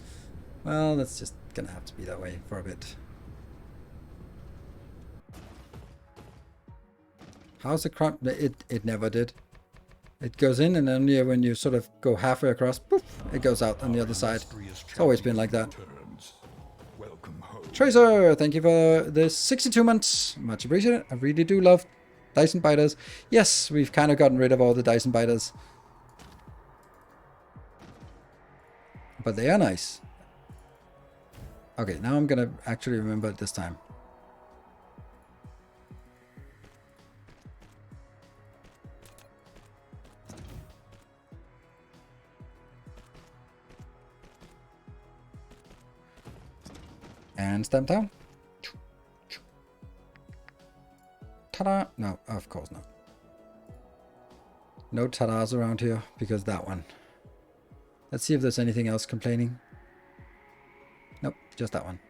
Well, that's just gonna have to be that way for a bit. How's the crump? It never did. It goes in and only when you sort of go halfway across, poof, it goes out on the other side. It's always been like that. Tracer, thank you for the 62 months. Much appreciated. I really do love Dyson biters. Yes, we've kind of gotten rid of all the Dyson biters. But they are nice. Okay, now I'm gonna actually remember it this time. And stamp down. Ta-da! No, of course not. No ta-das around here, because that one. Let's see if there's anything else complaining. Nope, just that one.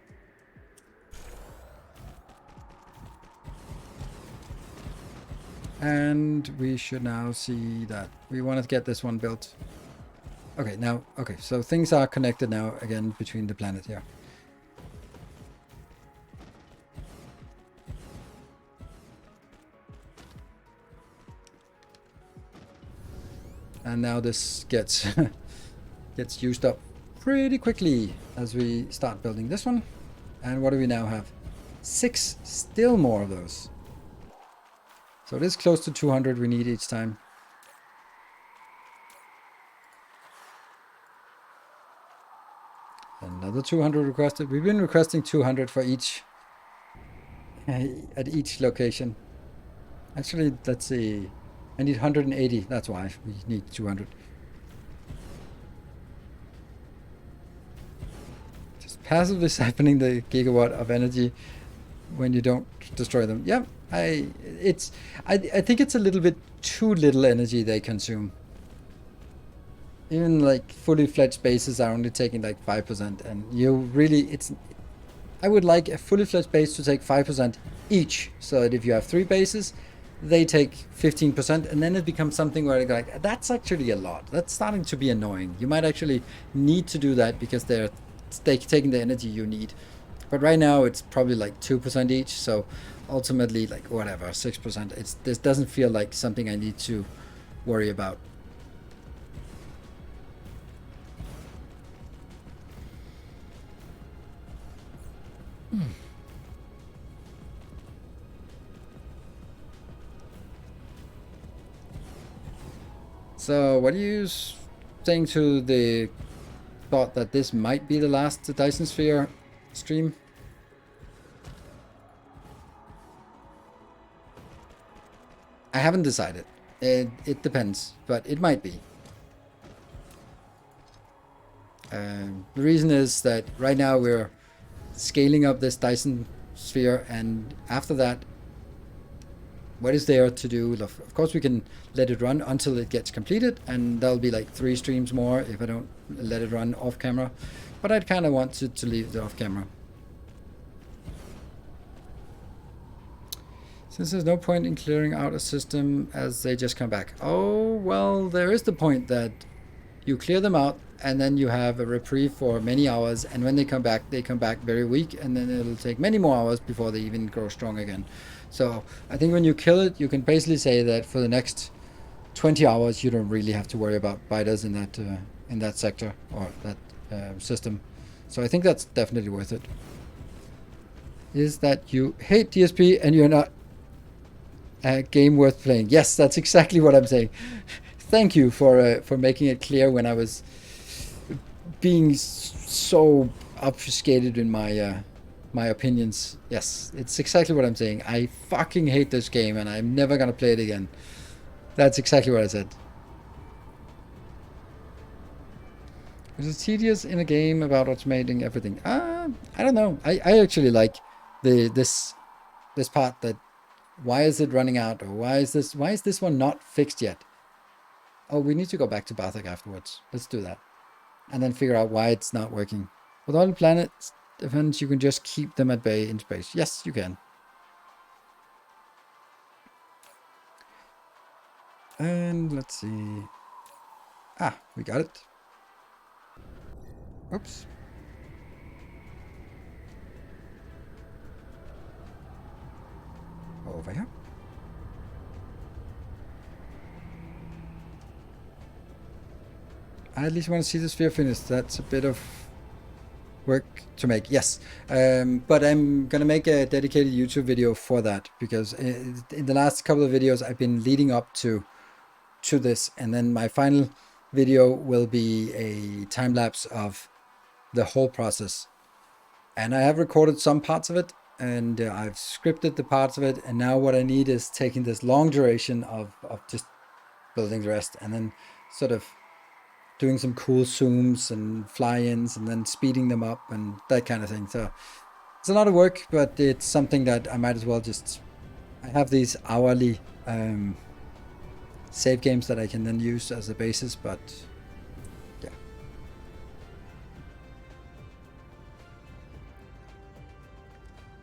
And we should now see that we want to get this one built. Okay, now, okay, so things are connected now again between the planet here. And now this gets gets used up pretty quickly as we start building this one. And what do we now have? 6, still more of those. So it is close to 200 we need each time. Another 200 requested. We've been requesting 200 for each at each location. Actually, let's see. I need 180. That's why we need 200. Just passively siphoning the gigawatt of energy when you don't destroy them. Yep, I think it's a little bit too little energy they consume. Even like fully fledged bases are only taking like 5%, and you really I would like a fully fledged base to take 5% each, so that if you have 3 bases, they take 15%, and then it becomes something where you're like, that's actually a lot. That's starting to be annoying. You might actually need to do that because they're taking the energy you need. But right now it's probably like 2% each, so ultimately like whatever, 6%. This doesn't feel like something I need to worry about. So what do you think to the thought that this might be the last Dyson Sphere stream? I haven't decided. It depends, but it might be. The reason is that right now we're scaling up this Dyson Sphere, and after that, what is there to do? Of course, we can let it run until it gets completed, and that'll be like 3 streams more if I don't let it run off camera. But I'd kind of want to leave it off camera. Since there's no point in clearing out a system as they just come back. Oh, well, there is the point that you clear them out and then you have a reprieve for many hours, and when they come back very weak, and then it'll take many more hours before they even grow strong again. So I think when you kill it, you can basically say that for the next 20 hours you don't really have to worry about biters in that sector or that system. So I think that's definitely worth it. Is that you hate DSP and you're not a game worth playing? Yes, that's exactly what I'm saying. Thank you for making it clear when I was being so obfuscated in my my opinions. Yes, it's exactly what I'm saying. I fucking hate this game and I'm never gonna play it again. That's exactly what I said. Is it tedious in a game about automating everything? I don't know. I actually like this part that why is it running out, or why is this one not fixed yet? Oh, we need to go back to Bathak afterwards. Let's do that. And then figure out why it's not working. With all the planets defense, you can just keep them at bay in space. Yes, you can. And let's see. Ah, we got it. Oops. Over here. I at least want to see the sphere finished. That's a bit of work to make. Yes. But I'm going to make a dedicated YouTube video for that, because in the last couple of videos I've been leading up to this, and then my final video will be a time lapse of the whole process. And I have recorded some parts of it, and I've scripted the parts of it, and now what I need is taking this long duration of just building the rest, and then sort of doing some cool zooms and fly-ins, and then speeding them up and that kind of thing. So it's a lot of work, but it's something that I might as well just... I have these hourly save games that I can then use as a basis, but yeah.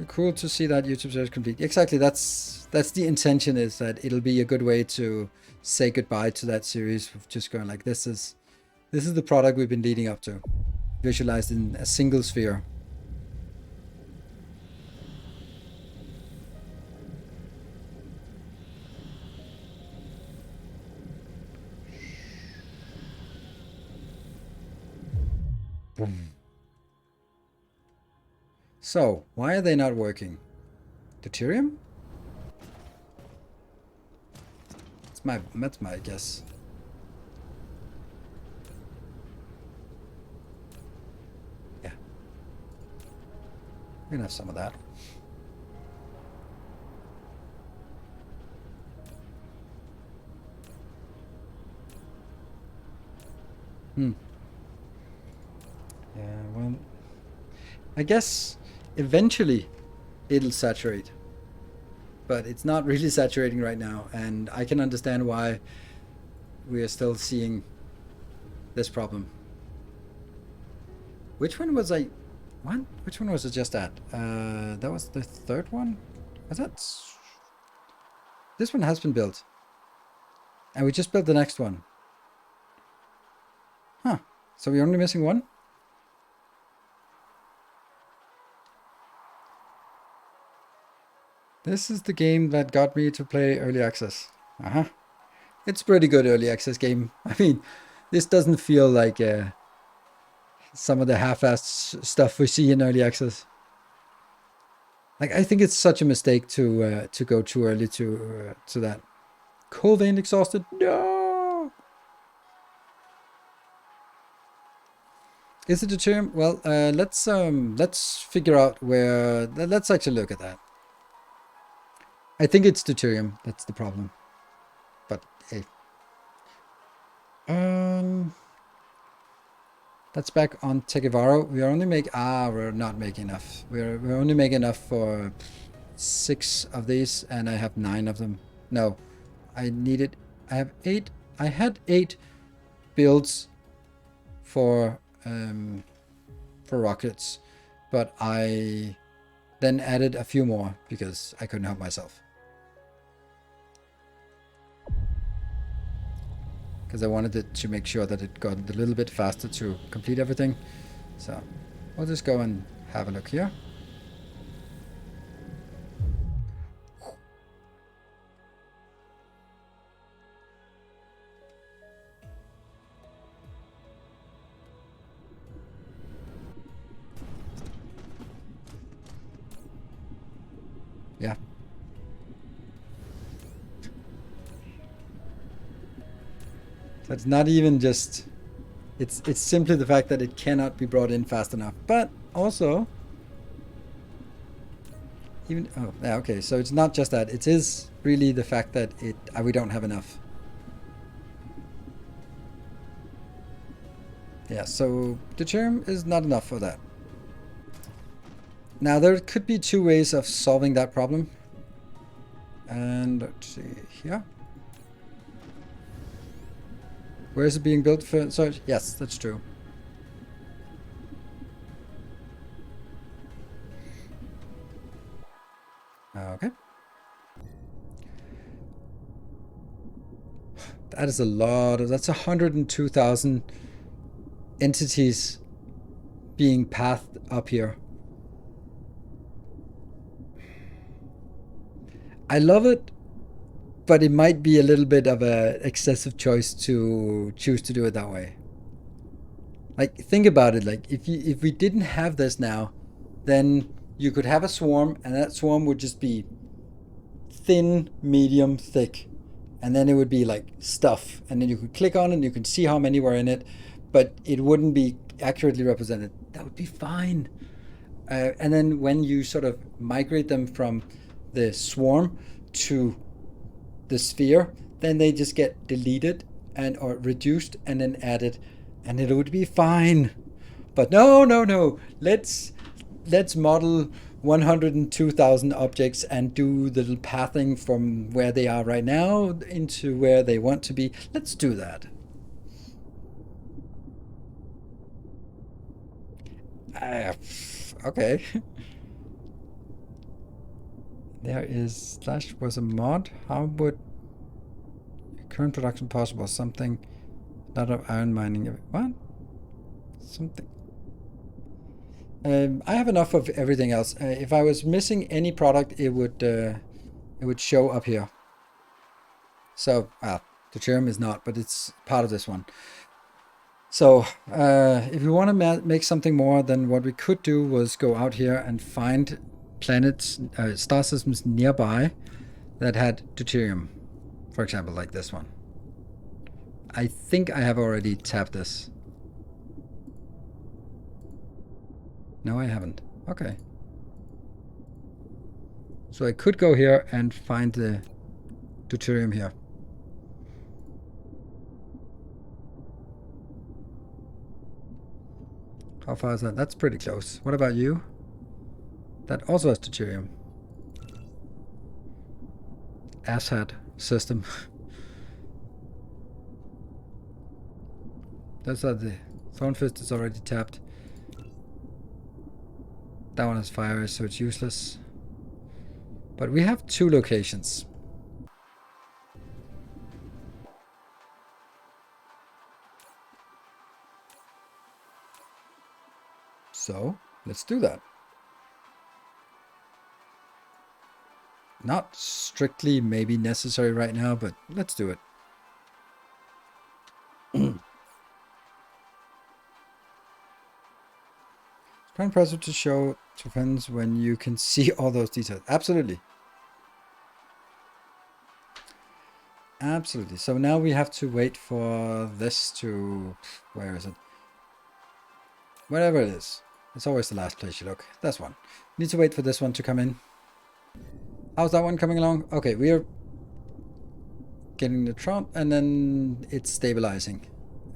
Cool to see that YouTube series complete. Exactly, that's the intention, is that it'll be a good way to say goodbye to that series, of just going like, this is the product we've been leading up to, visualized in a single sphere. Boom. So, why are they not working? Deuterium? That's my guess. Yeah. We're gonna have some of that. Yeah, well, I guess eventually it'll saturate. but it's not really saturating right now, and I can understand why we are still seeing this problem. Which one was I... What? Which one was it just at? That was the third one? Was that... This one has been built. And we just built the next one. Huh. So we're only missing one? This is the game that got me to play early access. Uh-huh. It's a pretty good early access game. I mean, this doesn't feel like some of the half-assed stuff we see in early access. Like, I think it's such a mistake to go too early to that. Cold vein exhausted? No! Is it a term? Well, let's figure out where... Let's actually look at that. I think it's deuterium. That's the problem. But hey. That's back on Tekevaro. We are only we're not making enough. We're only making enough for 6 of these, and I have 9 of them. No, I have 8. I had 8 builds for rockets, but I then added a few more because I couldn't help myself. Because I wanted it to make sure that it got a little bit faster to complete everything. So we'll just go and have a look here. Yeah. So it's not even just, it's simply the fact that it cannot be brought in fast enough. But also, even, oh, yeah, okay, so it's not just that. It is really the fact that we don't have enough. Yeah, so the germ is not enough for that. Now, there could be 2 ways of solving that problem. And let's see here. Where is it being built for? So yes, that's true. Okay. That is a lot. That's 102,000 entities being pathed up here. I love it, but it might be a little bit of a excessive choice to choose to do it that way. Like, think about it. Like, if we didn't have this now, then you could have a swarm, and that swarm would just be thin, medium, thick, and then it would be like stuff, and then you could click on it and you could see how many were in it, but it wouldn't be accurately represented. That would be fine. And then when you sort of migrate them from the swarm to the sphere, then they just get deleted or reduced and then added, and it would be fine. But no. Let's model 102,000 objects and do the little pathing from where they are right now into where they want to be. Let's do that. Okay. There is slash was a mod. How would current production possible? Something, lot of iron mining. What? Something. I have enough of everything else. If I was missing any product, it would show up here. So, the germ is not, but it's part of this one. So, if we want to make something more, then what we could do was go out here and find planets, star systems nearby that had deuterium, for example, like this one. I think I have already tapped this. No, I haven't. Okay. So I could go here and find the deuterium here. How far is that? That's pretty close. What about you? That also has deuterium. asshat system. That's how the Thorn Fist is already tapped. That one has fire, so it's useless. But we have 2 locations. So, let's do that. Not strictly maybe necessary right now, but let's do it. It's quite impressive to show to friends when you can see all those details. Absolutely. Absolutely. So now we have to wait for this to... Where is it? Wherever it is. It's always the last place you look. That's one. Need to wait for this one to come in. How's that one coming along? Okay, we are getting the trump and then it's stabilizing.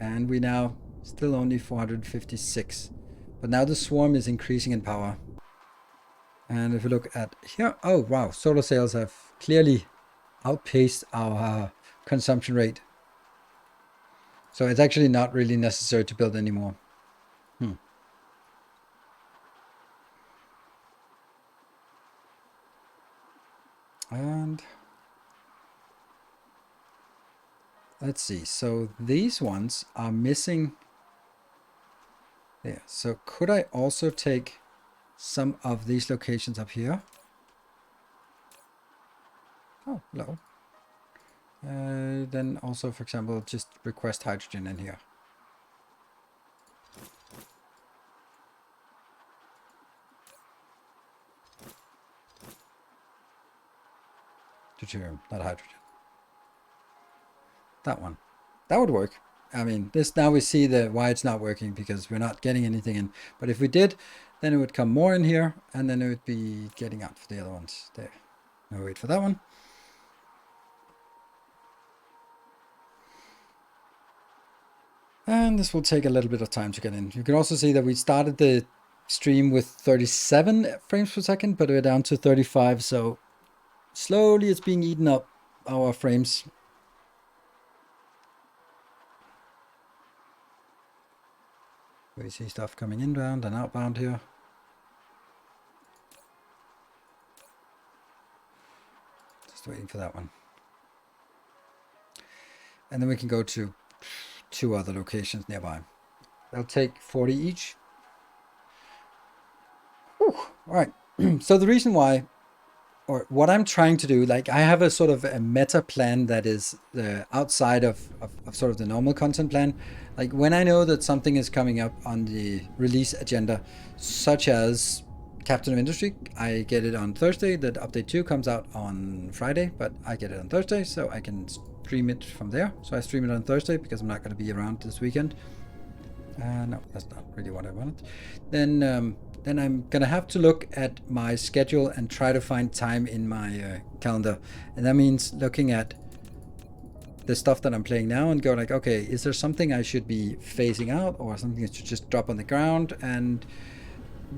And we now still only 456. But now the swarm is increasing in power. And if you look at here, oh wow, solar sails have clearly outpaced our consumption rate. So it's actually not really necessary to build anymore. And let's see, so these ones are missing there. So could I also take some of these locations up here? Oh, hello. Then also, for example, just request hydrogen in here. Deuterium, not hydrogen. That one. That would work. I mean, this now we see why it's not working, because we're not getting anything in. But if we did, then it would come more in here, and then it would be getting out for the other ones. There. Now wait for that one. And this will take a little bit of time to get in. You can also see that we started the stream with 37 frames per second, but we're down to 35, so slowly it's being eaten up, our frames. We see stuff coming inbound and outbound here. Just waiting for that one. And then we can go to 2 other locations nearby. They'll take 40 each. Whew. All right. So the reason why, or what I'm trying to do, like I have a sort of a meta plan that is outside of sort of the normal content plan. Like when I know that something is coming up on the release agenda, such as Captain of Industry, I get it on Thursday. The update 2 comes out on Friday, but I get it on Thursday, so I can stream it from there. So I stream it on Thursday because I'm not going to be around this weekend. No, that's not really what I wanted. Then I'm gonna have to look at my schedule and try to find time in my calendar, and that means looking at the stuff that I'm playing now and go like, okay, is there something I should be phasing out, or something that should just drop on the ground? And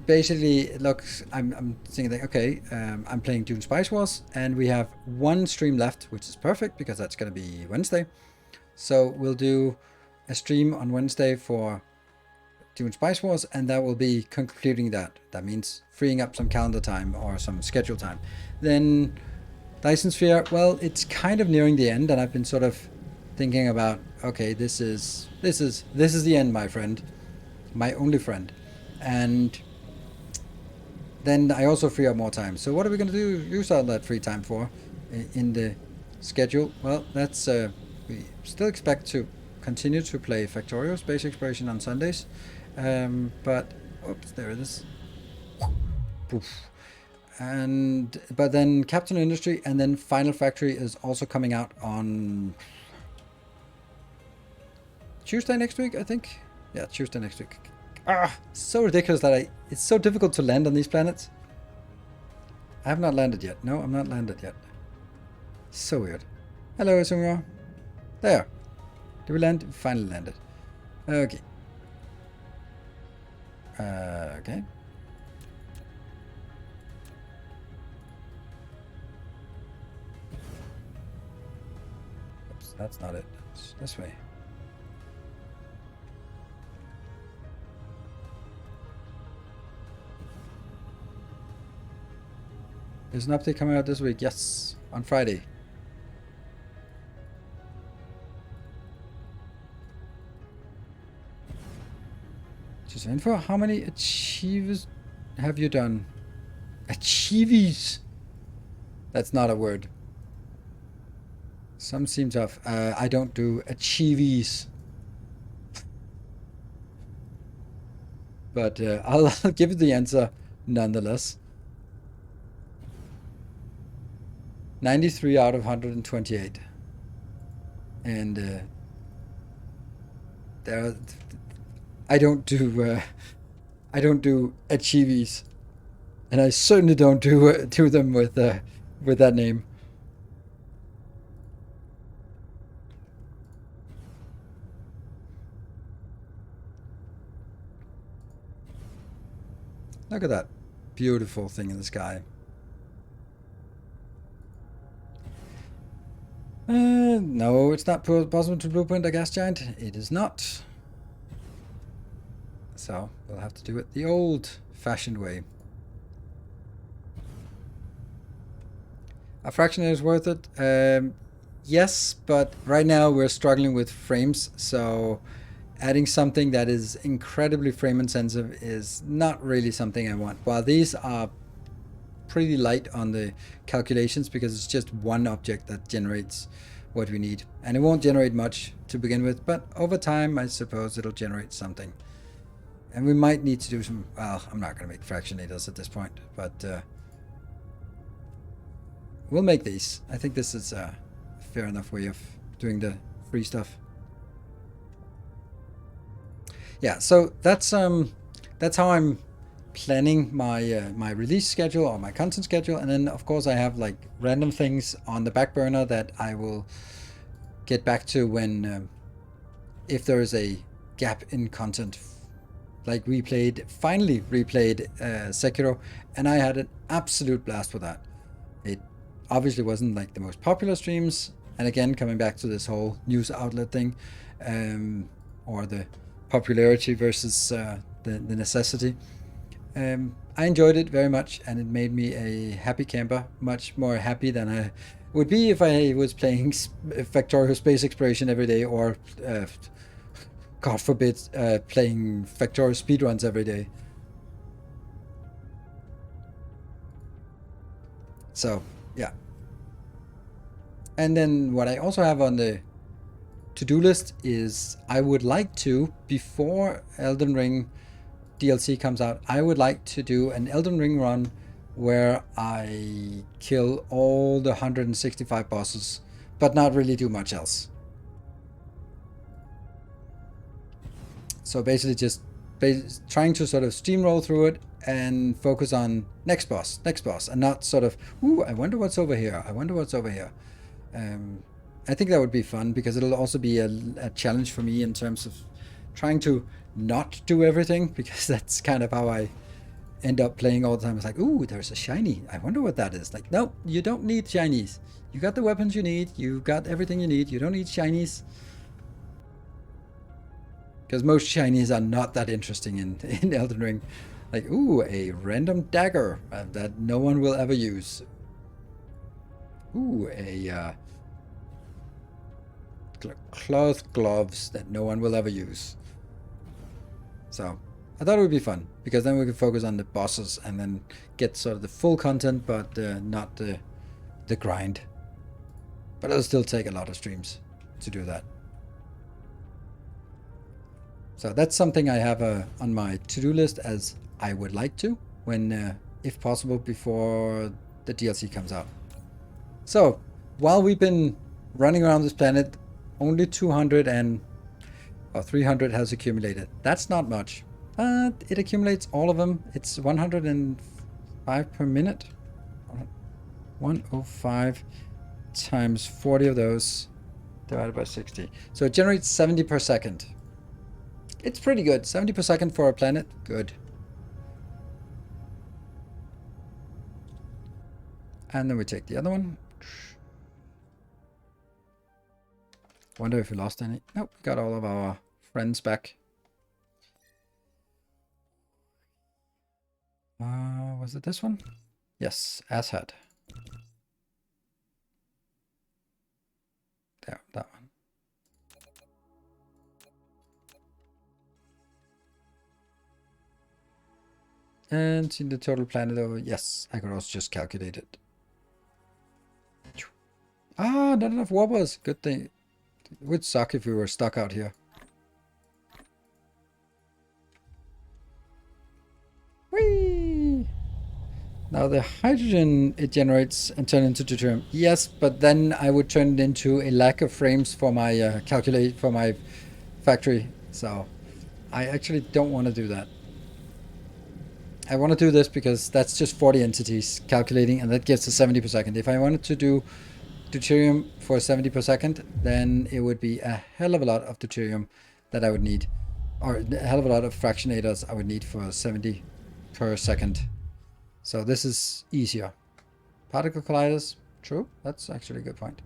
basically, it looks, I'm thinking like, okay, I'm playing Dune Spice Wars, and we have 1 stream left, which is perfect because that's gonna be Wednesday. So we'll do a stream on Wednesday for Dune Spice Wars, and that will be concluding that. That means freeing up some calendar time or some schedule time. Then Dyson Sphere, well, it's kind of nearing the end, and I've been sort of thinking about, okay, this is the end, my friend, my only friend. And then I also free up more time. So what are we going to use all that free time for in the schedule? Well, that's we still expect to continue to play Factorio Space Exploration on Sundays. But oops, there it is. Poof. But then Captain Industry and then Final Factory is also coming out on Tuesday next week, I think. Yeah, Tuesday next week. So ridiculous that it's so difficult to land on these planets. I have not landed yet. No, I'm not landed yet. So weird. Hello, Sumio. There. Did we land? We finally landed. Okay. Okay. that's not it. It's this way. There's an update coming out this week. Yes, on Friday. Just info. How many achieves have you done? Achieves. That's not a word. Some seem tough. I don't do achieves. But I'll give you the answer nonetheless. 93 out of 128. And there, I don't do achieves, and I certainly don't do them with that name. Look at that beautiful thing in the sky. No, it's not possible to blueprint a gas giant. It is not. So we'll have to do it the old-fashioned way. A fraction is worth it. Yes, but right now we're struggling with frames, so adding something that is incredibly frame intensive is not really something I want. While these are pretty light on the calculations because it's just one object that generates what we need, and it won't generate much to begin with, but over time I suppose it'll generate something. And we might need to do some, well, I'm not going to make fractionators at this point, but we'll make these. I think this is a fair enough way of doing the free stuff. Yeah, so that's how I'm planning my my release schedule or my content schedule, and then of course I have like random things on the back burner that I will get back to when if there is a gap in content. Like finally replayed Sekiro, and I had an absolute blast with that. It obviously wasn't like the most popular streams, and again coming back to this whole news outlet thing, or the popularity versus the necessity. I enjoyed it very much, and it made me a happy camper, much more happy than I would be if I was playing Factorio Space Exploration every day, or God forbid, playing Factorio speedruns every day. So, yeah. And then what I also have on the to-do list is I would like to, before Elden Ring DLC comes out, I would like to do an Elden Ring run where I kill all the 165 bosses, but not really do much else. So basically just trying to sort of steamroll through it and focus on next boss, and not sort of, ooh, I wonder what's over here. I think that would be fun because it'll also be a challenge for me in terms of trying to not do everything, because that's kind of how I end up playing all the time. It's like, ooh, there's a shiny. I wonder what that is. Like, no, you don't need shinies. You got the weapons you need. You got everything you need. You don't need shinies. Because most shinies are not that interesting in Elden Ring. Like, ooh, a random dagger that no one will ever use. Ooh, a cloth gloves that no one will ever use. So I thought it would be fun, because then we could focus on the bosses and then get sort of the full content, but not the grind. But it'll still take a lot of streams to do that. So that's something I have on my to-do list, as I would like to, when, if possible, before the DLC comes out. So while we've been running around this planet, only 200 or 300 has accumulated. That's not much. It accumulates all of them. It's 105 per minute. 105 times 40 of those divided by 60. So it generates 70 per second. It's pretty good. 70 per second for a planet. Good. And then we take the other one. Wonder if we lost any. Nope, we got all of our friends back. Was it this one? Yes, asshat. There, that one. And in the total planet over, yes, I could also just calculate it. Ah, not enough whoppers. Good thing. It would suck if we were stuck out here. Whee! Now the hydrogen it generates and turn into deuterium. Yes, but then I would turn it into a lack of frames for my calculate for my factory. So I actually don't want to do that. I want to do this because that's just 40 entities calculating, and that gets to 70 per second. If I wanted to do deuterium for 70 per second, then it would be a hell of a lot of deuterium that I would need, or a hell of a lot of fractionators I would need for 70 per second. So this is easier. Particle colliders, true. That's actually a good point.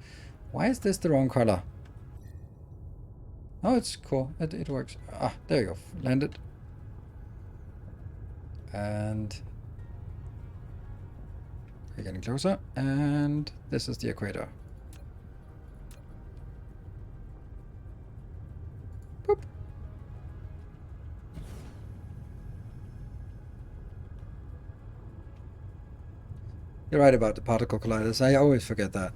Why is this the wrong color? Oh, it's cool. It works. Ah, there you go. Landed. And we're getting closer. And this is the equator. Boop. You're right about the particle colliders. I always forget that.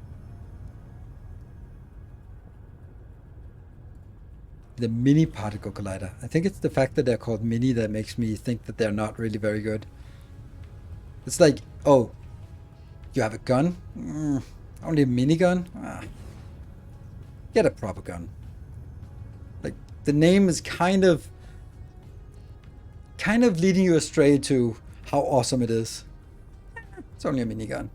The mini particle collider. I think it's the fact that they're called mini that makes me think that they're not really very good. It's like, oh, you have a gun? Only a minigun? Get a proper gun. Like, the name is kind of leading you astray to how awesome it is. It's only a minigun.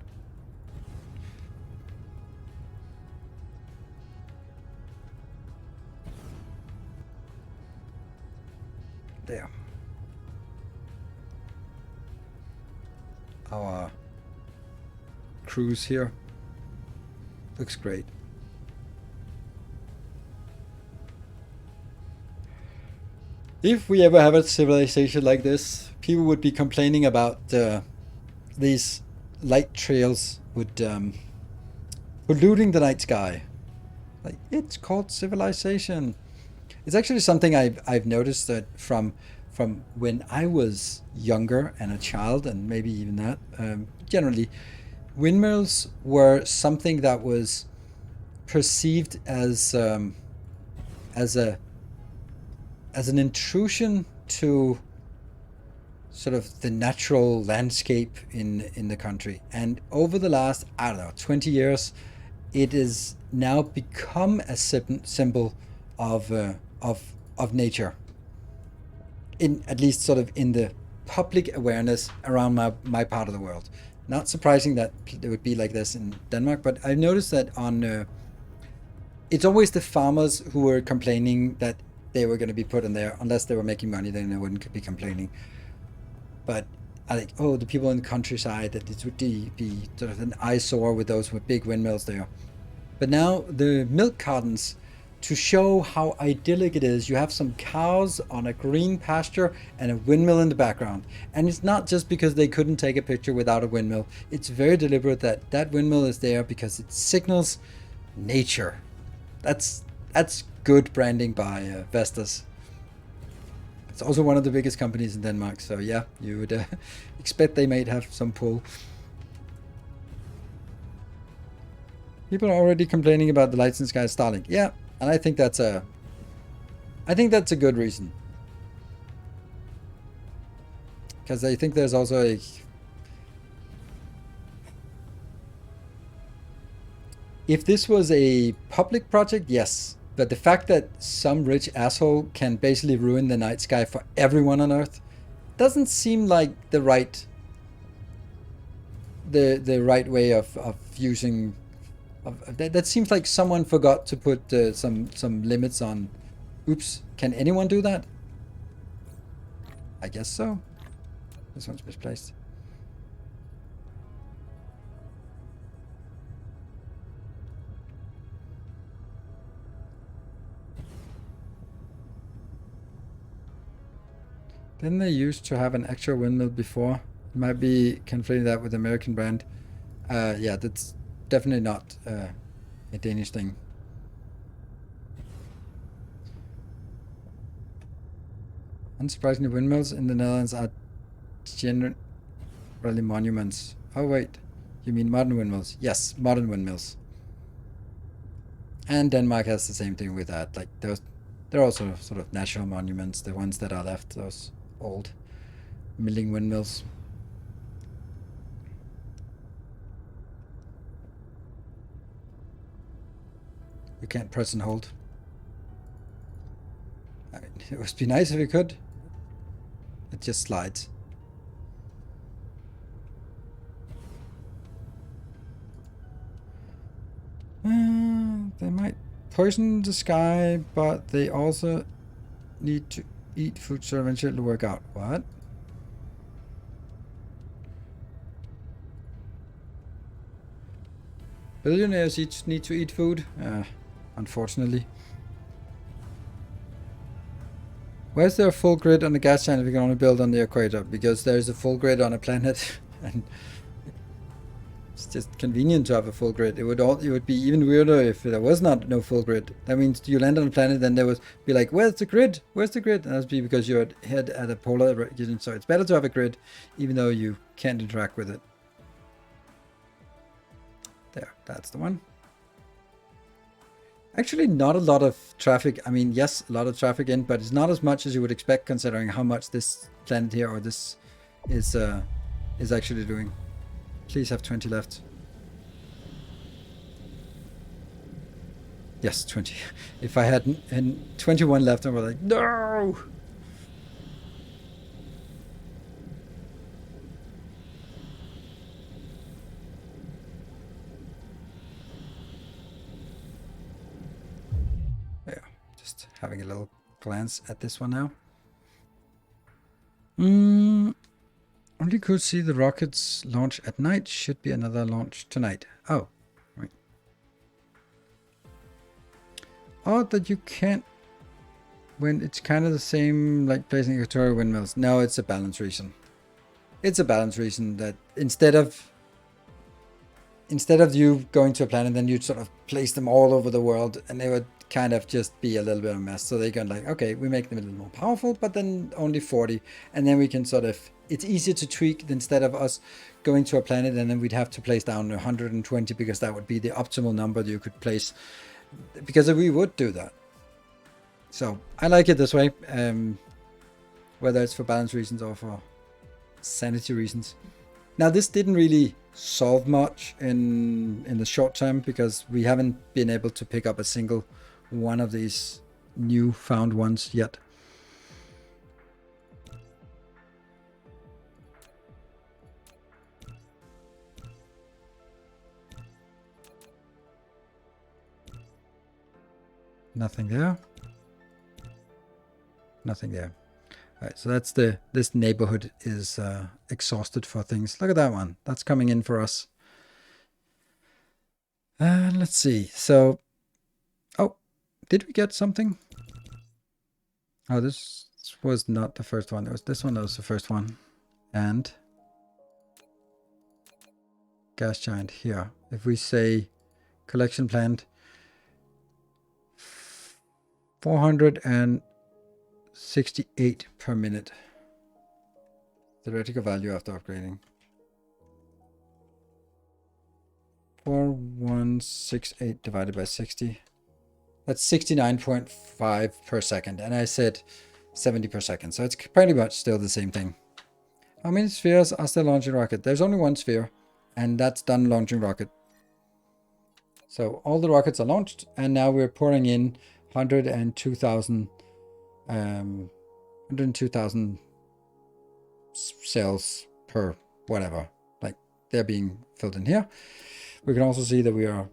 There. Our cruise here looks great. If we ever have a civilization like this, people would be complaining about these light trails would polluting the night sky. Like, it's called civilization. It's actually something I've noticed that from when I was younger and a child, and maybe even that, generally, windmills were something that was perceived as an intrusion to sort of the natural landscape in the country. And over the last, I don't know, 20 years, it has now become a symbol of nature. In at least sort of in the public awareness around my part of the world. Not surprising that it would be like this in Denmark, but I've noticed that on it's always the farmers who were complaining that they were going to be put in there. Unless they were making money, then they wouldn't be complaining. But I think, oh, the people in the countryside, that it would be sort of an eyesore with those with big windmills there. But now the milk cartons, to show how idyllic it is, you have some cows on a green pasture and a windmill in the background. And it's not just because they couldn't take a picture without a windmill. It's very deliberate that that windmill is there because it signals nature. That's good branding by Vestas. It's also one of the biggest companies in Denmark, so yeah, you would expect they might have some pull. People are already complaining about the lights in the sky Starlink. Yeah, and I think that's a good reason. Because I think there's also a... If this was a public project, yes. But the fact that some rich asshole can basically ruin the night sky for everyone on Earth doesn't seem like the right way of using... That seems like someone forgot to put some limits on. Oops, can anyone do that? I guess so. This one's misplaced. Didn't they used to have an actual windmill before? Might be conflating that with the American brand. Yeah, that's definitely not a Danish thing. Unsurprisingly, windmills in the Netherlands are generally monuments. Oh wait, you mean modern windmills? Yes, modern windmills. And Denmark has the same thing with that. Like those, they're also sort of national monuments. The ones that are left, those old milling windmills. You can't press and hold. I mean, it would be nice if we could. It just slides. They might poison the sky, but they also need to eat food, so eventually it'll work out. What? Billionaires each need to eat food? Unfortunately. Why is there a full grid on the gas giant if we can only build on the equator? Because there's a full grid on a planet, and it's just convenient to have a full grid. It would be even weirder if there was no full grid. That means you land on a planet, then there would be like, where's the grid? Where's the grid? And that's be because you're head at a polar region. So it's better to have a grid, even though you can't interact with it. There, that's the one. Actually, not a lot of traffic. I mean, yes, a lot of traffic in, but it's not as much as you would expect considering how much this planet here or this is actually doing. Please have 20 left. Yes, 20. If I had 21 left, I was like, no! Yeah, just having a little glance at this one now. Only could see the rockets launch at night. Should be another launch tonight. Oh, right. Odd that you can't when it's kind of the same like placing equatorial windmills. No, it's a balance reason. It's a balance reason that instead of you going to a planet, then you'd sort of place them all over the world, and they would kind of just be a little bit of a mess. So they're going like, okay, we make them a little more powerful, but then only 40, and then we can sort of, it's easier to tweak instead of us going to a planet and then we'd have to place down 120 because that would be the optimal number that you could place, because we would do that. So I like it this way, whether it's for balance reasons or for sanity reasons. Now this didn't really solve much in the short term because we haven't been able to pick up a single one of these new found ones yet. Nothing there. Nothing there. All right, so that's this neighborhood is exhausted for things. Look at that one. That's coming in for us. Let's see. So, oh, did we get something? Oh, this was not the first one. It was this one that was the first one. And gas giant here. If we say collection plant, 468 per minute. Theoretical value after upgrading. 4168 divided by 60. That's 69.5 per second. And I said 70 per second. So it's pretty much still the same thing. How many spheres are still launching rocket? There's only one sphere. And that's done launching rocket. So all the rockets are launched. And now we're pouring in 102,000 cells per whatever. Like they're being filled in here. We can also see that we are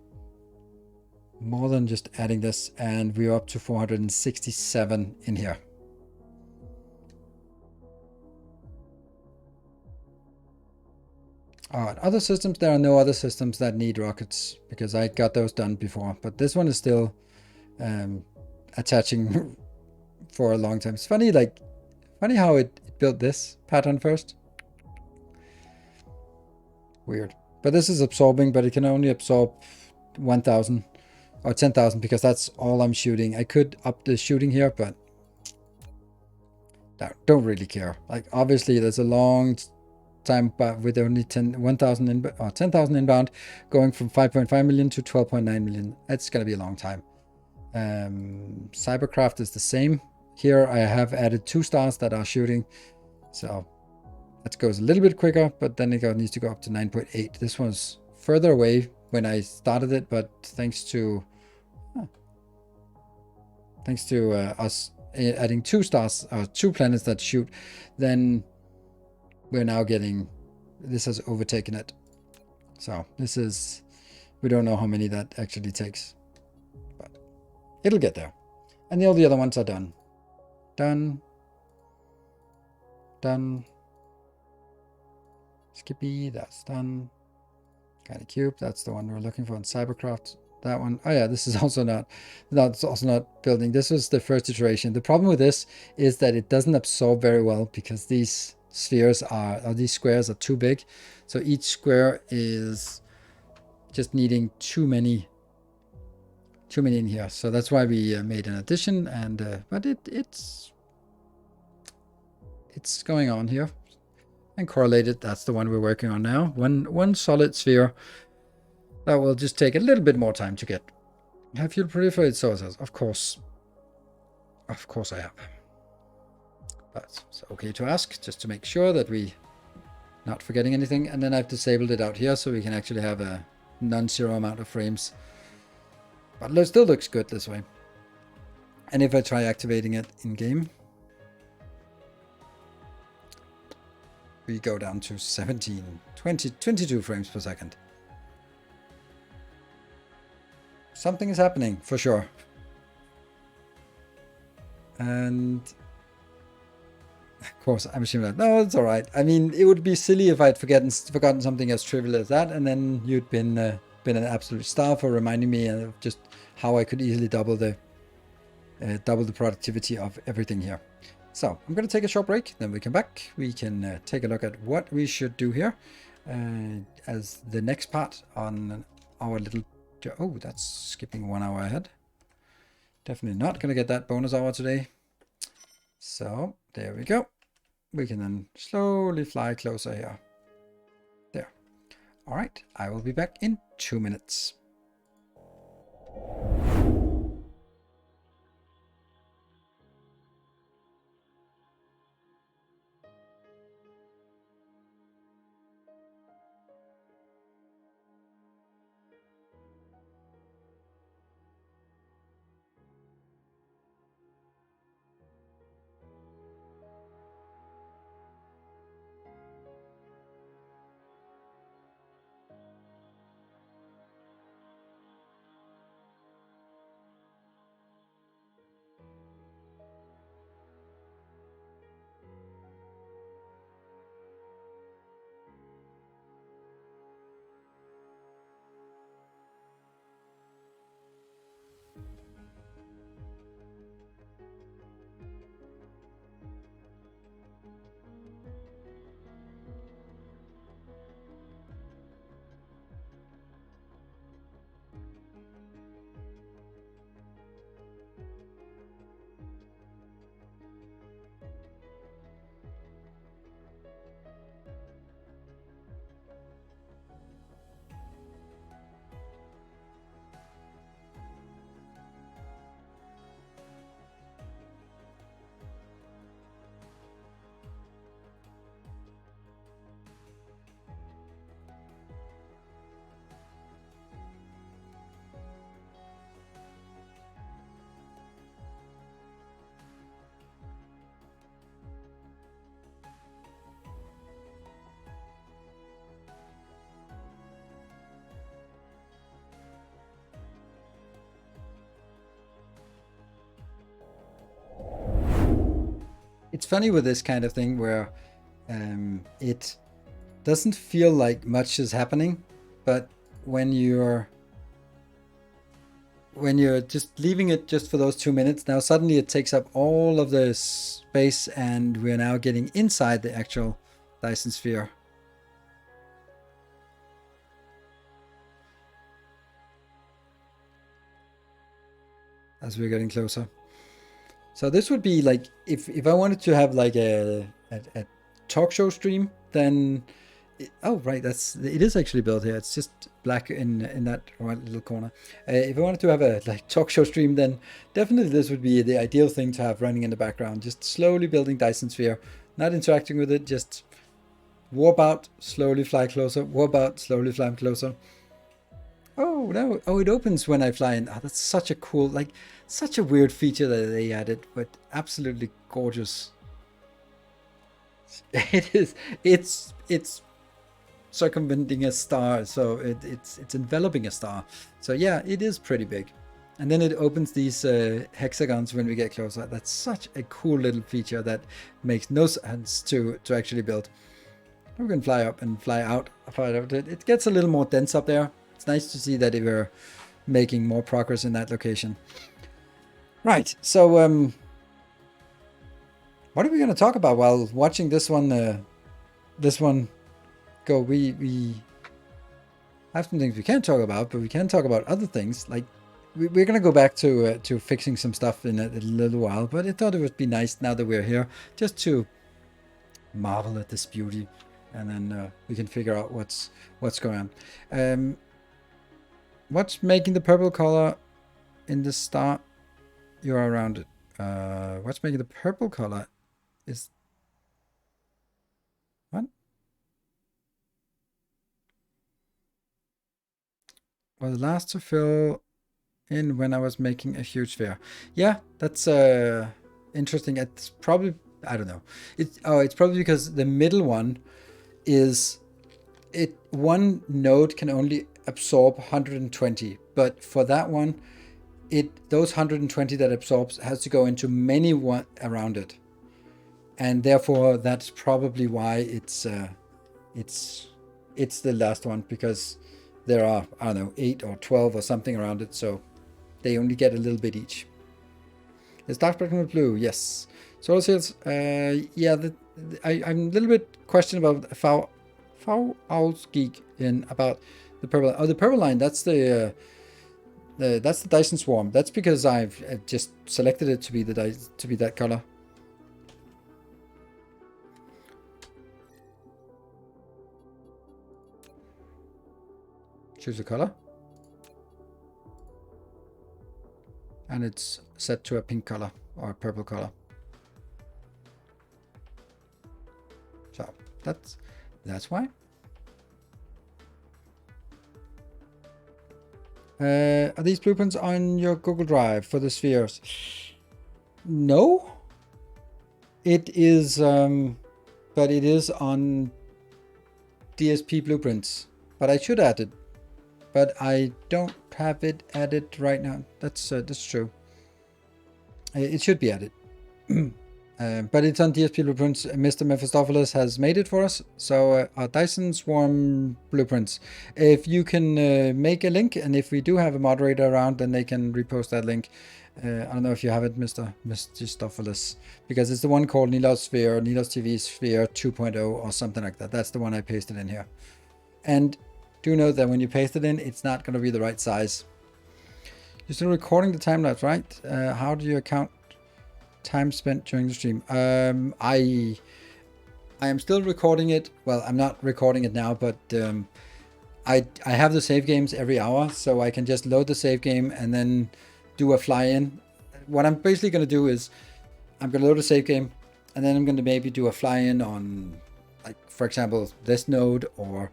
more than just adding this, and we're up to 467 in here. Alright, other systems, there are no other systems that need rockets because I got those done before, but this one is still attaching for a long time. It's funny, like, funny how it build this pattern first. Weird. But this is absorbing, but it can only absorb 1,000 or 10,000 because that's all I'm shooting. I could up the shooting here, but no, don't really care. Like, obviously, there's a long time, but with only 1,000 or 10,000 inbound, going from 5.5 million to 12.9 million. It's going to be a long time. Cybercraft is the same. Here I have added 2 stars that are shooting, so that goes a little bit quicker, but then it needs to go up to 9.8. This was further away when I started it, but thanks to us adding 2 stars or 2 planets that shoot, then we're now getting, this has overtaken it. So this is, we don't know how many that actually takes, but it'll get there. And all the other ones are done. Done. Skippy, that's done. Kind of cube, that's the one we're looking for in Cybercraft. That one, oh yeah, this is also that's also not building. This was the first iteration. The problem with this is that it doesn't absorb very well because these spheres are, or these squares are too big. So each square is just needing too many in here. So that's why we made an addition, and but it's going on here. And correlated, that's the one we're working on now. One solid sphere that will just take a little bit more time to get. Have you proliferated sources? Of course I have. But it's okay to ask, just to make sure that we not forgetting anything. And then I've disabled it out here so we can actually have a non-zero amount of frames. But it still looks good this way. And if I try activating it in game, we go down to 22 frames per second. Something is happening for sure. And of course, I'm assuming that, no, it's all right. I mean, it would be silly if I'd forgotten something as trivial as that, and then you'd been an absolute star for reminding me of just how I could easily double the productivity of everything here. So I'm going to take a short break, then we come back. We can take a look at what we should do here as the next part on our little... Oh, that's skipping 1 hour ahead. Definitely not going to get that bonus hour today. So there we go. We can then slowly fly closer here. There. All right, I will be back in 2 minutes. It's funny with this kind of thing where it doesn't feel like much is happening, but when you're when you're just leaving it just for those 2 minutes, now suddenly it takes up all of the space, and we're now getting inside the actual Dyson sphere. As we're getting closer. So this would be like, if I wanted to have like a talk show stream, then oh right, it is actually built here. It's just black in that right little corner. If I wanted to have a like talk show stream, then definitely this would be the ideal thing to have running in the background. Just slowly building Dyson sphere, not interacting with it, just warp out, slowly fly closer, warp out, slowly fly closer. Oh no! Oh, it opens when I fly in. Oh, that's such a cool, like, such a weird feature that they added, but absolutely gorgeous. It is. It's circumventing a star, so it's enveloping a star. So yeah, it is pretty big. And then it opens these hexagons when we get closer. That's such a cool little feature that makes no sense to actually build. We can fly up and fly out. It gets a little more dense up there. It's nice to see that we're making more progress in that location. Right, so what are we going to talk about while watching this one go? We have some things we can't talk about, but we can talk about other things. Like we're going to go back to fixing some stuff in a little while, but I thought it would be nice now that we're here just to marvel at this beauty, and then we can figure out what's going on. What's making the purple color in the star? You are around it. What's making the purple color is... What? Well, the last to fill in when I was making a huge sphere. Yeah, that's interesting. It's probably... I don't know. It's probably because the middle one is... One node can only absorb 120, but for that one, those 120 that absorbs has to go into many one around it, and therefore that's probably why it's the last one, because there are, I don't know, 8 or 12 or something around it, so they only get a little bit each. Is dark spectrum with blue? Yes. Solar sails. Yeah. I'm a little bit questioned about Owl's Geek in about the purple. Oh, the purple line. That's the Dyson Swarm. That's because I've just selected it to be that color. Choose a color, and it's set to a pink color or a purple color. So that's why. Are these blueprints on your Google Drive for the spheres? No. It is, but it is on DSP Blueprints. But I should add it. But I don't have it added right now. That's true. It should be added. But it's on DSP Blueprints. Mr. Mephistopheles has made it for us. So our Dyson Swarm Blueprints. If you can make a link, and if we do have a moderator around, then they can repost that link. I don't know if you have it, Mr. Mephistopheles, because it's the one called Nilos Sphere, Nilos TV Sphere 2.0 or something like that. That's the one I pasted in here. And do note that when you paste it in, it's not going to be the right size. You're still recording the time lapse, right? How do you account time spent during the stream? I am still recording it. Well, I'm not recording it now, but I have the save games every hour, so I can just load the save game and then do a fly-in. What I'm basically going to do is I'm going to load a save game, and then I'm going to maybe do a fly-in on, like, for example, this node, or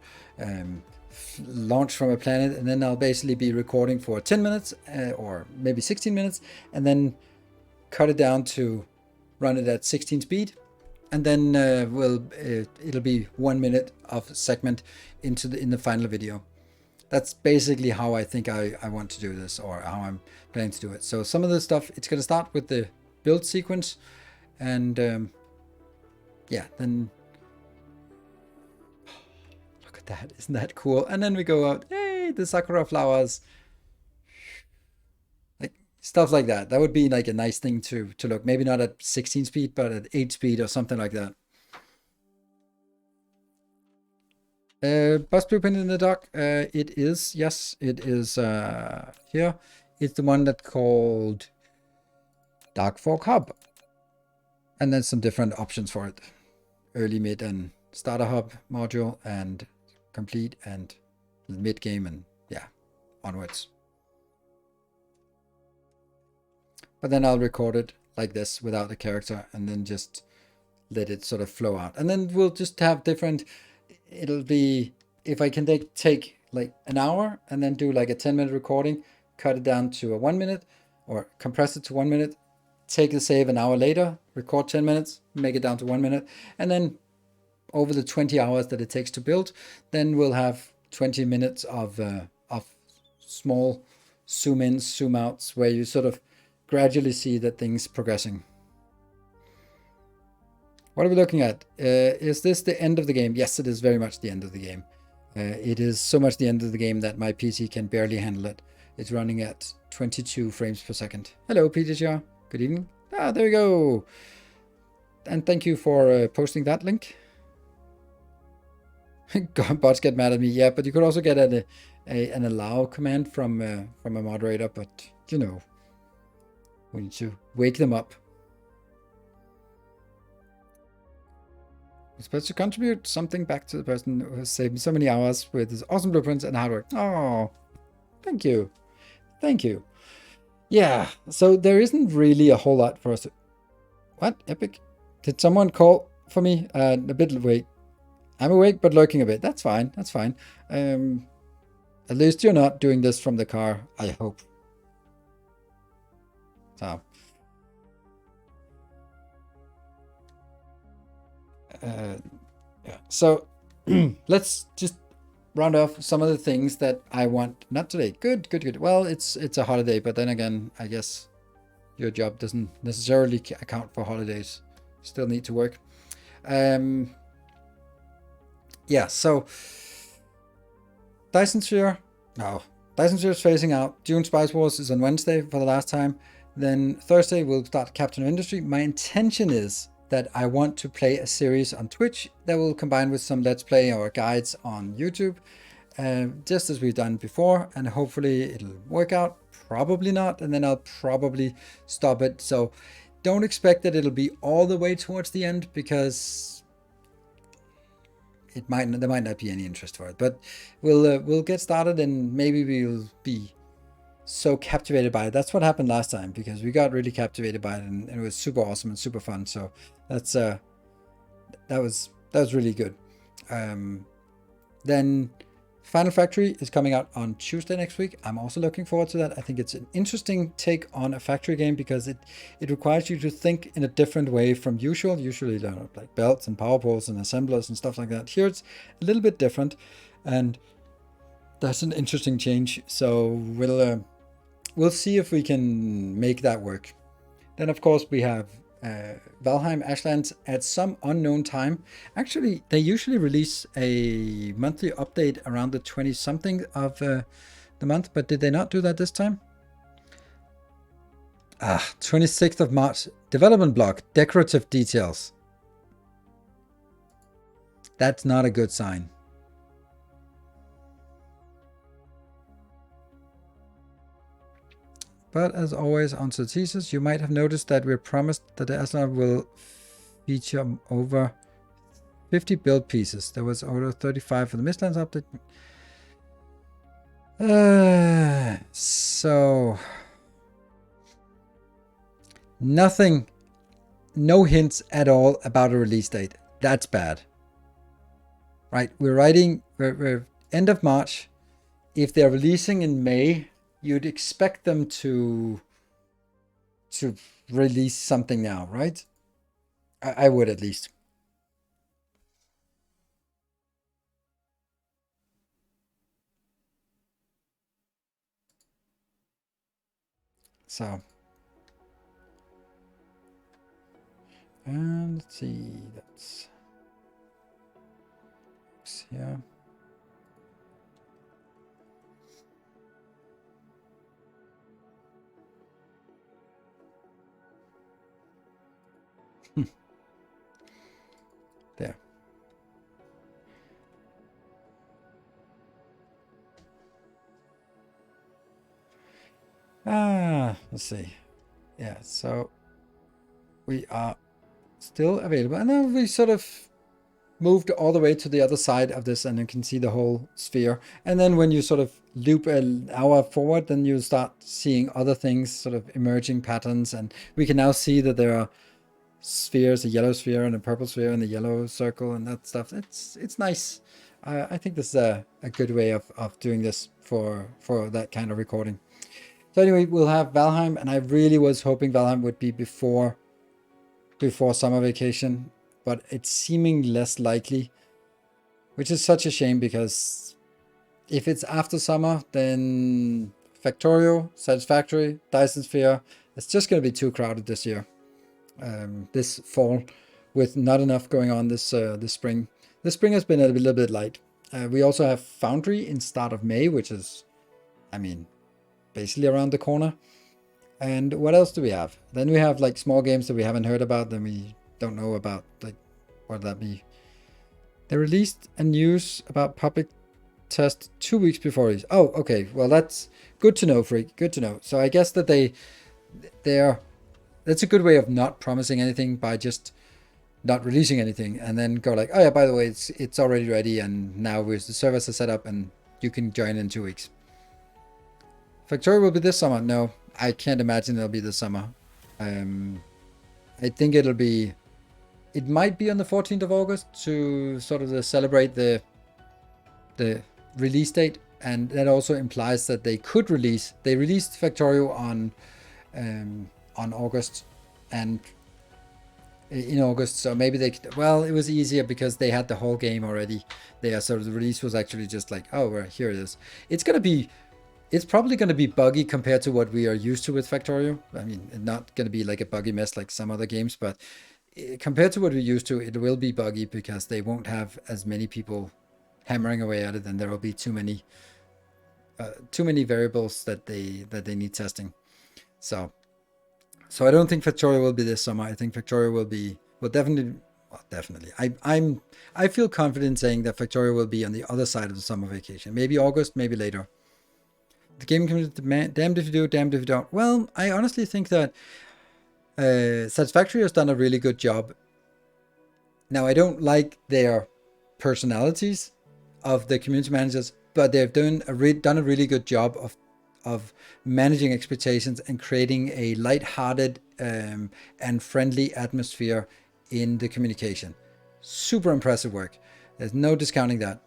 launch from a planet, and then I'll basically be recording for 10 minutes or maybe 16 minutes, and then cut it down to run it at 16 speed, and then it'll be 1 minute of segment in the final video. That's basically how I think I want to do this, or how I'm planning to do it. So some of the stuff, it's going to start with the build sequence, and yeah, then look at that, isn't that cool? And then we go out, hey, the sakura flowers. Stuff like that. That would be like a nice thing to look. Maybe not at 16 speed, but at 8 speed or something like that. Bus blueprint in the dock. It is, yes, it is here. It's the one that's called Dark Fork Hub. And then some different options for it. Early, mid, and starter hub module, and complete, and mid game, and yeah, onwards. But then I'll record it like this without the character, and then just let it sort of flow out. And then we'll just have different, it'll be, if I can take like an hour and then do like a 10-minute recording, cut it down to a 1 minute, or compress it to 1 minute, take the save an hour later, record 10 minutes, make it down to 1 minute, and then over the 20 hours that it takes to build, then we'll have 20 minutes of small zoom ins, zoom outs, where you sort of gradually see that things progressing. What are we looking at? Is this the end of the game? Yes, it is very much the end of the game. It is so much the end of the game that my PC can barely handle it. It's running at 22 frames per second. Hello, PTGR. Good evening. Ah, there we go. And thank you for posting that link. God, bots get mad at me. Yeah, but you could also get an allow command from a moderator. But you know, we need to wake them up. We're supposed to contribute something back to the person who has saved me so many hours with his awesome blueprints and hard work. Oh, thank you. Thank you. Yeah, so there isn't really a whole lot for us to... What? Epic? Did someone call for me? A bit late. I'm awake, but lurking a bit. That's fine. That's fine. At least you're not doing this from the car, I hope. So... yeah. So let's just round off some of the things that I want. Not today. Good, good, good. Well, it's a holiday, but then again, I guess your job doesn't necessarily account for holidays. Still need to work. Yeah. So Dyson Sphere. No, Dyson Sphere is phasing out. Dune Spice Wars is on Wednesday for the last time. Then Thursday we'll start Captain of Industry. My intention is that I want to play a series on Twitch that will combine with some Let's Play or guides on YouTube, just as we've done before, and hopefully it'll work out. Probably not, and then I'll probably stop it. So don't expect that it'll be all the way towards the end, because there might not be any interest for it. But we'll get started, and maybe we'll be so captivated by it. That's what happened last time, because we got really captivated by it, and it was super awesome and super fun. So that's that was really good. Then Final Factory is coming out on Tuesday next week. I'm also looking forward to that. I think it's an interesting take on a factory game, because it requires you to think in a different way from usual. Usually, like belts and power poles and assemblers and stuff like that. Here it's a little bit different, and that's an interesting change. So we'll see if we can make that work. Then, of course, we have Valheim Ashlands at some unknown time. Actually, they usually release a monthly update around the 20-something of the month, but did they not do that this time? 26th of March. Development block, decorative details. That's not a good sign. But as always on the teasers, you might have noticed that we're promised that the Aslan will feature over 50 build pieces. There was over 35 for the Mistlands update. So nothing, no hints at all about a release date. That's bad. Right, we're end of March. If they're releasing in May, you'd expect them to release something now, right? I would, at least. So, and let's see, that's here. let's see. Yeah, so we are still available. And then we sort of moved all the way to the other side of this, and you can see the whole sphere. And then when you sort of loop an hour forward, then you start seeing other things, sort of emerging patterns. And we can now see that there are spheres, a yellow sphere and a purple sphere and a yellow circle and that stuff. It's nice. I think this is a good way of doing this for that kind of recording. So anyway, we'll have Valheim, and I really was hoping Valheim would be before summer vacation, but it's seeming less likely, which is such a shame, because if it's after summer, then Factorio, Satisfactory, Dyson Sphere, it's just going to be too crowded this year, this fall, with not enough going on this spring. This spring has been a little bit light. We also have Foundry in start of May, which is, I mean, basically around the corner. And what else do we have? Then we have like small games that we haven't heard about, then we don't know about, like, what would that be? They released a news about public test 2 weeks before release. Oh, okay. Well, that's good to know, Freak. Good to know. So I guess that that's a good way of not promising anything by just not releasing anything, and then go like, oh yeah, by the way, it's already ready, and now the servers are set up, and you can join in 2 weeks. Factorio will be this summer. No, I can't imagine it'll be this summer. I think it might be on the 14th of August to sort of celebrate the release date, and that also implies that they could release. They released Factorio on August, and in August, so maybe they could, well, it was easier because they had the whole game already there, so the release was actually just like, oh, well, here it is. It's probably going to be buggy compared to what we are used to with Factorio. I mean, not going to be like a buggy mess like some other games, but compared to what we're used to, it will be buggy because they won't have as many people hammering away at it, and there will be too many variables that they need testing. So I don't think Factorio will be this summer. I think Factorio will definitely. I feel confident saying that Factorio will be on the other side of the summer vacation. Maybe August, maybe later. The game community, damned if you do, damned if you don't. Well, I honestly think that Satisfactory has done a really good job. Now, I don't like their personalities of the community managers, but they've done a really good job of managing expectations and creating a light-hearted and friendly atmosphere in the communication. Super impressive work. There's no discounting that.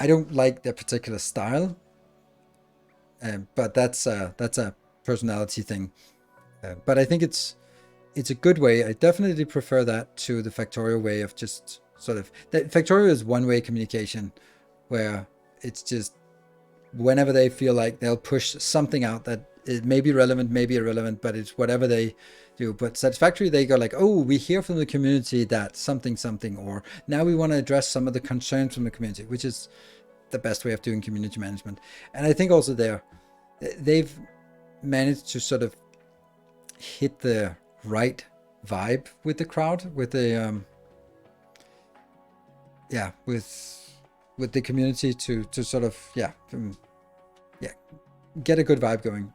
I don't like their particular style, but that's a personality thing. But I think it's a good way. I definitely prefer that to the Factorio way of just sort of... Factorio is one-way communication, where it's just whenever they feel like they'll push something out that it may be relevant, maybe irrelevant, but it's whatever they do. But Satisfactory, they go like, oh, we hear from the community that something, or now we want to address some of the concerns from the community, which is the best way of doing community management. And I think also they've managed to sort of hit the right vibe with the crowd, with the with the community to sort of get a good vibe going.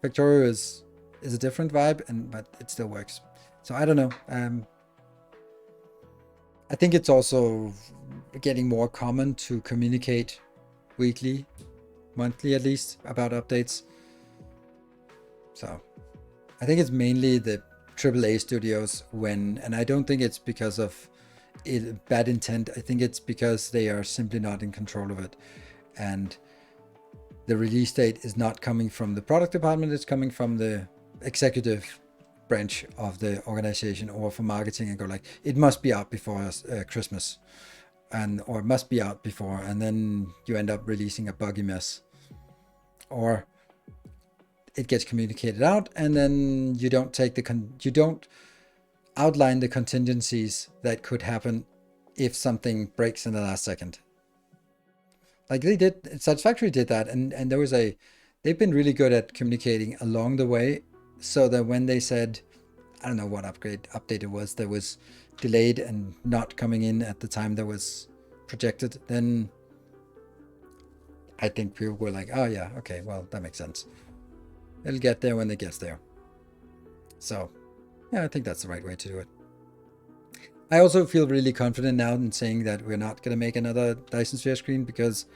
Factorio is a different vibe, but it still works. So I don't know. I think it's also getting more common to communicate weekly, monthly at least, about updates. So I think it's mainly the AAA studios and I don't think it's because of bad intent. I think it's because they are simply not in control of it, and the release date is not coming from the product department, it's coming from the executive branch of the organization or for marketing, and go like, it must be out before Christmas, or it must be out before, and then you end up releasing a buggy mess, or it gets communicated out and then you don't take you don't outline the contingencies that could happen if something breaks in the last second. Like Satisfactory did that, and they've been really good at communicating along the way, so that when they said, I don't know what update it was that was delayed and not coming in at the time that was projected, then I think people were like, oh yeah, okay, well, that makes sense. It'll get there when it gets there. So, yeah, I think that's the right way to do it. I also feel really confident now in saying that we're not going to make another Dyson Sphere because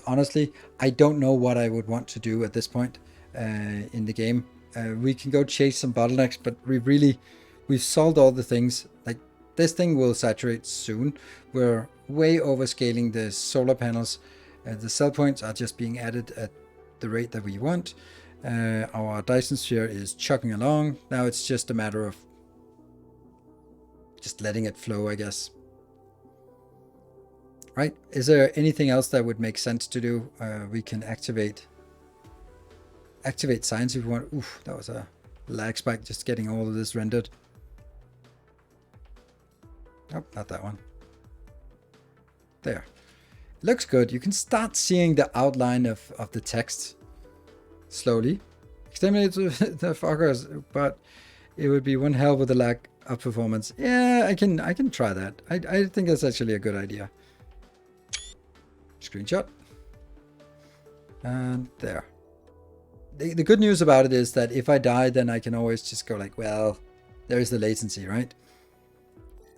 honestly, I don't know what I would want to do at this point in the game. We can go chase some bottlenecks, but we've solved all the things. Like, this thing will saturate soon. We're way overscaling the solar panels. The cell points are just being added at the rate that we want. Our Dyson Sphere is chugging along. Now it's just a matter of just letting it flow, I guess. Right? Is there anything else that would make sense to do? We can activate science if we want. Oof, that was a lag spike just getting all of this rendered. Oh, not that one. There. Looks good. You can start seeing the outline of the text slowly. Exterminate the fuckers, but it would be one hell with a lag of performance. Yeah, I can try that. I think that's actually a good idea. Screenshot. And there. The good news about it is that if I die, then I can always just go like, well, there's the latency, right?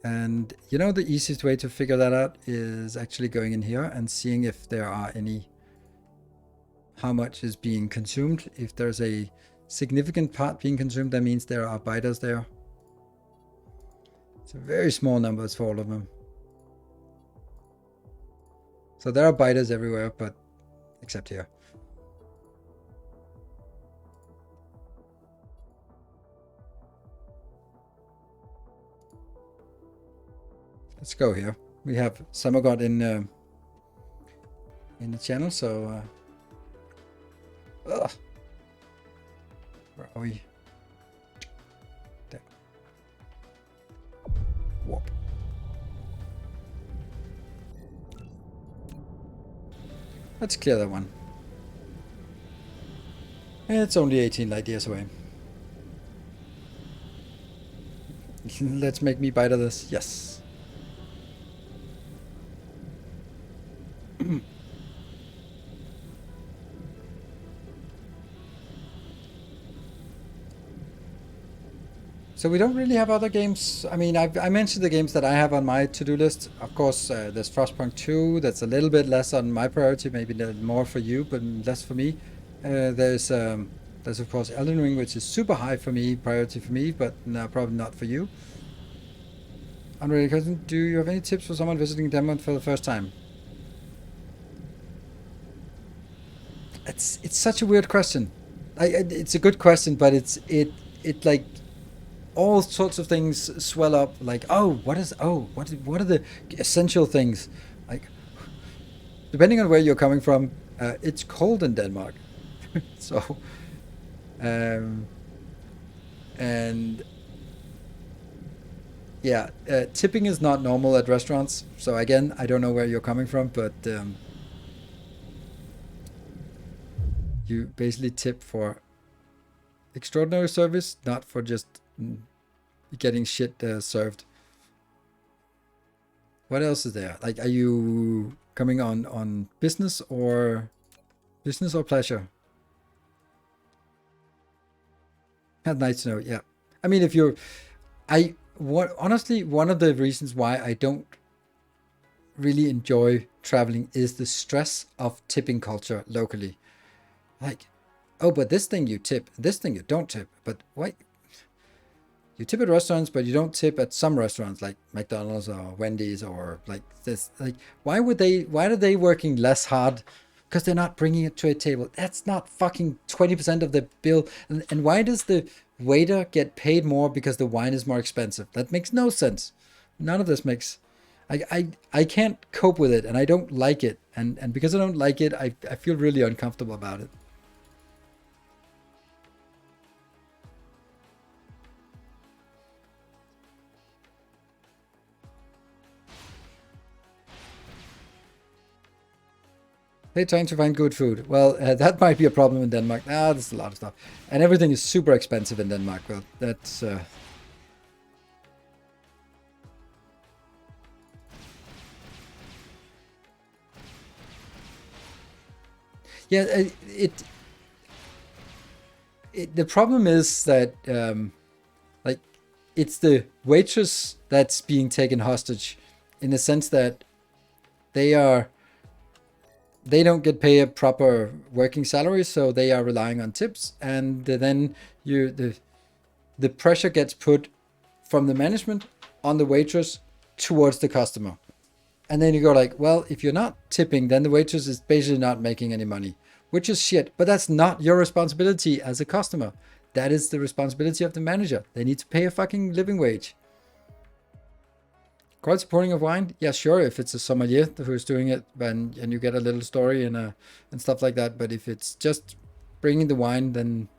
And you know, the easiest way to figure that out is actually going in here and seeing if there are how much is being consumed. If there's a significant part being consumed, that means there are biters there. It's a very small numbers for all of them. So there are biters everywhere, but except here. Let's go here. We have Summergod in the channel, so where are we? There. Whoop. Let's clear that one. It's only 18 light years away. Let's make me bite of this. Yes. So we don't really have other games. I mean, I mentioned the games that I have on my to-do list. Of course, there's Frostpunk 2. That's a little bit less on my priority, maybe more for you, but less for me. There's of course Elden Ring, which is super high for me, priority for me, but no, probably not for you. Unreal question, do you have any tips for someone visiting Denmark for the first time? It's such a weird question. It's a good question, but it like all sorts of things swell up. Like, what are the essential things? Like, depending on where you're coming from, it's cold in Denmark, so and yeah, tipping is not normal at restaurants. So again, I don't know where you're coming from, but you basically tip for extraordinary service, not for just getting shit served. What else is there? Like, are you coming on business or pleasure? That's nice to know. Yeah, I mean, if you're, honestly, one of the reasons why I don't really enjoy traveling is the stress of tipping culture locally. Like, oh, but this thing you tip, this thing you don't tip. But why? You tip at restaurants, but you don't tip at some restaurants like McDonald's or Wendy's or like this. Like, why are they working less hard? Because they're not bringing it to a table. That's not fucking 20% of the bill. And why does the waiter get paid more because the wine is more expensive? That makes no sense. None of this makes... I can't cope with it, and I don't like it. And because I don't like it, I feel really uncomfortable about it. They're trying to find good food. Well, that might be a problem in Denmark. There's a lot of stuff. And everything is super expensive in Denmark. Well, that's... Yeah, the problem is that like it's the waitress that's being taken hostage, in the sense that they don't get paid a proper working salary, so they are relying on tips, and then the pressure gets put from the management on the waitress towards the customer. And then you go like, well, if you're not tipping, then the waitress is basically not making any money, which is shit. But that's not your responsibility as a customer. That is the responsibility of the manager. They need to pay a fucking living wage. Quality pouring of wine? Yeah, sure, if it's a sommelier who's doing it, and you get a little story and stuff like that. But if it's just bringing the wine, then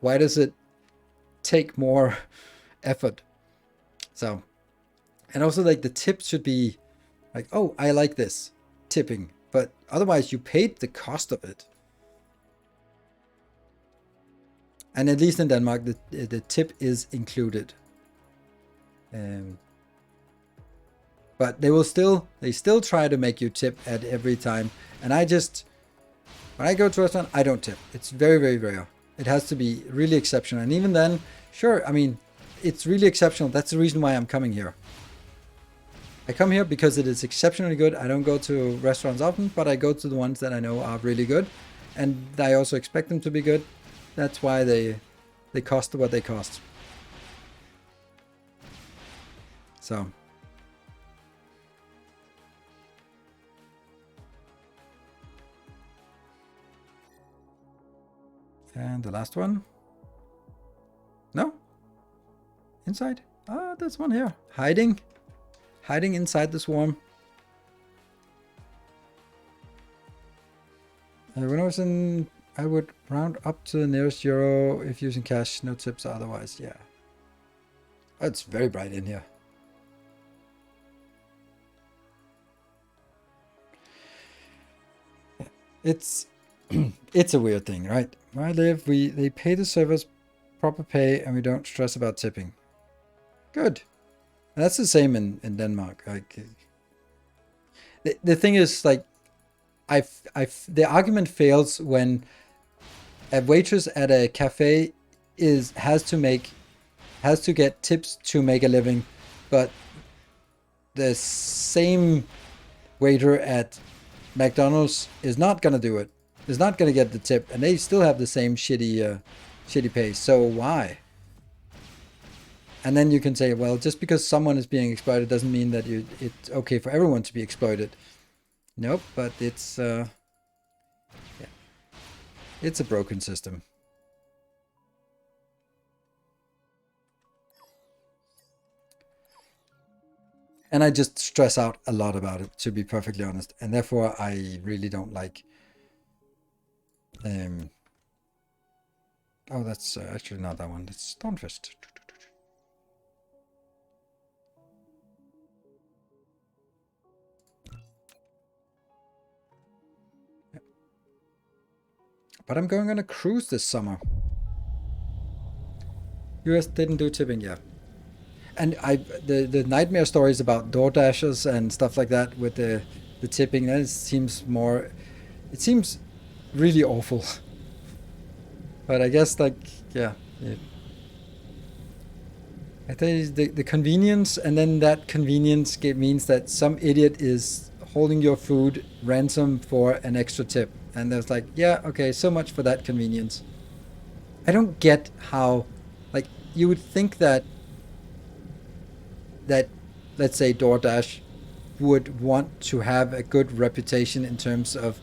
why does it take more effort? So, and also like the tip should be like, oh, I like this, tipping. But otherwise you paid the cost of it. And at least in Denmark, the tip is included. But they still try to make you tip at every time. And when I go to a restaurant, I don't tip. It's very, very rare. It has to be really exceptional. And even then, sure, I mean, it's really exceptional. That's the reason why I'm coming here. I come here because it is exceptionally good. I don't go to restaurants often, but I go to the ones that I know are really good. And I also expect them to be good. That's why they cost what they cost. So. And the last one. No? Inside? Ah, there's one here. Hiding inside the swarm. When I was in, I would round up to the nearest euro if using cash, no tips otherwise. Yeah. Oh, it's very bright in here. It's it's a weird thing, right? Where I live, they pay the servers proper pay, and we don't stress about tipping. Good. And that's the same in Denmark. Like, the thing is, like, the argument fails when a waitress at a cafe has to get tips to make a living, but the same waiter at McDonald's is not gonna do it. Is not gonna get the tip, and they still have the same shitty pay. So why? And then you can say, well, just because someone is being exploited doesn't mean that it's okay for everyone to be exploited. Nope, but it's yeah, it's a broken system. And I just stress out a lot about it, to be perfectly honest. And therefore, I really don't like. Oh, that's actually not that one. That's Stonefist. But I'm going on a cruise this summer. US didn't do tipping yet. And the nightmare stories about door dashers and stuff like that with the tipping, that seems really awful. But I guess, like, yeah. I think the convenience, and then that convenience means that some idiot is holding your food ransom for an extra tip. And there's like, yeah, okay, so much for that convenience. I don't get how, like, you would think that let's say DoorDash would want to have a good reputation in terms of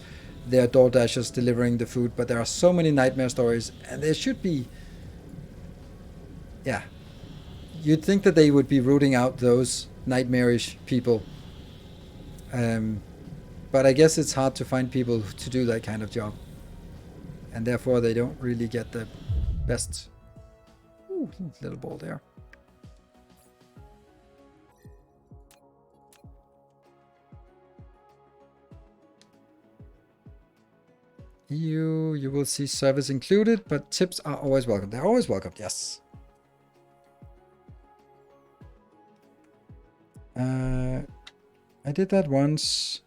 their DoorDashers delivering the food, but there are so many nightmare stories, and there should be, yeah, you'd think that they would be rooting out those nightmarish people. But I guess it's hard to find people to do that kind of job, and therefore they don't really get the best. Ooh, little ball there. You will see service included, but tips are always welcome. They're always welcome, yes. I did that once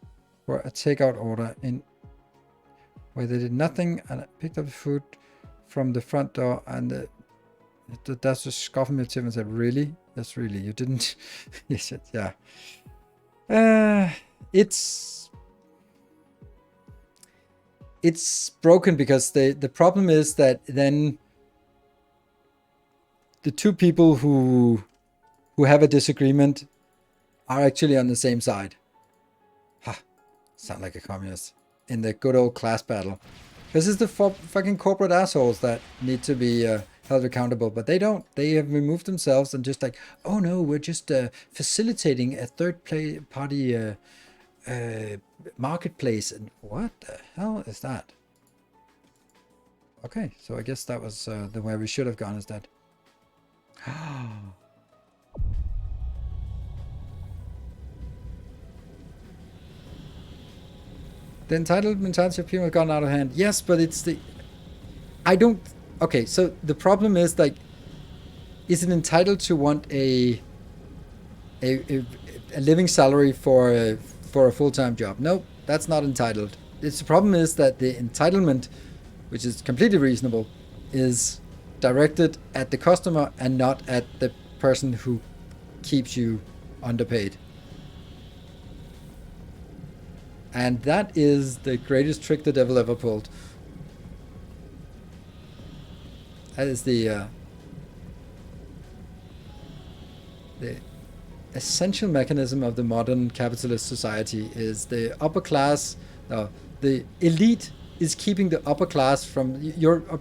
for a takeout order where they did nothing, and I picked up the food from the front door, and that's just scoffing at Tim and said, "Really? Yes, really. You didn't." He said, "Yeah." It's broken because the problem is that then the two people who have a disagreement are actually on the same side. Ha! Sound like a communist in the good old class battle. This is the fucking corporate assholes that need to be held accountable, but they don't. They have removed themselves and just like, oh no, we're just facilitating a third-party marketplace. And what the hell is that? Okay, so I guess that was the way we should have gone instead. The entitled mentality of people have gotten out of hand. Yes, but it's the... I don't... Okay, so the problem is, like, is it entitled to want a living salary for a full-time job? No, that's not entitled. The problem is that the entitlement, which is completely reasonable, is directed at the customer and not at the person who keeps you underpaid. And that is the greatest trick the devil ever pulled. That is the essential mechanism of the modern capitalist society. Is the upper class, the elite is keeping the upper class from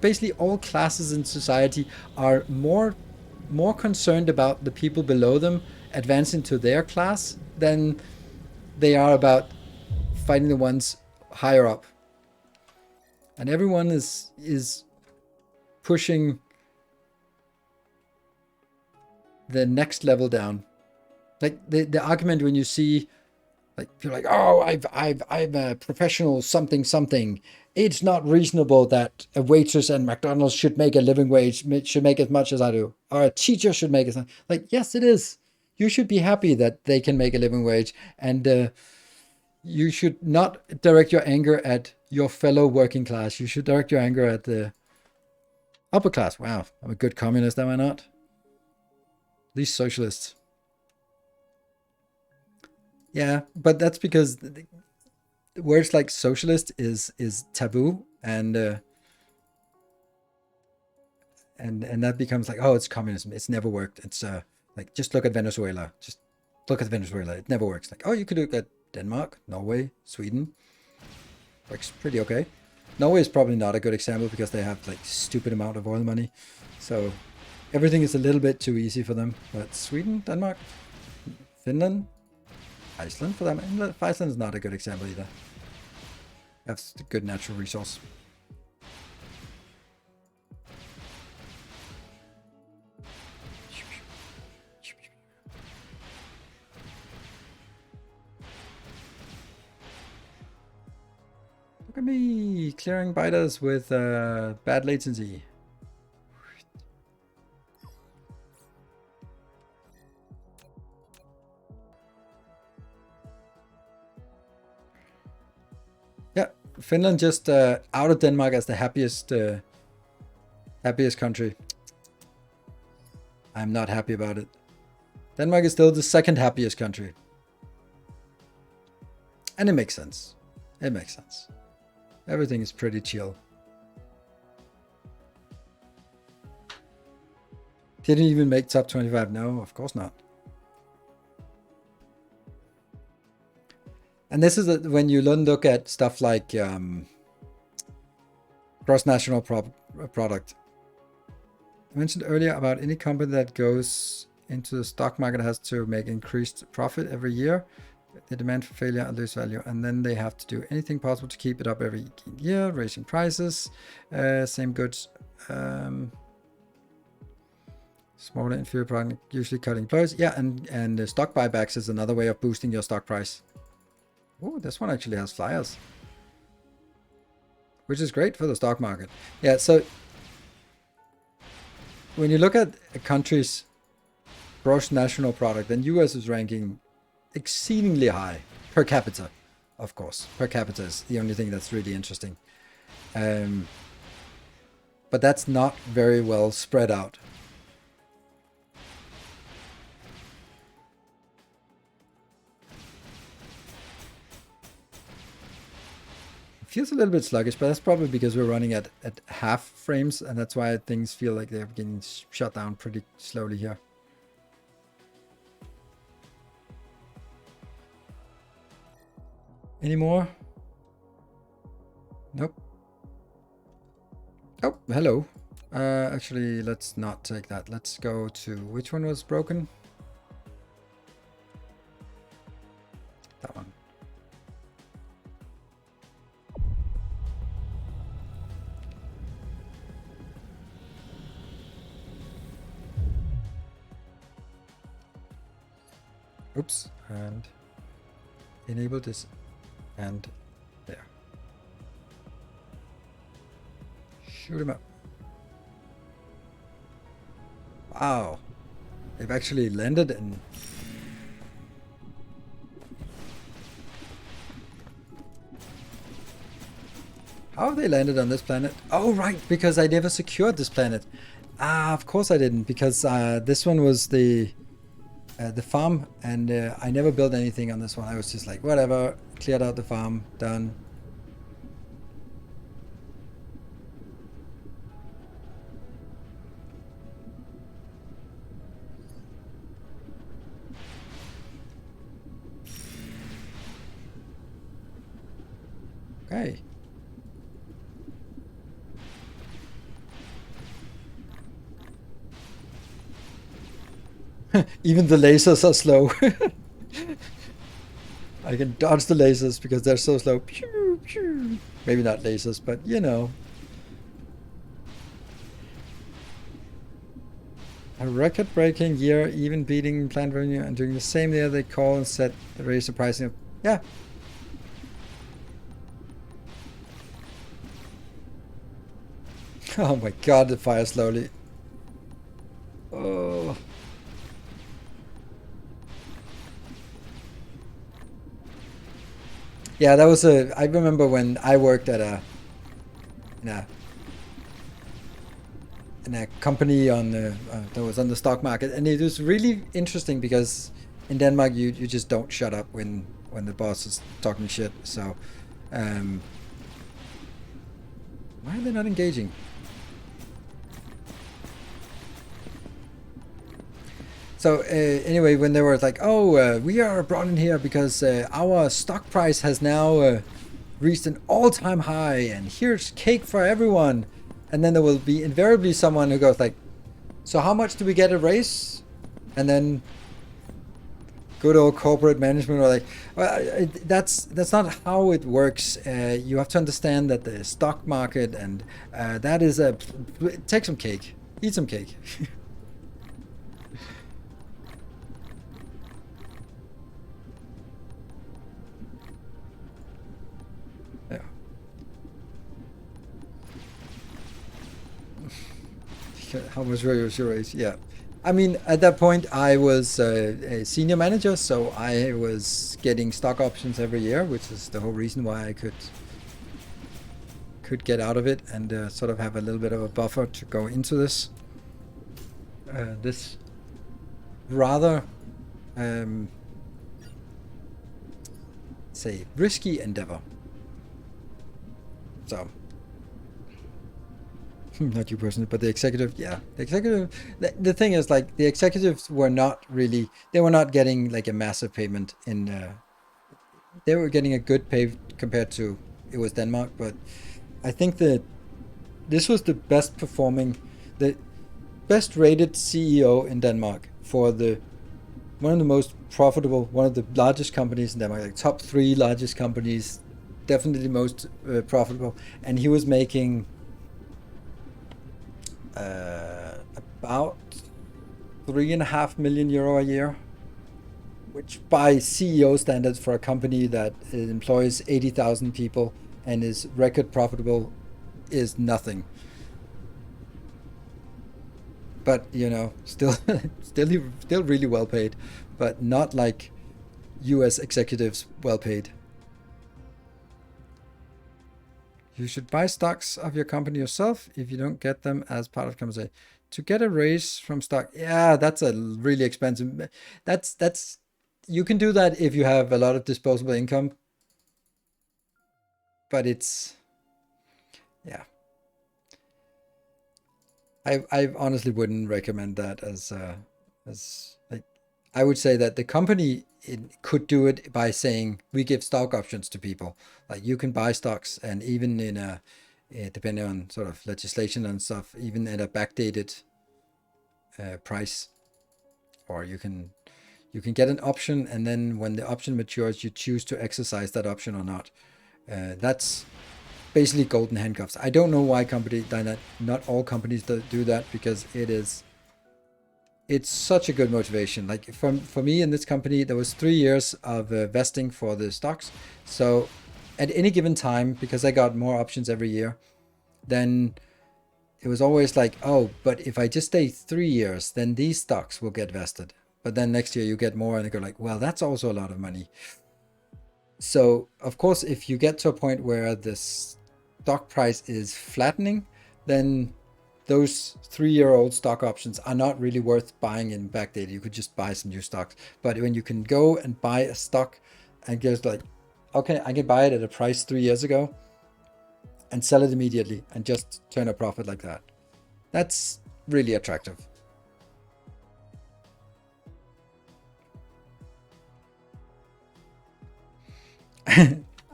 basically all classes in society are more concerned about the people below them advancing to their class than they are about fighting the ones higher up. And everyone is pushing the next level down. Like the argument when you see, like, you're like, oh, I'm a professional something. It's not reasonable that a waitress at McDonald's should make a living wage, should make as much as I do, or a teacher should make as much. Like, yes, it is. You should be happy that they can make a living wage, and you should not direct your anger at your fellow working class. You should direct your anger at the upper class. Wow, I'm a good communist, am I not? These socialists. Yeah, but that's because words like socialist is taboo, and that becomes like, oh, it's communism. It's never worked. It's like, just look at Venezuela. Just look at Venezuela. It never works. Like, oh, you could look at Denmark, Norway, Sweden. Works pretty okay. Norway is probably not a good example because they have like stupid amount of oil money, so everything is a little bit too easy for them. But Sweden, Denmark, Finland, Iceland, for them. Iceland is not a good example either. That's a good natural resource. Look at me clearing biters with bad latency. Yeah, Finland just outed Denmark as the happiest country. I'm not happy about it. Denmark is still the second happiest country. And it makes sense. It makes sense. Everything is pretty chill. Didn't even make top 25. No, of course not. And this is when you look at stuff like cross-national product. I mentioned earlier about any company that goes into the stock market has to make increased profit every year. They demand for failure and lose value, and then they have to do anything possible to keep it up every year, raising prices, same goods, smaller inferior product, usually cutting employees. Yeah, and stock buybacks is another way of boosting your stock price. Oh, this one actually has flyers, which is great for the stock market. Yeah, so when you look at a country's gross national product, then US is ranking exceedingly high per capita, of course. Per capita is the only thing that's really interesting. but that's not very well spread out. Feels a little bit sluggish, but that's probably because we're running at half frames, and that's why things feel like they're getting shut down pretty slowly here. Any more? Nope. Oh, hello. Actually, let's not take that. Let's go to, which one was broken? That one. Oops, and enable this, and there. Shoot him up. Wow, they've actually landed in. How have they landed on this planet? Oh, right, because I never secured this planet. Ah, of course I didn't, because this one was the farm, and I never built anything on this one. I was just like, whatever, cleared out the farm, done. Okay. Even the lasers are slow. I can dodge the lasers because they're so slow. Pew, pew. Maybe not lasers, but you know. A record-breaking year, even beating planned revenue, and during the same year they call and set the raise the pricing of, yeah. Oh my god, it fires slowly. Oh. Yeah, that was I remember when I worked at in a company on that was on the stock market, and it was really interesting because in Denmark you just don't shut up when the boss is talking shit. So why are they not engaging? So anyway, when they were like, oh, we are brought in here because our stock price has now reached an all-time high, and here's cake for everyone. And then there will be invariably someone who goes like, so how much do we get a raise? And then good old corporate management are like, well, that's not how it works. You have to understand that the stock market, and that is take some cake, eat some cake. How much was your raise? Yeah. I mean, at that point, I was a senior manager, so I was getting stock options every year, which is the whole reason why I could get out of it and sort of have a little bit of a buffer to go into this this rather say risky endeavor. So. Not you personally, but the executive, yeah. The executive, the thing is, like, the executives were not really, they were not getting, like, a massive payment in, they were getting a good pay compared to, it was Denmark, but I think that this was the best performing, the best rated CEO in Denmark for one of the most profitable, one of the largest companies in Denmark, like top 3 largest companies, definitely most profitable, and he was making about €3.5 million a year, which by CEO standards for a company that employs 80,000 people and is record profitable is nothing. But you know, still really well paid, but not like US executives well paid. You should buy stocks of your company yourself if you don't get them as part of compensation. To get a raise from stock, yeah, that's a really expensive. That's you can do that if you have a lot of disposable income, but it's yeah. I honestly wouldn't recommend that as like I would say that the company could do it by saying we give stock options to people. Like you can buy stocks, and even in a depending on sort of legislation and stuff, even at a backdated price, or you can get an option, and then when the option matures, you choose to exercise that option or not. That's basically golden handcuffs. I don't know why companies not all companies do that, because it's such a good motivation. Like for me in this company, there was 3 years of vesting for the stocks. So at any given time, because I got more options every year, then it was always like, oh, but if I just stay 3 years, then these stocks will get vested. But then next year you get more, and they go like, well, that's also a lot of money. So of course, if you get to a point where the stock price is flattening, then those 3-year-old stock options are not really worth buying in backdated. You could just buy some new stocks. But when you can go and buy a stock and just like, okay, I can buy it at a price 3 years ago and sell it immediately and just turn a profit like that. That's really attractive.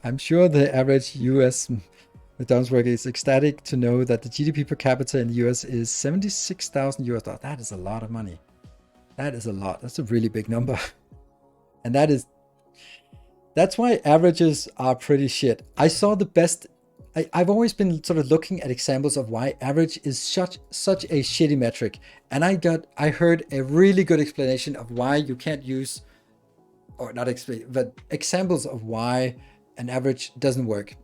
I'm sure the average US McDonald's worker is ecstatic to know that the GDP per capita in the US is 76,000 US dollars. That is a lot of money. That is a lot. That's a really big number. And that's why averages are pretty shit. I saw the best. I've always been sort of looking at examples of why average is such a shitty metric. And I heard a really good explanation of why you can't use, or not explain, but examples of why an average doesn't work.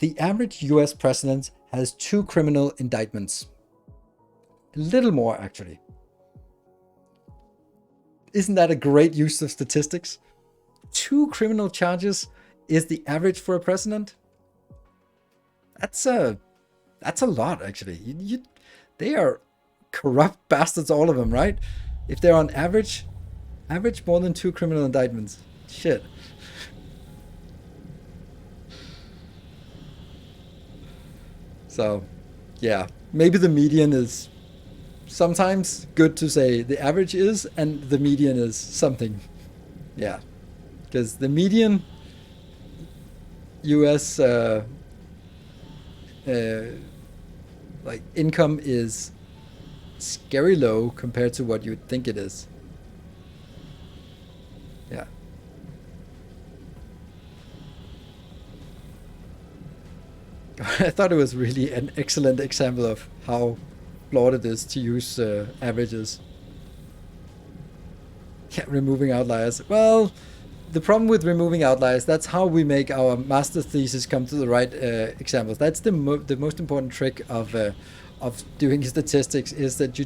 The average US president has 2 criminal indictments. A little more, actually. Isn't that a great use of statistics? 2 criminal charges is the average for a president. That's a lot, actually. They are corrupt bastards, all of them, right? If they're on average more than 2 criminal indictments. Shit. So, yeah, maybe the median is sometimes good to say the average is, and the median is something. Yeah, because the median US like income is scary low compared to what you'd think it is. Yeah. I thought it was really an excellent example of how flawed it is to use averages. Yeah, removing outliers. Well, the problem with removing outliers, that's how we make our master's thesis come to the right examples. That's the most important trick of doing statistics, is that you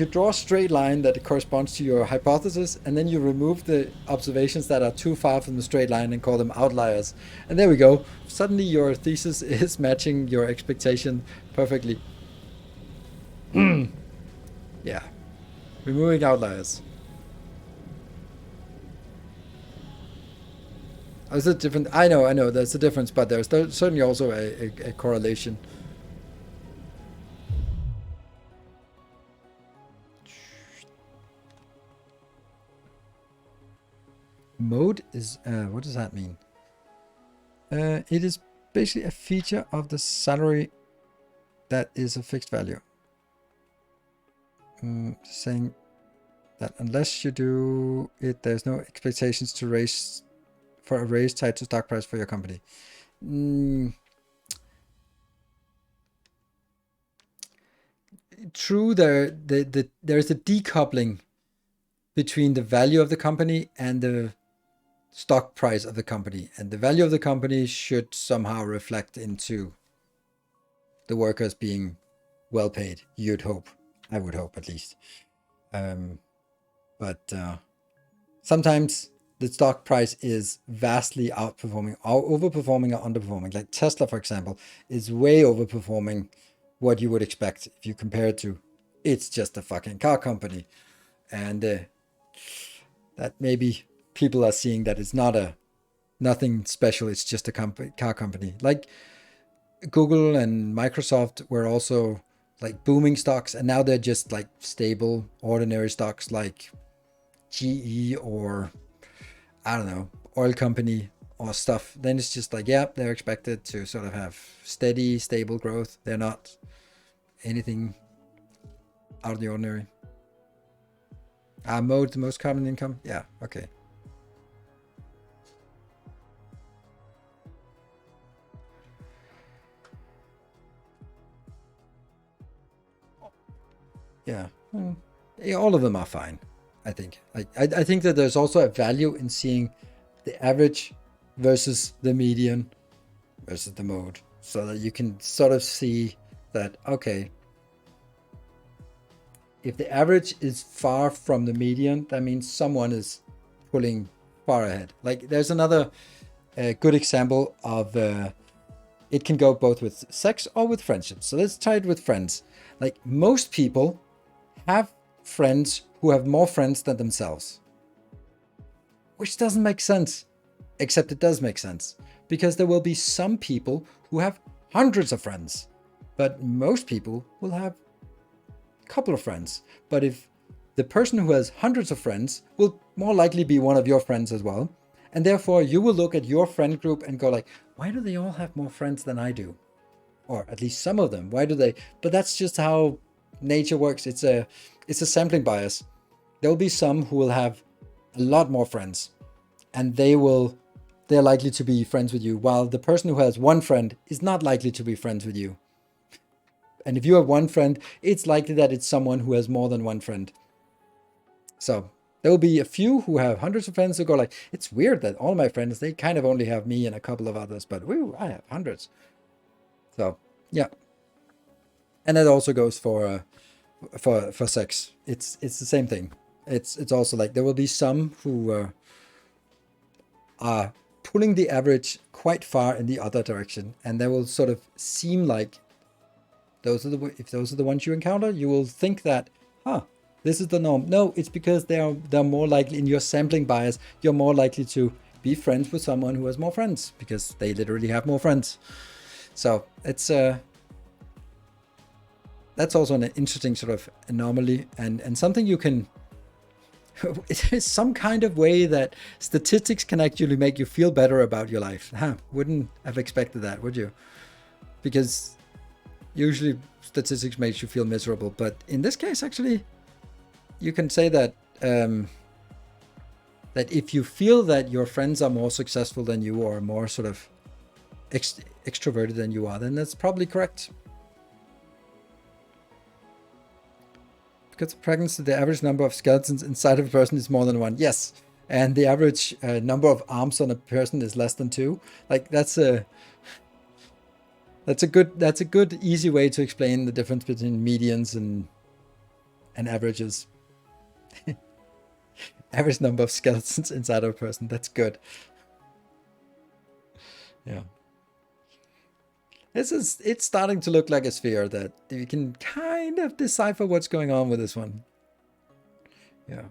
draw a straight line that corresponds to your hypothesis, and then you remove the observations that are too far from the straight line and call them outliers. And there we go. Suddenly your thesis is matching your expectation perfectly. Yeah. Removing outliers. There's a different. I know. There's a difference, but there's certainly also a correlation. Mode is what does that mean? It is basically a feature of the salary that is a fixed value. Saying that unless you do it, there's no expectations to raise for a raise tied to stock price for your company. True, there's a decoupling between the value of the company and the stock price of the company, and the value of the company should somehow reflect into the workers being well paid. You'd hope. I would hope, at least. But sometimes the stock price is vastly outperforming, or overperforming or underperforming. Like Tesla, for example, is way overperforming what you would expect if you compare it to, it's just a fucking car company. And that maybe people are seeing that it's not a nothing special, it's just a car company. Like Google and Microsoft were also like booming stocks, and now they're just like stable, ordinary stocks like GE or I don't know, oil company or stuff. Then it's just like, yeah, they're expected to sort of have steady, stable growth. They're not anything out of the ordinary. Mode, the most common income? Yeah, okay. Yeah. Yeah, all of them are fine, I think. I think that there's also a value in seeing the average versus the median versus the mode, so that you can sort of see that, okay, if the average is far from the median, that means someone is pulling far ahead. Like there's another good example of it can go both with sex or with friendships. So let's try it with friends. Like most people have friends who have more friends than themselves, which doesn't make sense, except it does make sense, because there will be some people who have hundreds of friends, but most people will have a couple of friends. But if the person who has hundreds of friends will more likely be one of your friends as well, and therefore you will look at your friend group and go like, why do they all have more friends than I do? Or at least some of them, why do they? But that's just how nature works. It's a sampling bias. There'll be some who will have a lot more friends, and they're likely to be friends with you, while the person who has one friend is not likely to be friends with you. And if you have one friend, it's likely that it's someone who has more than one friend. So there will be a few who have hundreds of friends who go like, it's weird that all my friends, they kind of only have me and a couple of others, but woo, I have hundreds. So yeah. And that also goes for sex. It's the same thing. It's also like there will be some who are pulling the average quite far in the other direction, and they will sort of seem like if those are the ones you encounter, you will think that, this is the norm. No, it's because they're more likely, in your sampling bias, you're more likely to be friends with someone who has more friends because they literally have more friends. So it's that's also an interesting sort of anomaly, and something you can it is some kind of way that statistics can actually make you feel better about your life. Wouldn't have expected that, would you? Because usually statistics makes you feel miserable, but in this case, actually, you can say that that if you feel that your friends are more successful than you, or more sort of extroverted than you are, then that's probably correct. Because of pregnancy, the average number of skeletons inside of a person is more than one. Yes, and the average number of arms on a person is less than 2. Like that's a good easy way to explain the difference between medians and averages. Average number of skeletons inside of a person. That's good. Yeah. It's starting to look like a sphere that you can kind of decipher what's going on with this one. Yeah.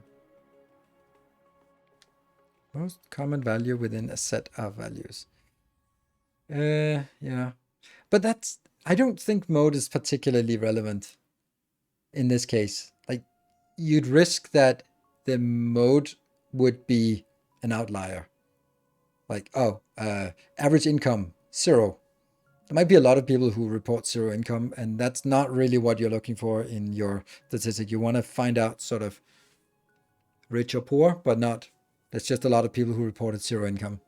Most common value within a set of values. Yeah. But I don't think mode is particularly relevant in this case. Like, you'd risk that the mode would be an outlier. Like, average income, 0. There might be a lot of people who report 0 income, and that's not really what you're looking for in your statistic. You want to find out sort of rich or poor, but not. There's just a lot of people who reported 0 income.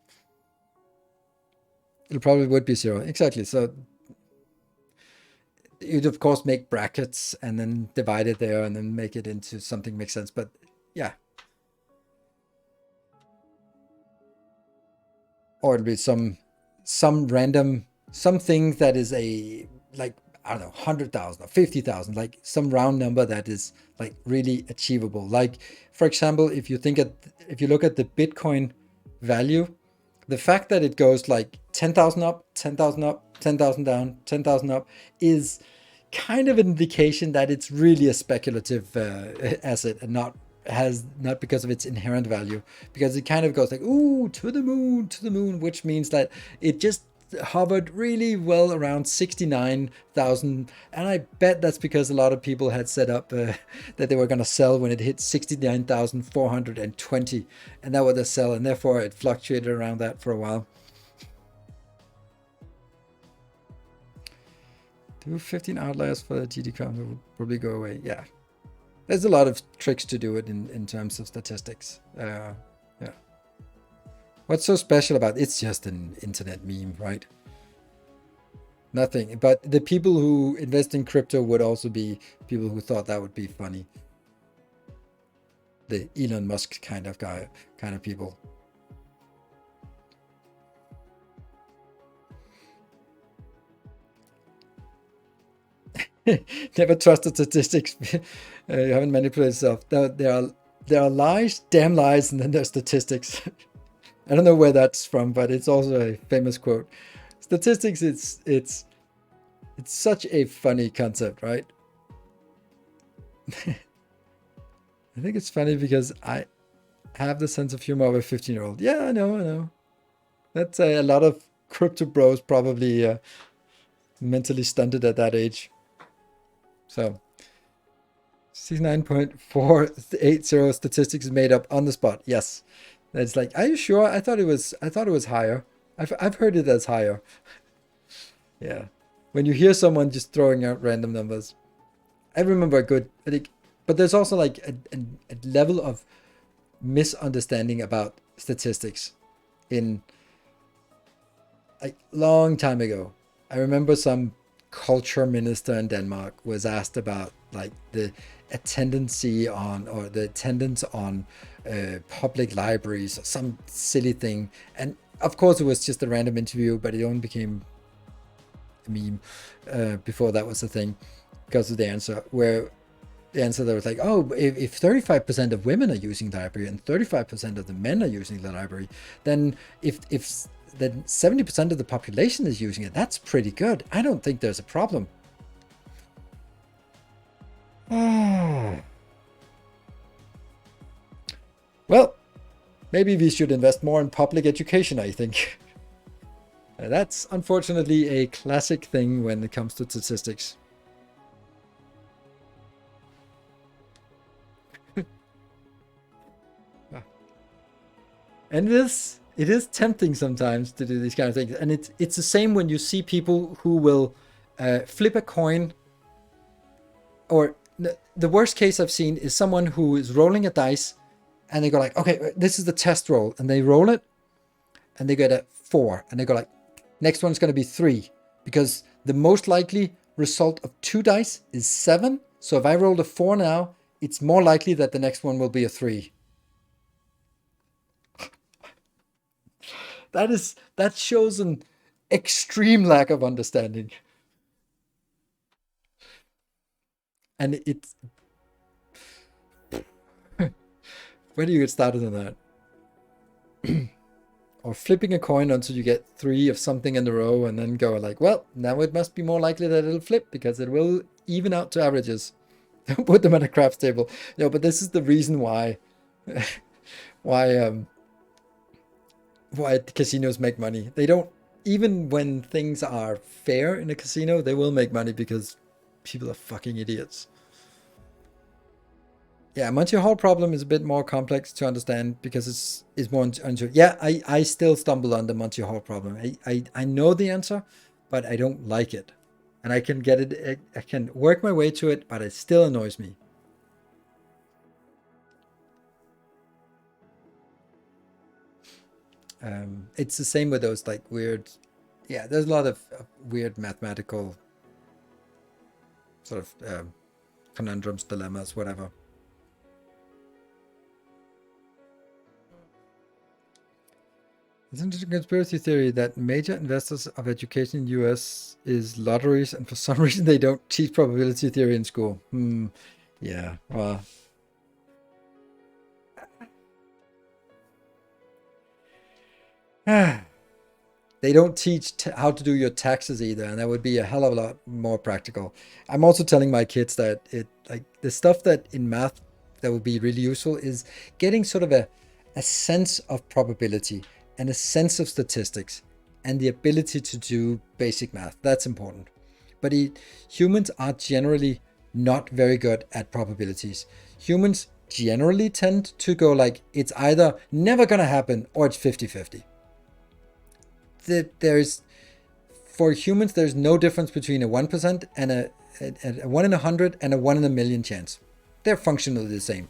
It probably would be 0. Exactly. So you'd of course make brackets and then divide it there and then make it into something makes sense. But yeah. Or it'll be some random something that is a like I don't know, 100,000 or 50,000, like some round number that is like really achievable. Like, for example, if you look at the Bitcoin value, the fact that it goes like 10,000 up, 10,000 up, 10,000 down, 10,000 up is kind of an indication that it's really a speculative asset and not because of its inherent value, because it kind of goes like, ooh, to the moon, which means that it just hovered really well around 69,000, and I bet that's because a lot of people had set up that they were going to sell when it hit 69,420, and that was the sell, and therefore it fluctuated around that for a while. Do 15 outliers for the GD count will probably go away. Yeah, there's a lot of tricks to do it in terms of statistics. Yeah. What's so special about it? It's just an internet meme, right? Nothing. But the people who invest in crypto would also be people who thought that would be funny. The Elon Musk kind of people. Never trust the statistics. You haven't manipulated yourself. There are lies, damn lies, and then there's statistics. I don't know where that's from, but it's also a famous quote. Statistics, it's such a funny concept, right? I think it's funny because I have the sense of humor of a 15-year-old. Yeah, I know. That's a lot of crypto bros probably mentally stunted at that age. So 69.480 statistics is made up on the spot. Yes. It's like, are you sure? I thought it was higher. I've heard it as higher. Yeah. When you hear someone just throwing out random numbers. I remember I think, but there's also like a level of misunderstanding about statistics in a long time ago. I remember some culture minister in Denmark was asked about like the attendance on public libraries or some silly thing, and of course it was just a random interview, but it only became a meme before that was a thing because of the answer, where the answer that was like, oh, if 35% of women are using the library and 35% of the men are using the library, then if then 70% of the population is using it, that's pretty good. I don't think there's a problem. Well, maybe we should invest more in public education, I think. That's unfortunately a classic thing when it comes to statistics. And it is tempting sometimes to do these kind of things. And it's the same when you see people who will flip a coin, or the worst case I've seen is someone who is rolling a dice and they go like, okay, this is the test roll, and they roll it and they get a 4 and they go like, next one's going to be 3, because the most likely result of 2 dice is 7. So if I rolled a 4 now, it's more likely that the next one will be a 3. That shows an extreme lack of understanding. And it's where do you get started on that? Or flipping a coin until you get 3 of something in a row and then go like, well, now it must be more likely that it'll flip because it will even out to averages. Put them on a craps table. No, but this is the reason why casinos make money. They don't, even when things are fair in a casino, they will make money because people are fucking idiots. Yeah, Monty Hall problem is a bit more complex to understand because it's more unsure. Yeah, I still stumble on the Monty Hall problem. I know the answer, but I don't like it. And I can get it, I can work my way to it, but it still annoys me. It's the same with those like weird, yeah, there's a lot of weird mathematical sort of conundrums, dilemmas, whatever. It's an interesting conspiracy theory that major investors of education in US is lotteries, and for some reason they don't teach probability theory in school. Yeah, well, they don't teach how to do your taxes either, and that would be a hell of a lot more practical. I'm also telling my kids that the stuff that in math that would be really useful is getting sort of a sense of probability and a sense of statistics and the ability to do basic math. That's important. But humans are generally not very good at probabilities. Humans generally tend to go like, it's either never gonna happen or it's 50-50. For humans, there's no difference between a 1% and a 1 in 100 and a 1 in a million chance. They're functionally the same.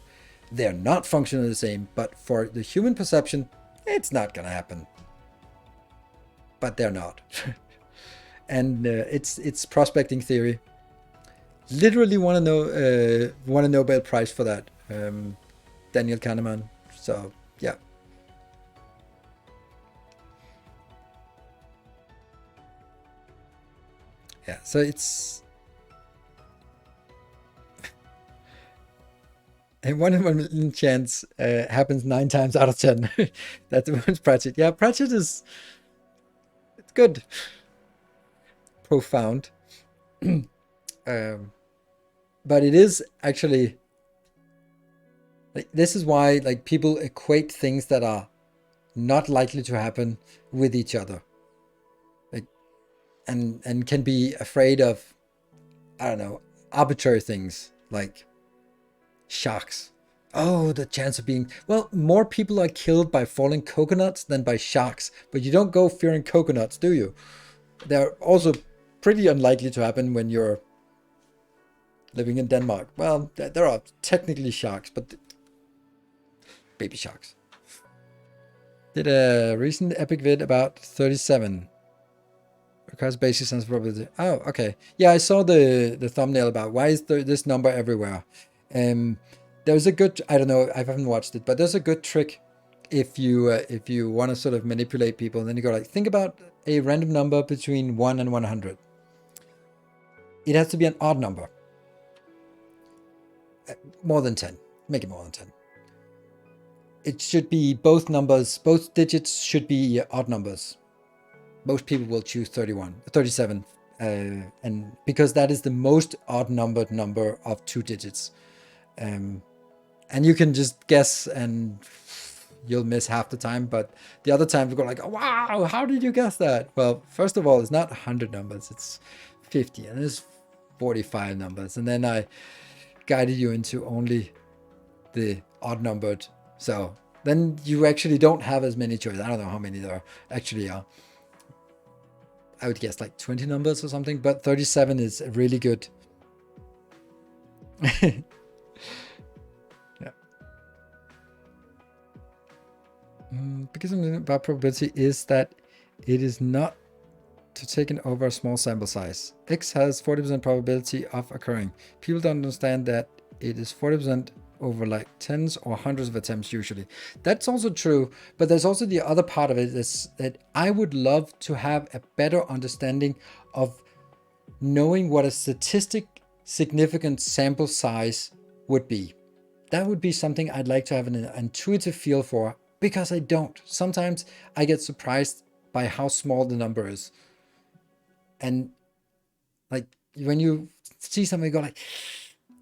They're not functionally the same, but for the human perception, it's not going to happen. But they're not. And it's prospecting theory. Literally won a Nobel Prize for that, Daniel Kahneman. So, yeah. Yeah, so it's a 1 in 1 million chance happens 9 times out of 10. That's the Pratchett. Yeah, Pratchett it's good. Profound. But it is actually like, this is why like people equate things that are not likely to happen with each other. And can be afraid of, I don't know, arbitrary things like sharks. Oh, the chance of being... Well, more people are killed by falling coconuts than by sharks. But you don't go fearing coconuts, do you? They're also pretty unlikely to happen when you're living in Denmark. Well, there are technically sharks, but baby sharks. Did a recent epic vid about 37. Because basic sense of probability. Oh, okay. Yeah, I saw the thumbnail about why is this number everywhere. There's a good, I don't know, I haven't watched it, but there's a good trick if you want to sort of manipulate people. And then you go like, think about a random number between 1 and 100. It has to be an odd number. More than 10. Make it more than 10. It should be both numbers, both digits should be odd numbers. Most people will choose 37, and because that is the most odd numbered number of 2 digits. And you can just guess and you'll miss half the time, but the other time you go like, oh, wow, how did you guess that? Well, first of all, it's not 100 numbers, it's 50, and there's 45 numbers. And then I guided you into only the odd numbered. So then you actually don't have as many choices. I don't know how many there actually are. I would guess like 20 numbers or something, but 37 is really good. Yeah. Because something about probability is that it is not to taken over a small sample size. X has 40% probability of occurring. People don't understand that it is 40% over like tens or hundreds of attempts usually. That's also true, but there's also the other part of it is that I would love to have a better understanding of knowing what a statistic significant sample size would be. That would be something I'd like to have an intuitive feel for, because I don't. Sometimes I get surprised by how small the number is. And like when you see something, you go like,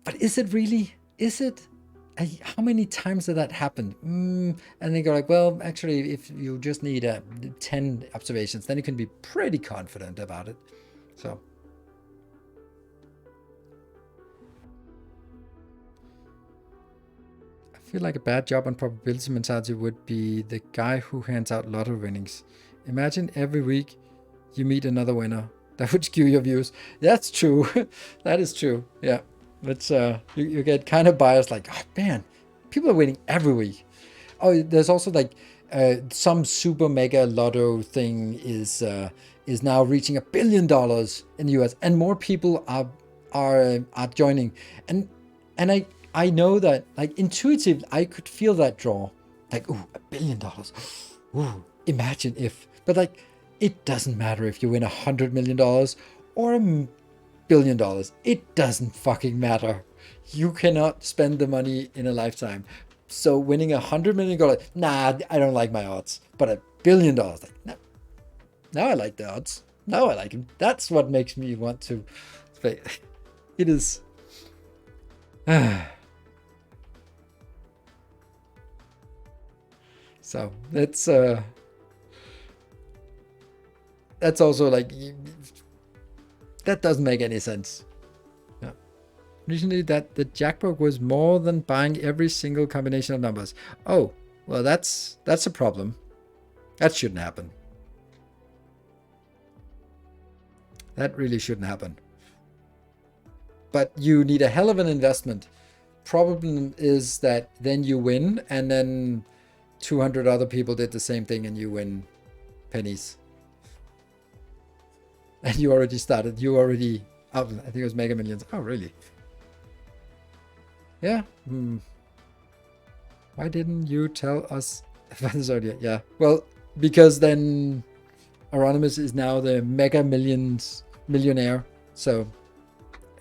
but is it really? Is it? How many times did that happen? And they go like, well, actually, if you just need 10 observations, then you can be pretty confident about it. So. I feel like a bad job on probability mentality would be the guy who hands out lotto winnings. Imagine every week you meet another winner. That would skew your views. That's true. That is true. Yeah. It's you get kind of biased, like, oh man, people are winning every week. Oh, there's also like some super mega lotto thing is now reaching $1 billion in the US, and more people are joining. And I know that like intuitively I could feel that draw, like, ooh, $1 billion. Ooh, imagine if, but like, it doesn't matter if you win $100 million or $1 billion. It doesn't fucking matter. You cannot spend the money in a lifetime. So winning $100 million, nah, I don't like my odds. But $1 billion, like, no, now I like the odds. Now I like them. That's what makes me want to play. It is. So that's also like, that doesn't make any sense. Yeah. Recently, that the jackpot was more than buying every single combination of numbers. Oh, well, that's a problem. That shouldn't happen. That really shouldn't happen. But you need a hell of an investment. Problem is that then you win, and then 200 other people did the same thing, and you win pennies. And you already started. You already. Oh, I think it was Mega Millions. Oh, really? Yeah. Why didn't you tell us earlier? Yeah. Well, because then Anonymous is now the Mega Millions millionaire. So,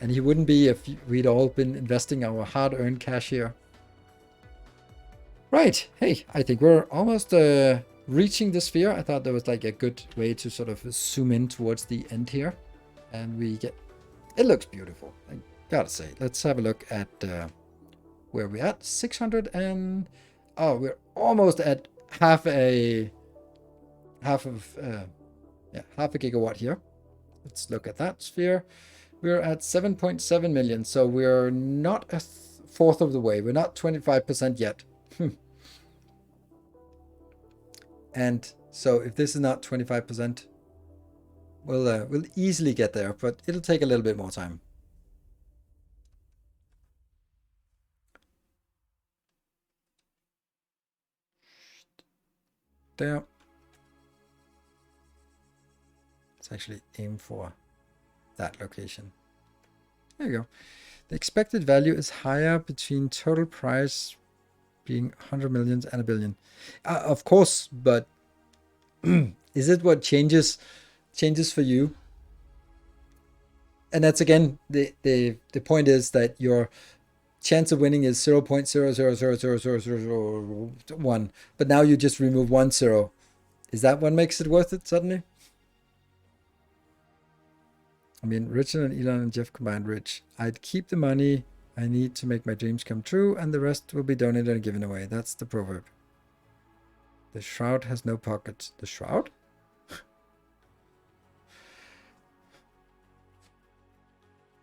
and he wouldn't be if we'd all been investing our hard-earned cash here. Right. Hey, I think we're almost reaching the sphere. I thought that was like a good way to sort of zoom in towards the end here. And we get... It looks beautiful, I gotta say. Let's have a look at where we're at. 600 and... Oh, we're almost at half a gigawatt here. Let's look at that sphere. We're at 7.7 million, so we're not a fourth of the way. We're not 25% yet. And so if this is not 25%, we'll easily get there, but it'll take a little bit more time. There. Let's actually aim for that location. There you go. The expected value is higher between total price being 100 millions and $1 billion. Of course, but is it what changes for you? And that's again the point is that your chance of winning is 0.0000001, but now you just remove 1 0. Is that what makes it worth it suddenly? I mean, Richard and Elon and Jeff combined rich. I'd keep the money I need to make my dreams come true, and the rest will be donated and given away. That's the proverb. The shroud has no pockets. The shroud?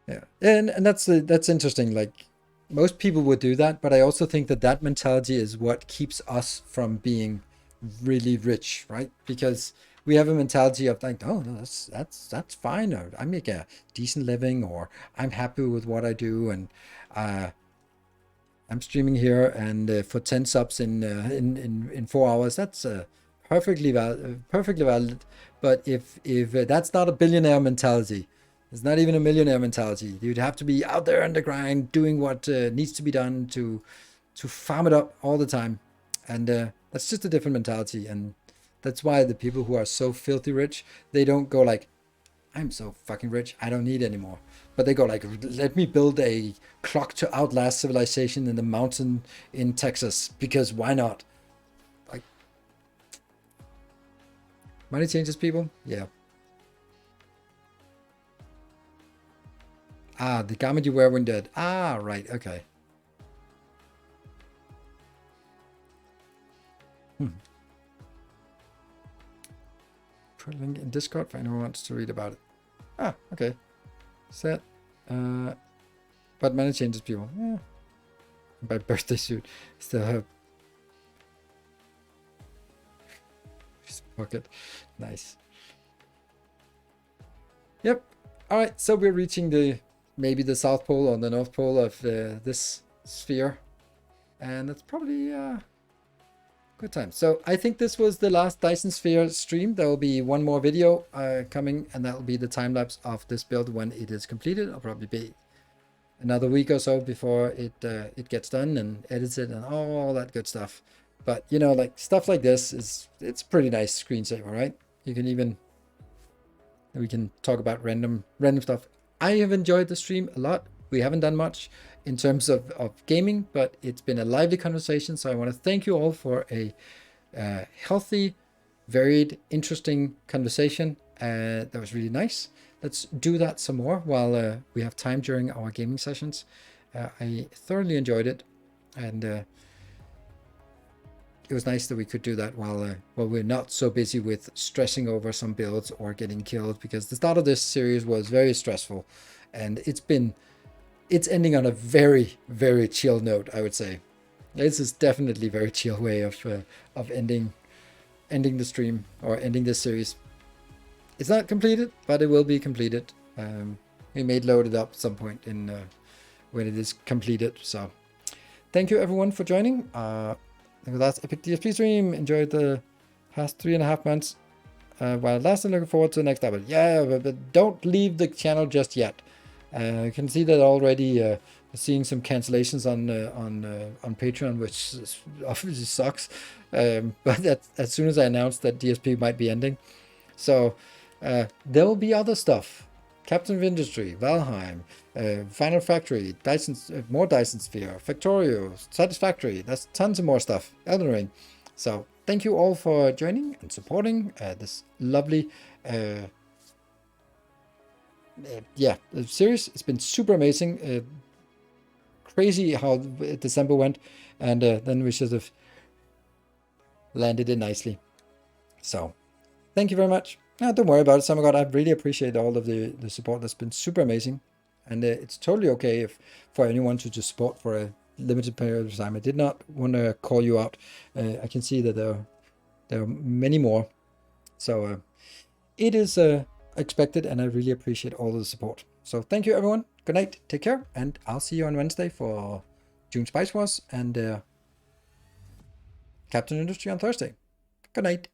Yeah, and that's interesting. Like, most people would do that, but I also think that mentality is what keeps us from being really rich, right? Because we have a mentality of like, oh, no, that's fine, or I make a decent living, or I'm happy with what I do, and I'm streaming here, and for 10 subs in 4 hours, that's perfectly valid. But if that's not a billionaire mentality, it's not even a millionaire mentality. You'd have to be out there on the grind, doing what needs to be done to farm it up all the time, and that's just a different mentality. And that's why the people who are so filthy rich, they don't go like, I'm so fucking rich, I don't need anymore. But they go like, let me build a clock to outlast civilization in the mountain in Texas, because why not? Like, money changes people? Yeah. Ah, the garment you wear when dead. Ah, right, okay. Put a link in Discord for anyone who wants to read about it. Ah, okay. Set. But money changes people. Yeah. My birthday suit. Still have pocket. Nice. Yep. Alright, so we're reaching maybe the South Pole or the North Pole of this sphere. And that's probably good time. So I think this was the last Dyson Sphere stream. There will be one more video coming, and that will be the time lapse of this build when it is completed. It'll probably be another week or so before it gets done and edited and all that good stuff. But you know, like stuff like this it's pretty nice screensaver, right? You can even we can talk about random stuff. I have enjoyed the stream a lot. We haven't done much in terms of gaming, but it's been a lively conversation. So I want to thank you all for a healthy, varied, interesting conversation. That was really nice. Let's do that some more while we have time during our gaming sessions. I thoroughly enjoyed it, and it was nice that we could do that while we're not so busy with stressing over some builds or getting killed, because the start of this series was very stressful, and it's ending on a very, very chill note, I would say. This is definitely a very chill way of ending the stream or ending this series. It's not completed, but it will be completed. We may load it up at some point in when it is completed. So thank you everyone for joining. That's Epic DSP stream. Enjoyed the past 3.5 months. While lastly, looking forward to the next update. Yeah, but don't leave the channel just yet. You can see that already. Seeing some cancellations on Patreon, which obviously sucks. But as soon as I announced that DSP might be ending, so there will be other stuff. Captain of Industry, Valheim, Final Factory, Dyson, more Dyson Sphere, Factorio, Satisfactory. That's tons of more stuff. Elden Ring. So thank you all for joining and supporting this lovely the series. It's been super amazing. Crazy how December went, and then we should have landed it nicely. So thank you very much. Don't worry about it, Summer God. I really appreciate all of the support. That's been super amazing, and it's totally okay if for anyone to just support for a limited period of time. I did not want to call you out. I can see that there are many more, so it is expected, and I really appreciate all of the support. So thank you everyone. Good night, take care, and I'll see you on Wednesday for June Spice Wars and Captain Industry on Thursday. Good night.